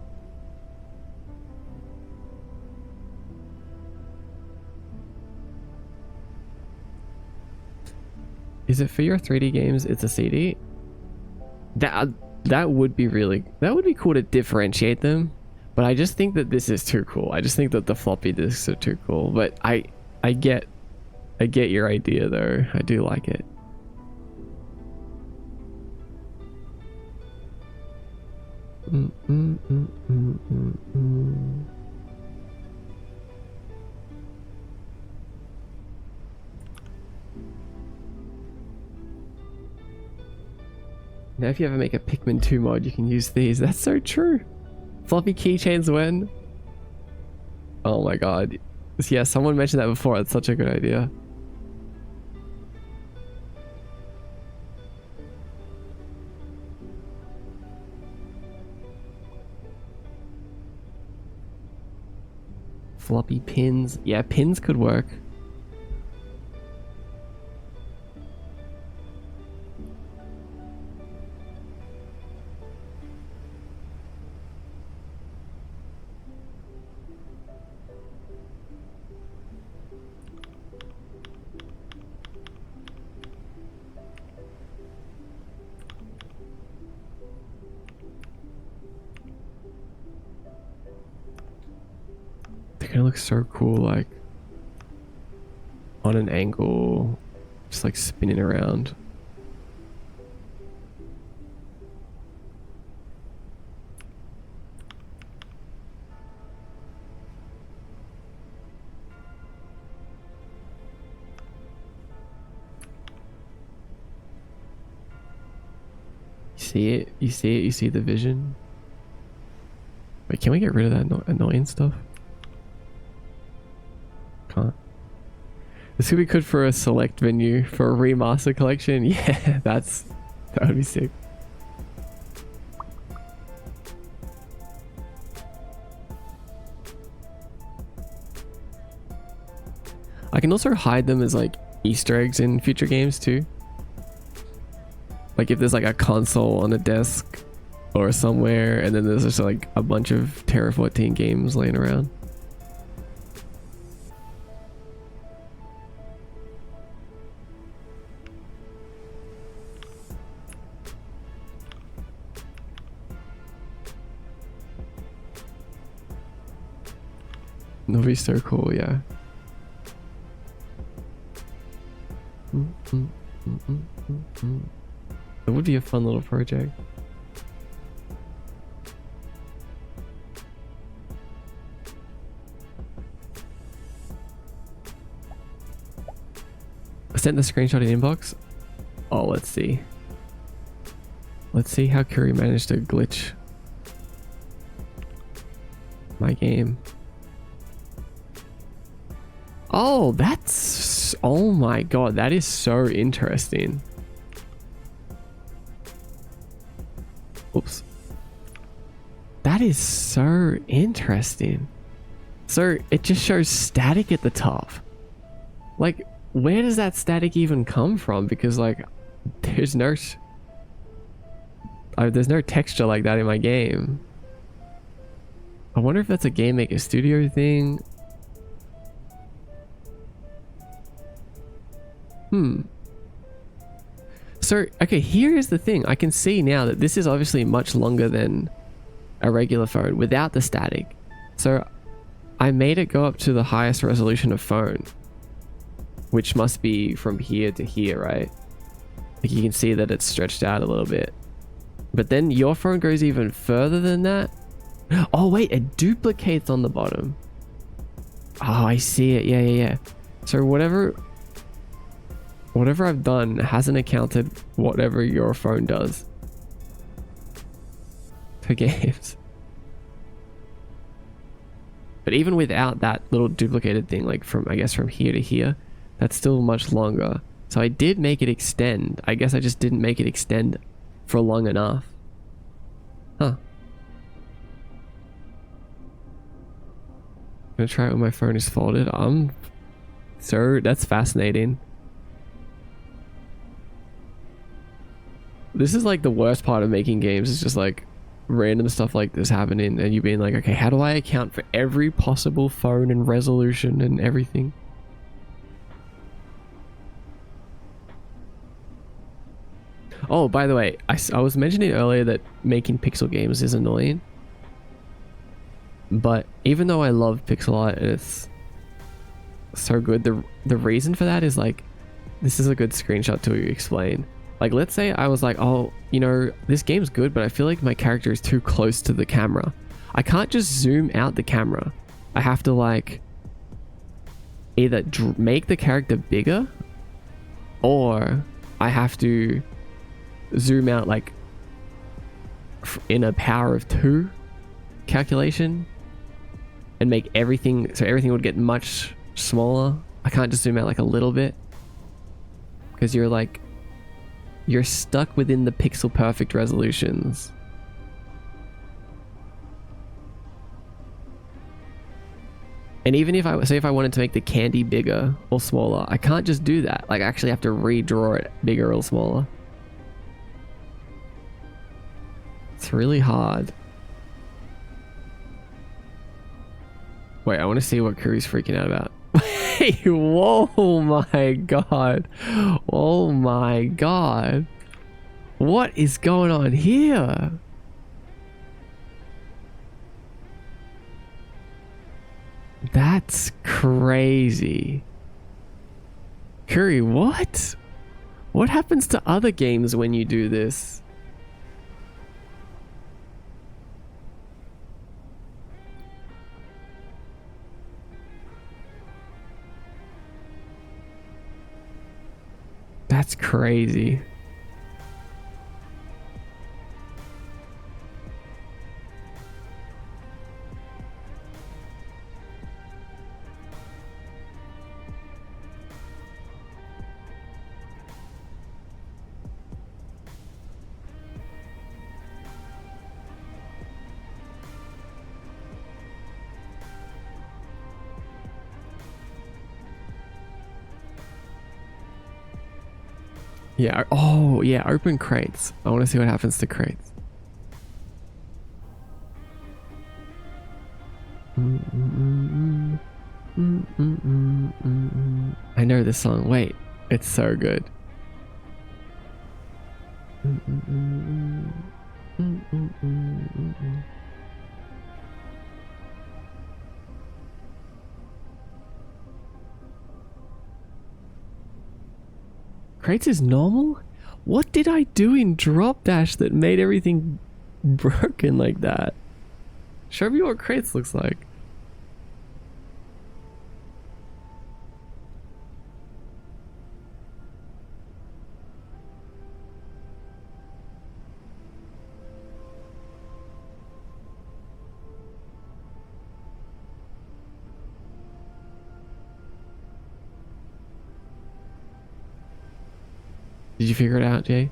Is it for your 3D games? It's a CD. That would be cool to differentiate them. But I just think that this is too cool. I just think that the floppy disks are too cool. But I get your idea though. I do like it. Mm, mm, mm, mm, mm, mm. Now if you ever make a Pikmin 2 mod, you can use these. That's so true. Floppy keychains when? Oh my god. Yeah, someone mentioned that before. It's such a good idea. Floppy pins. Yeah, pins could work. They're gonna look so cool, like on an angle, just like spinning around. You see it? You see it? You see the vision? Wait, can we get rid of that annoying stuff? Can't. This could be good for a select venue for a remaster collection. Yeah, that would be sick. I can also hide them as like Easter eggs in future games too. Like if there's like a console on a desk or somewhere, and then there's just like a bunch of Terra 14 games laying around. That'd be so cool, yeah. It would be a fun little project. I sent the screenshot in inbox. Oh, let's see. Let's see how Curry managed to glitch my game. Oh, that's... Oh my god, that is so interesting. Oops. That is so interesting. So, it just shows static at the top. Like, where does that static even come from? Because, like, there's no texture like that in my game. I wonder if that's a Game Maker Studio thing. So, okay, here is the thing. I can see now that this is obviously much longer than a regular phone without the static. So, I made it go up to the highest resolution of phone, which must be from here to here, right? Like you can see that it's stretched out a little bit. But then your phone goes even further than that. Oh wait, it duplicates on the bottom. Oh, I see it. Yeah. So whatever I've done hasn't accounted whatever your phone does for games. But even without that little duplicated thing, like from, I guess from here to here, that's still much longer. So I did make it extend. I guess I just didn't make it extend for long enough. Huh. I'm gonna try it when my phone is folded. So that's fascinating. This is like the worst part of making games. It's just like random stuff like this happening and you being like, okay, how do I account for every possible phone and resolution and everything? Oh, by the way, I was mentioning earlier that making pixel games is annoying. But even though I love pixel art and it's so good, the reason for that is like, this is a good screenshot to explain. Like, let's say I was like, oh, you know, this game's good, but I feel like my character is too close to the camera. I can't just zoom out the camera. I have to like either make the character bigger, or I have to zoom out like in a power of 2 calculation and make everything so everything would get much smaller. I can't just zoom out like a little bit, because you're stuck within the pixel perfect resolutions. And even if I wanted to make the candy bigger or smaller, I can't just do that. Like, I actually have to redraw it bigger or smaller. It's really hard. Wait, I want to see what Kuri's freaking out about. Wait, whoa, my god. Oh my god. What is going on here? That's crazy. Kuri, what? What happens to other games when you do this? That's crazy. Yeah. Oh, yeah. Open crates. I want to see what happens to crates. I know this song. Wait, it's so good. Crates is normal? What did I do in Drop Dash that made everything broken like that? Show me what crates looks like. Did you figure it out, Jay?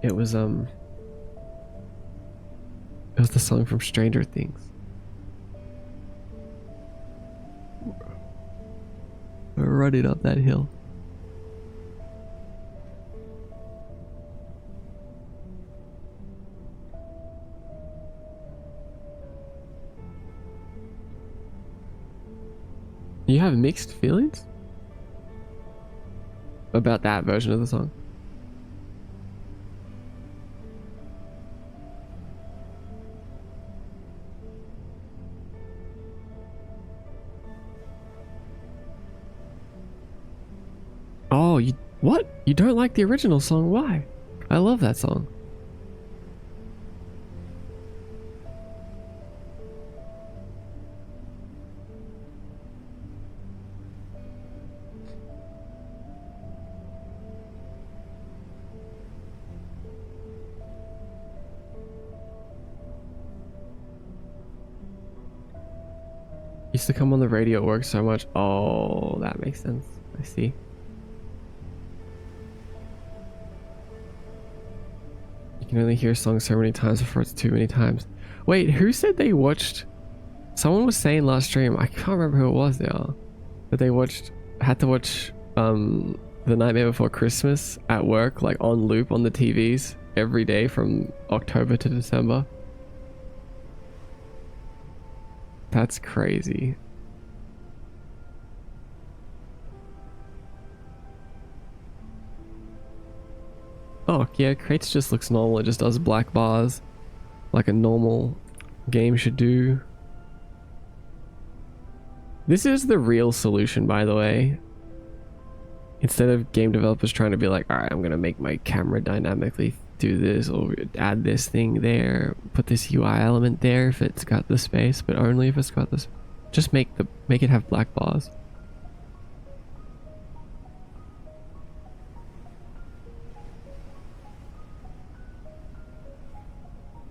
It was the song from Stranger Things. Running up that hill. You have mixed feelings about that version of the song? Oh, what? You don't like the original song? Why? I love that song. Used to come on the radio at work so much. Oh, that makes sense. I see. You can only hear a song so many times before it's too many times. Wait, who said they watched? Someone was saying last stream, I can't remember who it was now, that they had to watch The Nightmare Before Christmas at work, like on loop on the TVs every day from October to December. That's crazy. Oh, yeah, Crates just looks normal. It just does black bars like a normal game should do. This is the real solution, by the way. Instead of game developers trying to be like, all right, I'm gonna make my camera dynamically do this, or add this thing there, put this UI element there if it's got the space, but only if it's got this. Just make it have black bars.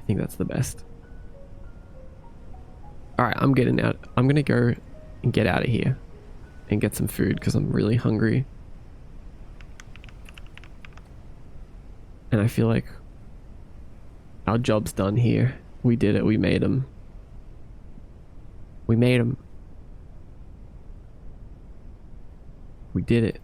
I think that's the best. All right, I'm getting out. I'm gonna go and get out of here and get some food because I'm really hungry. And I feel like our job's done here. We did it. We made them. We made them. We did it.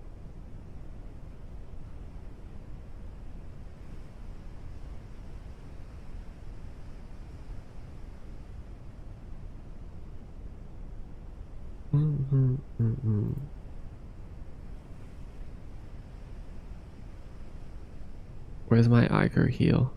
Where's my Ico heal?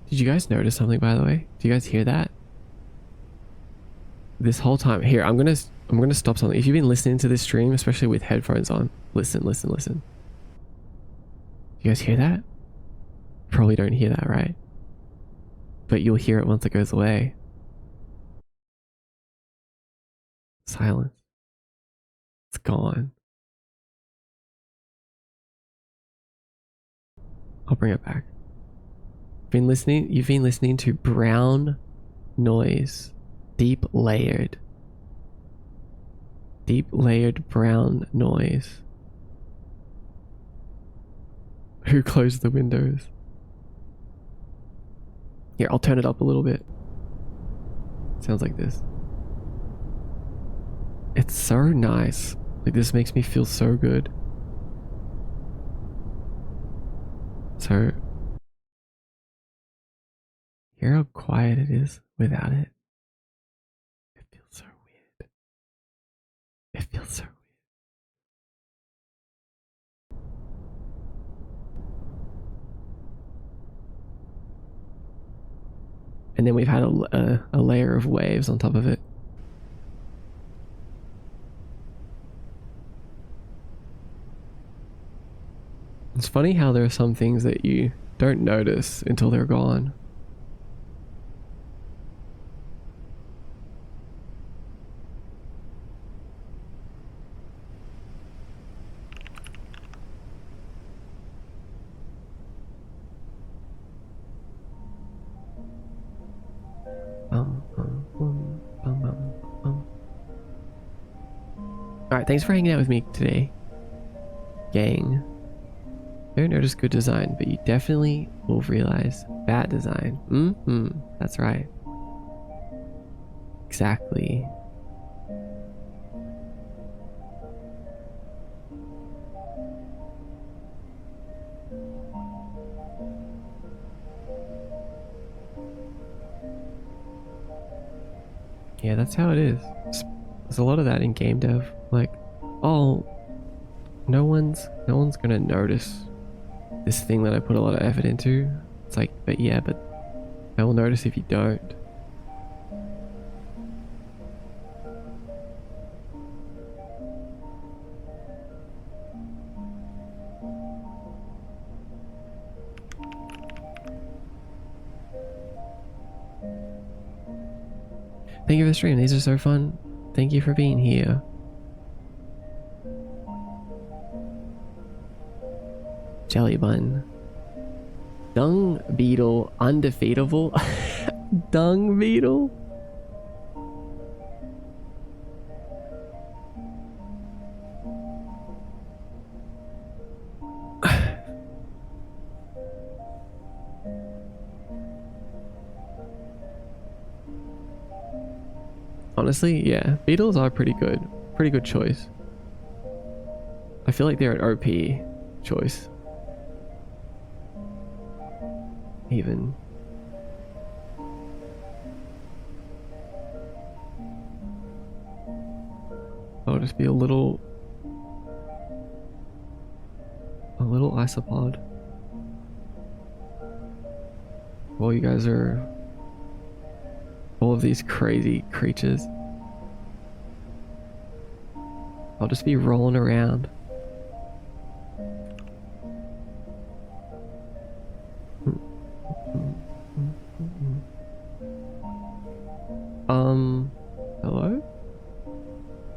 Did you guys notice something, by the way? Do you guys hear that? This whole time here, I'm gonna stop something. If you've been listening to this stream, especially with headphones on, listen. You guys hear that? Probably don't hear that, right? But you'll hear it once it goes away. Silence. It's gone. I'll bring it back. You've been listening to brown noise. Deep layered brown noise. Who closed the windows? Here, I'll turn it up a little bit. Sounds like this. It's so nice. Like, this makes me feel so good. So, hear how quiet it is without it. It feels so weird. It feels so weird. And then we've had a layer of waves on top of it. It's funny how there are some things that you don't notice until they're gone. Alright, thanks for hanging out with me today, gang. Don't notice good design, but you definitely will realize bad design. That's right. Exactly. Yeah, that's how it is. There's a lot of that in game dev. Like, oh, no one's gonna notice this thing that I put a lot of effort into. It's like, but yeah, but I will notice if you don't. Thank you for the stream. These are so fun. Thank you for being here. Jelly bun. Dung beetle undefeatable. Dung beetle. Honestly, yeah, beetles are pretty good. Pretty good choice. I feel like they're an OP choice. even. I'll just be a little isopod while you guys are all of these crazy creatures. I'll just be rolling around. Hello?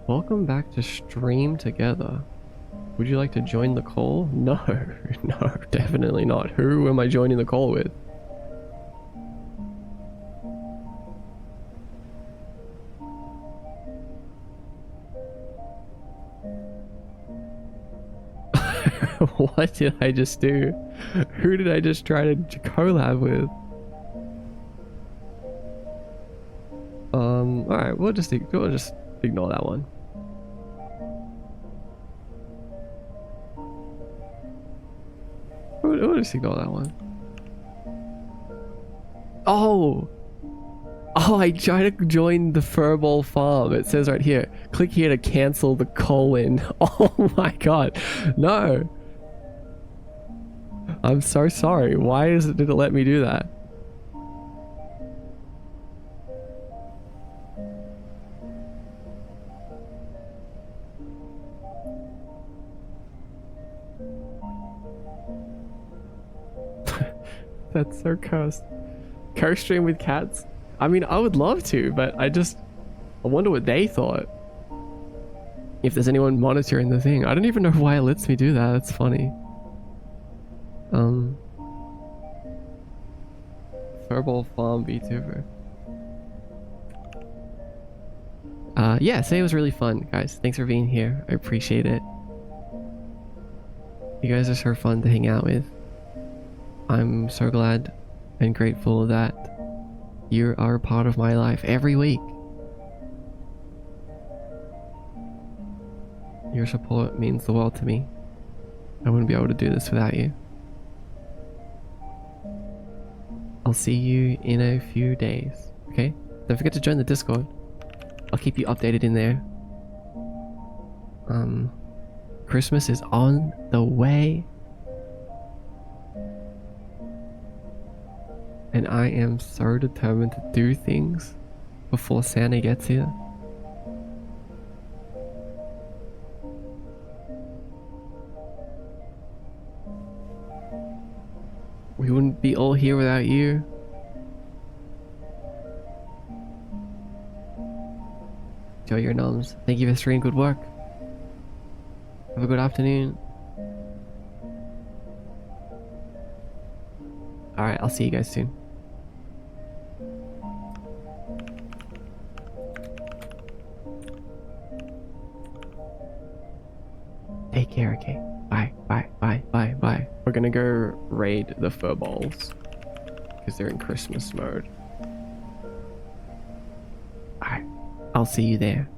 Welcome back to Stream Together. Would you like to join the call? No, no, definitely not. Who am I joining the call with? What did I just do? Who did I just try to collab with? Alright, we'll just ignore that one. We'll just ignore that one. Oh! Oh, I tried to join the Furball farm. It says right here, click here to cancel the call-in. Oh my god. No. I'm so sorry. Why did it let me do that? That's so cursed. Co-stream with cats? I mean, I would love to, but I wonder what they thought. If there's anyone monitoring the thing. I don't even know why it lets me do that. That's funny. Furball farm VTuber. Yeah, today was really fun, guys. Thanks for being here. I appreciate it. You guys are so fun to hang out with. I'm so glad and grateful that you are a part of my life every week. Your support means the world to me. I wouldn't be able to do this without you. I'll see you in a few days, okay? Don't forget to join the Discord. I'll keep you updated in there. Christmas is on the way. And I am so determined to do things before Santa gets here. We wouldn't be all here without you. Enjoy your noms. Thank you for streaming. Good work. Have a good afternoon. Alright, I'll see you guys soon. Take care, okay? Bye, bye, bye, bye, bye. We're gonna go raid the Furballs because they're in Christmas mode. Alright, I'll see you there.